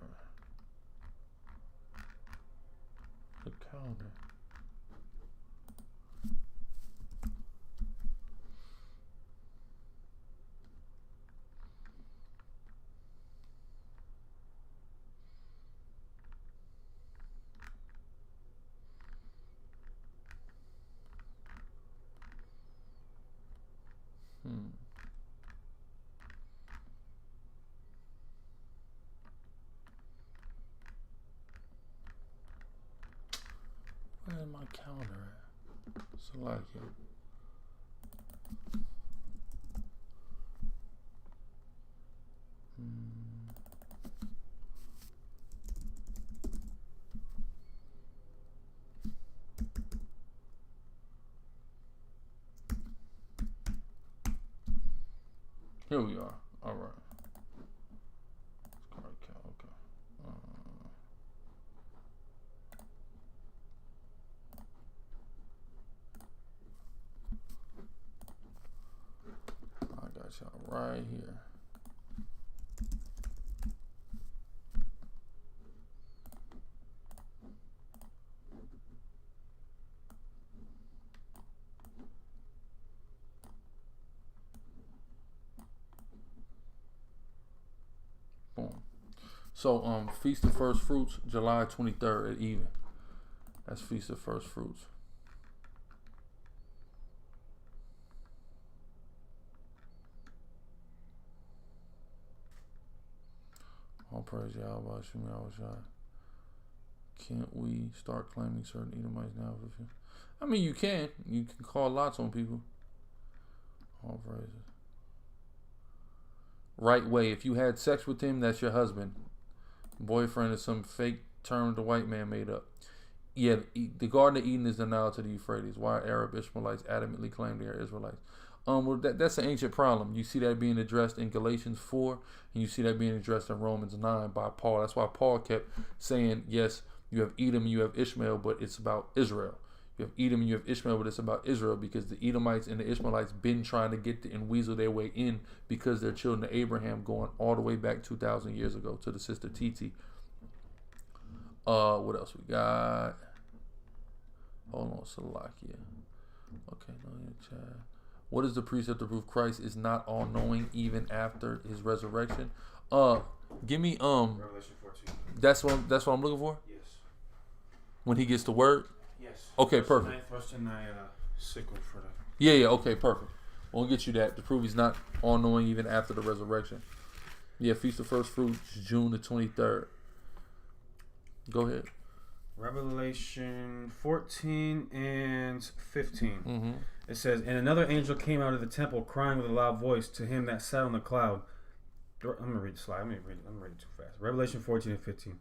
The calendar. Where's my calendar at? So like it. Here we are. All right. Okay. I got y'all right here. Boom. So Feast of First Fruits, July 23rd at even. That's Feast of First Fruits. All praise Yahweh, Shem Yahweh Shai. Can't we start claiming certain Edomites now? I mean, you can. You can call lots on people. All praises. right way. If you had sex with him, that's your husband. Boyfriend is some fake term the white man made up. Yeah, the Garden of Eden is the Nile to the Euphrates. Why Arab Ishmaelites adamantly claim they are Israelites? Well, that's an ancient problem. You see that being addressed in Galatians 4, and you see that being addressed in Romans 9 by Paul. That's why Paul kept saying, yes, you have Edom and you have Ishmael, but it's about Israel. You have Edom and you have Ishmael, but it's about Israel, because the Edomites and the Ishmaelites been trying to get and weasel their way in, because they're children of Abraham, going all the way back 2,000 years ago to the sister Titi. What else we got? Hold on, Salakia. Okay, no, chat. What is the precept to prove Christ is not all knowing even after his resurrection? Give me Revelation 14. That's what I'm looking for? Yes. When he gets the word? Yes. Okay, perfect. First and I sickle for that. Yeah, okay, perfect. We'll get you that to prove he's not all knowing even after the resurrection. Yeah, Feast of First Fruits, June the 23rd. Go ahead. Revelation 14 and 15. Mm-hmm. It says, and another angel came out of the temple, crying with a loud voice to him that sat on the cloud. I'm going to read the slide. I'm reading too fast. Revelation 14 and 15.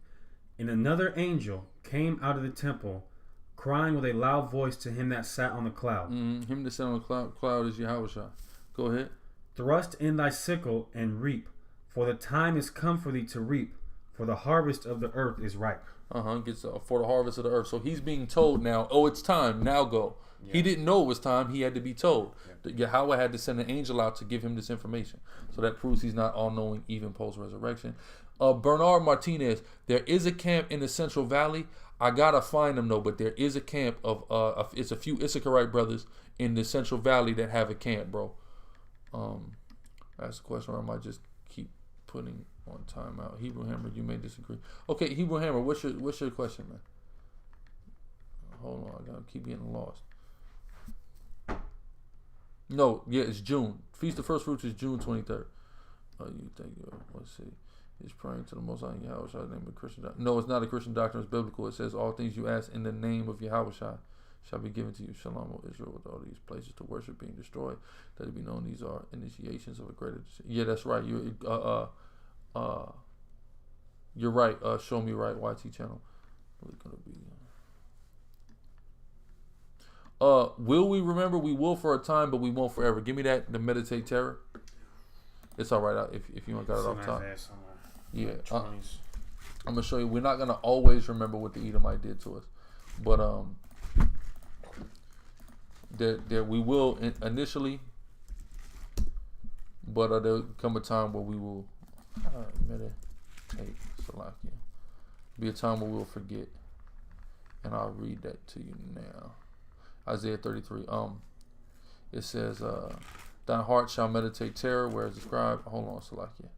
And another angel came out of the temple, crying with a loud voice to him that sat on the cloud. Him that sat on the cloud is Yahushua. Go ahead. Thrust in thy sickle and reap, for the time is come for thee to reap, for the harvest of the earth is ripe. Gets for the harvest of the earth. So he's being told now, oh, it's time. Now go. Yeah. He didn't know it was time. He had to be told. Yeah. Yahweh had to send an angel out to give him this information. So that proves he's not all-knowing even post-resurrection. Bernard Martinez, there is a camp in the Central Valley. I got to find them, though, but there is a camp of, it's a few Sicarii brothers in the Central Valley that have a camp, bro. That's a question, or I might just keep putting on timeout. Hebrew Hammer, you may disagree. Okay, Hebrew Hammer, what's your question, man? Hold on, I gotta keep getting lost. No, yeah, it's June. Feast of First Fruits is June 23rd. You think, let's see. It's praying to the Most High Yahushua, name of Christian doctrine. No, it's not a Christian doctrine, it's biblical. It says, all things you ask in the name of Yahushua shall be given to you. Shalom, O Israel, with all these places to worship being destroyed, that it be known these are initiations of a greater. Yeah, that's right. You're right. Show me right. YT channel. Really gonna be. Will we remember? We will for a time, but we won't forever. Give me that. The meditate terror. It's all right if you don't got it off top. Yeah. I'm gonna show you. We're not gonna always remember what the Edomite did to us, but there we will initially, but there'll come a time where we will meditate. Salakia. Be a time where we'll forget, and I'll read that to you now. Isaiah 33. It says, "Thine heart shall meditate terror," where it's described. Hold on, Salakia.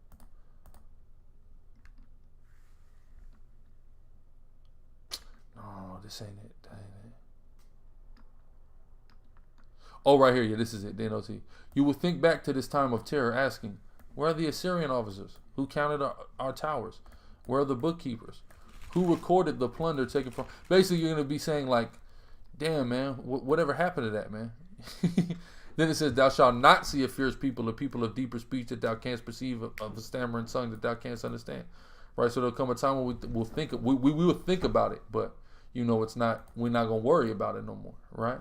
No, this ain't it. Dang it. Oh, right here. Yeah, this is it. DNOT. You will think back to this time of terror, asking, where are the Assyrian officers who counted our towers? Where are the bookkeepers who recorded the plunder taken from? Basically, you're going to be saying like, damn, man, whatever happened to that, man? Then it says, thou shalt not see a fierce people, a people of deeper speech that thou canst perceive, of a stammering tongue that thou canst understand. Right? So there'll come a time when we'll think, we will think about it, but you know, it's not, we're not going to worry about it no more. Right?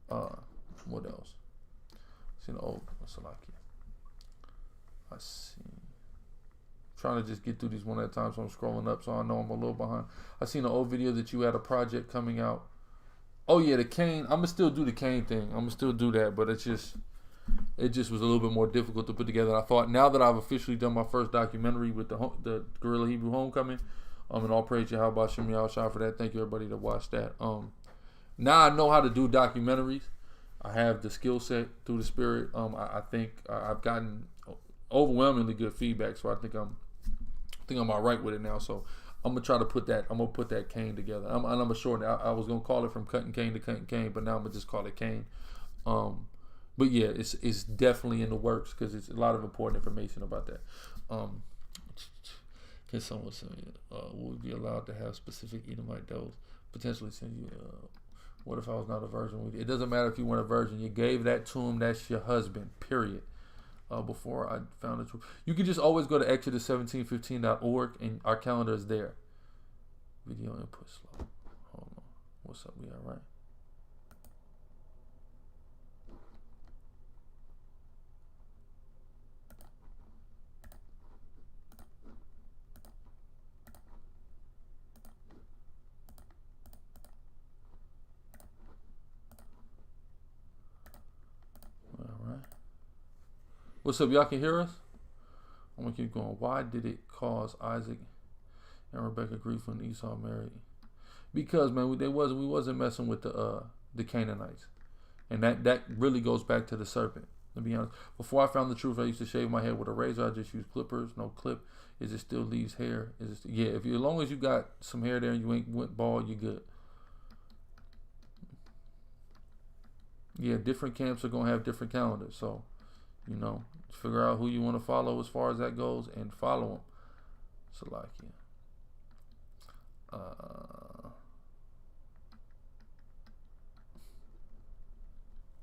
What else? See the old Salakia. I see. Trying to just get through these one at a time, so I'm scrolling up, so I know I'm a little behind. I seen an old video that you had a project coming out. Oh yeah, the cane. I'm gonna still do the cane thing. I'm gonna still do that, but it just was a little bit more difficult to put together. I thought now that I've officially done my first documentary with the Guerrilla Hebrew Homecoming, and all praise Yahweh Shem Yahushua for that. Thank you everybody that watched that. Now I know how to do documentaries. I have the skill set through the Spirit. I think I've gotten overwhelmingly good feedback, so I think I'm all right with it now. So I'm gonna try to put that. I'm gonna put that cane together. I'm gonna shorten it. I was gonna call it from cutting cane to cutting cane, but now I'm gonna just call it cane. But yeah, it's definitely in the works because it's a lot of important information about that. Can someone send me? Will we be allowed to have specific Edomite does? Potentially send you. What if I was not a virgin? It doesn't matter if you weren't a virgin. You gave that to him. That's your husband. Period. before I found the truth. You can just always go to Exodus1715.org and our calendar is there. Video input slow. Hold on. What's up? We all right? What's up? Y'all can hear us? I'm gonna keep going. Why did it cause Isaac and Rebecca grief when Esau married? Because, man, we wasn't messing with the Canaanites, and that really goes back to the serpent. To be honest, before I found the truth, I used to shave my head with a razor. I just used clippers, no clip. It just still leaves hair. Yeah, as long as you got some hair there and you ain't went bald, you're good. Yeah, different camps are gonna have different calendars, so you know, figure out who you want to follow as far as that goes and follow them. Salakia.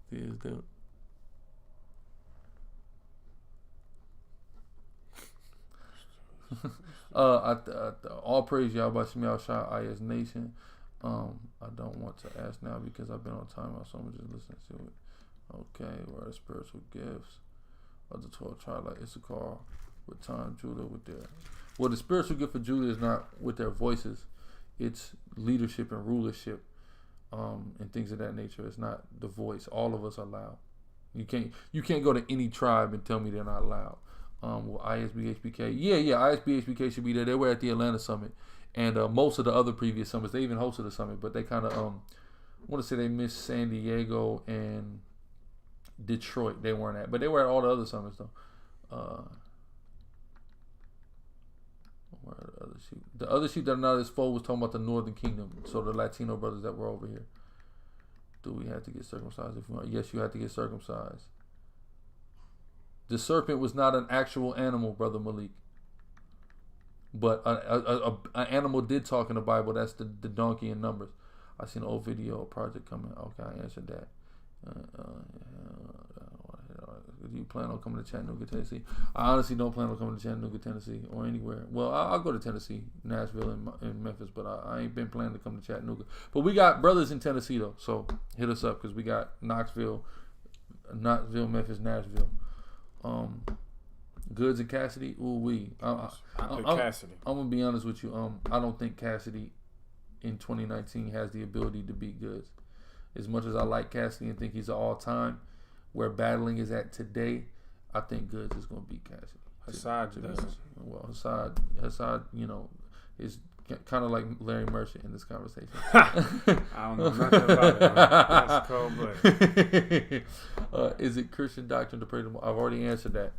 Here's the all praise Yahweh Shemiah Shah IS Nation. I don't want to ask now because I've been on timeout, so I'm just listening to it. Okay, where are the spiritual gifts of the 12 tribes like Issachar with time, Judah with their... Well, the spiritual gift for Judah is not with their voices. It's leadership and rulership, and things of that nature. It's not the voice. All of us are loud. You can't go to any tribe and tell me they're not loud. Well, ISBHBK, yeah, ISBHBK should be there. They were at the Atlanta summit, and most of the other previous summits, they even hosted a summit, but they kind of I want to say they missed San Diego and Detroit. They weren't at, but they were at all the other summits though. Where are the other sheep? The other sheep that are not as full was talking about the Northern Kingdom, so the Latino brothers that were over here. Do we have to get circumcised if you want? Yes, you have to get circumcised. The serpent was not an actual animal, Brother Malik. But an animal did talk in the Bible. That's the donkey in Numbers. I seen an old video, project coming. Okay, I answered that. Do you plan on coming to Chattanooga, Tennessee? I honestly don't plan on coming to Chattanooga, Tennessee, or anywhere. Well, I'll go to Tennessee, Nashville, and Memphis, but I ain't been planning to come to Chattanooga. But we got brothers in Tennessee, though, so hit us up because we got Knoxville, Memphis, Nashville. Goods and Cassidy, Cassidy. I'm gonna be honest with you. I don't think Cassidy in 2019 has the ability to beat Goods. As much as I like Cassidy and think he's an all-time, where battling is at today, I think Goods is gonna beat Cassidy. Hassad does. Well, Hassad, you know, is kind of like Larry Merchant in this conversation. I don't know nothing about it, man. That's cold-blooded. Is it Christian doctrine to pray to? I've already answered that.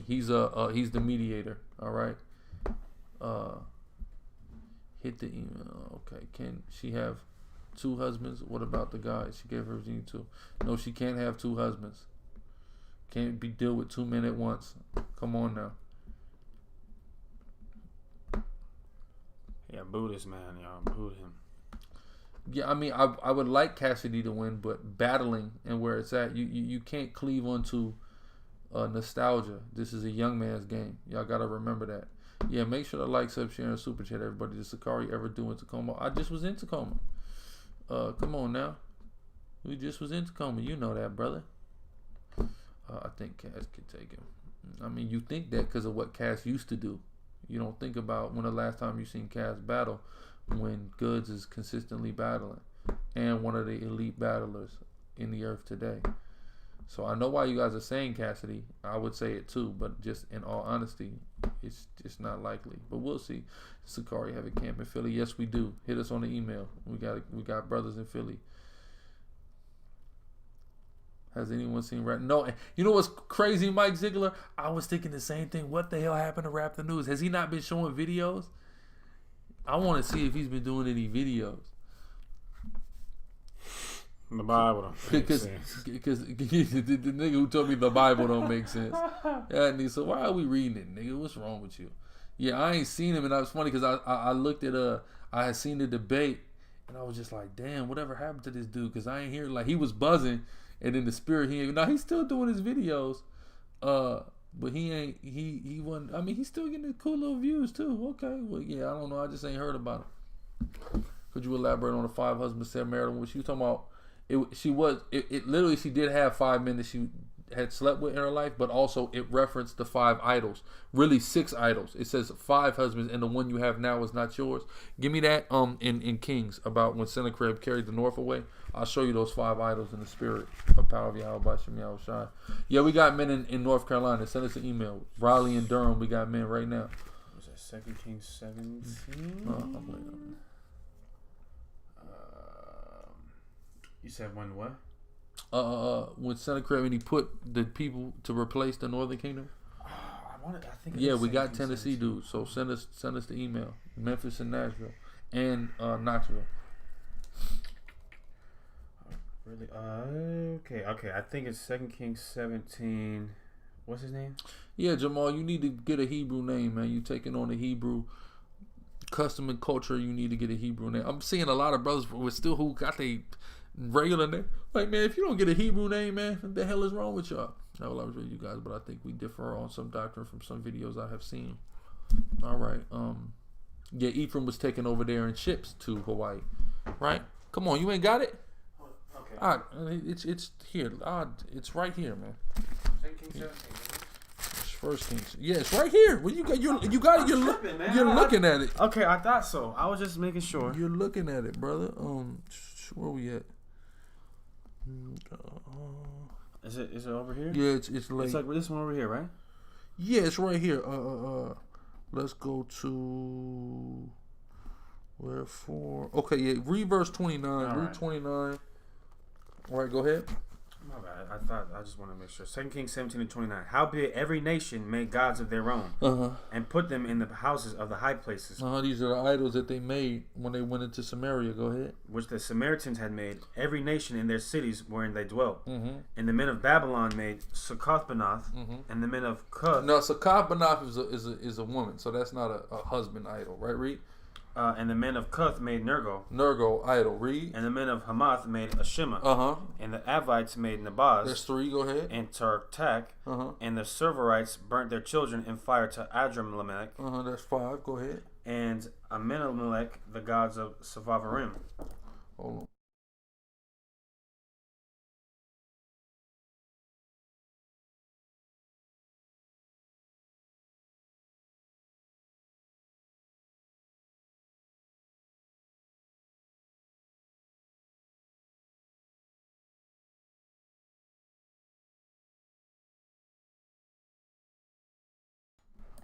He's the mediator. All right. Hit the email. Okay. Can she have 2 husbands? What about the guy she gave her virginity to? No, she can't have 2 husbands. Can't deal with 2 men at once. Come on now. Yeah, Buddhist man, y'all. Boo him. Yeah, I mean, I would like Cassidy to win, but battling and where it's at, you can't cleave onto nostalgia. This is a young man's game. Y'all gotta remember that. Yeah, make sure to like, sub, share, and super chat, everybody. Did Sicarii ever do in Tacoma? I just was in Tacoma. Come on now. We just was in Tacoma. You know that, brother. I think Cass could take him. I mean, you think that because of what Cass used to do. You don't think about when the last time you seen Cass battle, when Goods is consistently battling and one of the elite battlers in the earth today. So I know why you guys are saying Cassidy. I would say it too, but just in all honesty, it's just not likely. But we'll see. Sicarii have a camp in Philly? Yes, we do. Hit us on the email. We got brothers in Philly. Has anyone seen Rap? No. You know what's crazy, Mike Ziegler? I was thinking the same thing. What the hell happened to Rap the News? Has he not been showing videos? I want to see if he's been doing any videos. The Bible don't make sense. Because the nigga who told me the Bible don't make sense. Yeah, so why are we reading it, nigga? What's wrong with you? Yeah, I ain't seen him, and that was funny because I looked at I had seen the debate, and I was just like, damn, whatever happened to this dude? Because I ain't hear, like, he was buzzing, And in the spirit, he ain't. Now he's still doing his videos, but he wasn't. I mean, he's still getting cool little views too. Okay, well, yeah, I don't know. I just ain't heard about him. Could you elaborate on the 5 husbands said Marilyn? What she was talking about? It literally, she did have 5 men that she had slept with in her life, but also it referenced the 5 idols. Really 6 idols. It says 5 husbands, and the one you have now is not yours. Give me that in Kings about when Sennacherib carried the north away. I'll show you those 5 idols in the spirit of power of Yahweh Shem Yahweh. Yeah, we got men in North Carolina. Send us an email. Raleigh and Durham, we got men right now. Was that 2 Kings 17? You said when what? When Sennacherib and he put the people to replace the Northern Kingdom. I think. Yeah, we got Tennessee dudes. So send us the email. Memphis and Nashville and Knoxville. Really? Okay. I think it's 2 Kings 17. What's his name? Yeah, Jamal, you need to get a Hebrew name, man. You taking on the Hebrew custom and culture. You need to get a Hebrew name. I'm seeing a lot of brothers with still who got their regular name. Like, man, if you don't get a Hebrew name, man, what the hell is wrong with y'all? I will always read you guys, but I think we differ on some doctrine from some videos I have seen. All right. Yeah, Ephraim was taken over there in ships to Hawaii. Right? Come on, you ain't got it? Okay. It's here. It's right here, man. 2 Kings 17. First Kings. Yeah, it's right here. Well, you got it. You're looking at it. Okay, I thought so. I was just making sure. You're looking at it, brother. Where we at? Is it over here? Yeah, it's like this one over here, right? Yeah, it's right here. Let's go to where for? Okay, yeah. Read verse 29. Read 29. All right, go ahead. My bad. I just want to make sure. 2 Kings 17 and 29. Howbeit every nation made gods of their own, and put them in the houses of the high places. These are the idols that they made when they went into Samaria. Go ahead. Which the Samaritans had made, every nation in their cities wherein they dwelt. And the men of Babylon made Succoth-Benoth, and the men of Cuth. No, Succoth-Benoth is a woman, so that's not a husband idol, right? Read. And the men of Cuth made Nergal. Nergal, idol. Read. And the men of Hamath made Ashima. And the Avites made Nabaz. There's 3. Go ahead. And Tartak. And the Serverites burnt their children in fire to Adrammelech. That's 5. Go ahead. And Amenemelech, the gods of Sepharvaim. Hold on.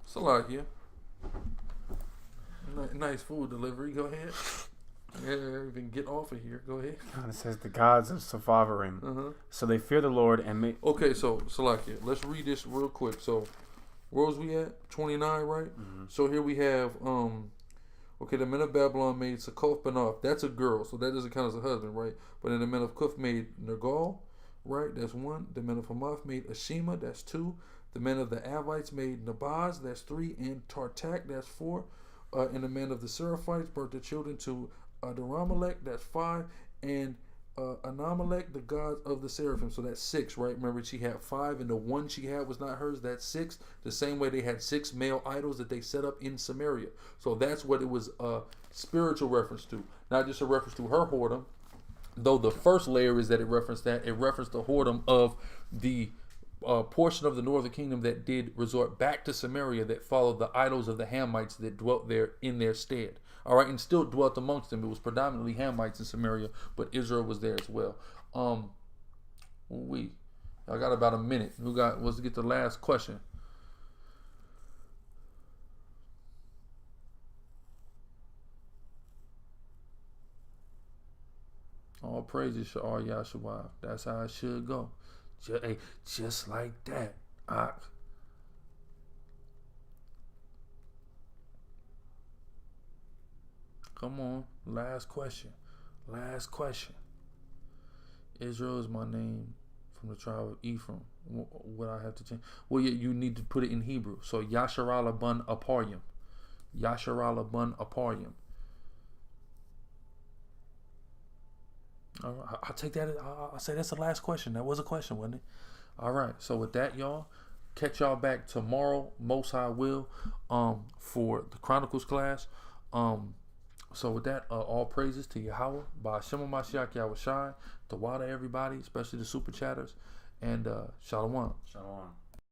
Salakia. Nice food delivery. Go ahead. Yeah, even get off of here. Go ahead. It says the gods of Sepharvaim. So they fear the Lord and make. Okay, so Salakia, let's read this real quick. So, where was we at? 29, right? So here we have, okay, the men of Babylon made Succoth-Benoth. That's a girl, so that doesn't count as a husband, right? But then the men of Cuth made Nergal, right? That's 1. The men of Hamath made Ashima. That's 2. The men of the Avites made Nabaz, that's 3, and Tartak, that's 4. And the men of the Seraphites burnt their children to Adaramelech, that's 5. And Anamelech, the god of the seraphim, so that's 6, right? Remember, she had 5, and the one she had was not hers, that's 6. The same way they had 6 male idols that they set up in Samaria. So that's what it was a spiritual reference to, not just a reference to her whoredom. Though the first layer is that it referenced the whoredom of the portion of the northern kingdom that did resort back to Samaria, that followed the idols of the Hamites that dwelt there in their stead. All right, and still dwelt amongst them. It was predominantly Hamites in Samaria, but Israel was there as well. I got about a minute. Let's get the last question. All praises to our Yahshua. That's how it should go. Just like that. Come on. Last question. Israel is my name from the tribe of Ephraim. What I have to change? Well, yeah, you need to put it in Hebrew. So Yasharahla bun aparyim. Yasharahla bun aparyim. All right, I'll take that. I'll say that's the last question. That was a question, wasn't it? All right. So with that, y'all, catch y'all back tomorrow. Most High will, for the Chronicles class. So with that, all praises to Yahweh, by Hashem Mashiach Yahweh Shai, the water everybody, especially the super chatters, and Shalom. Shalom.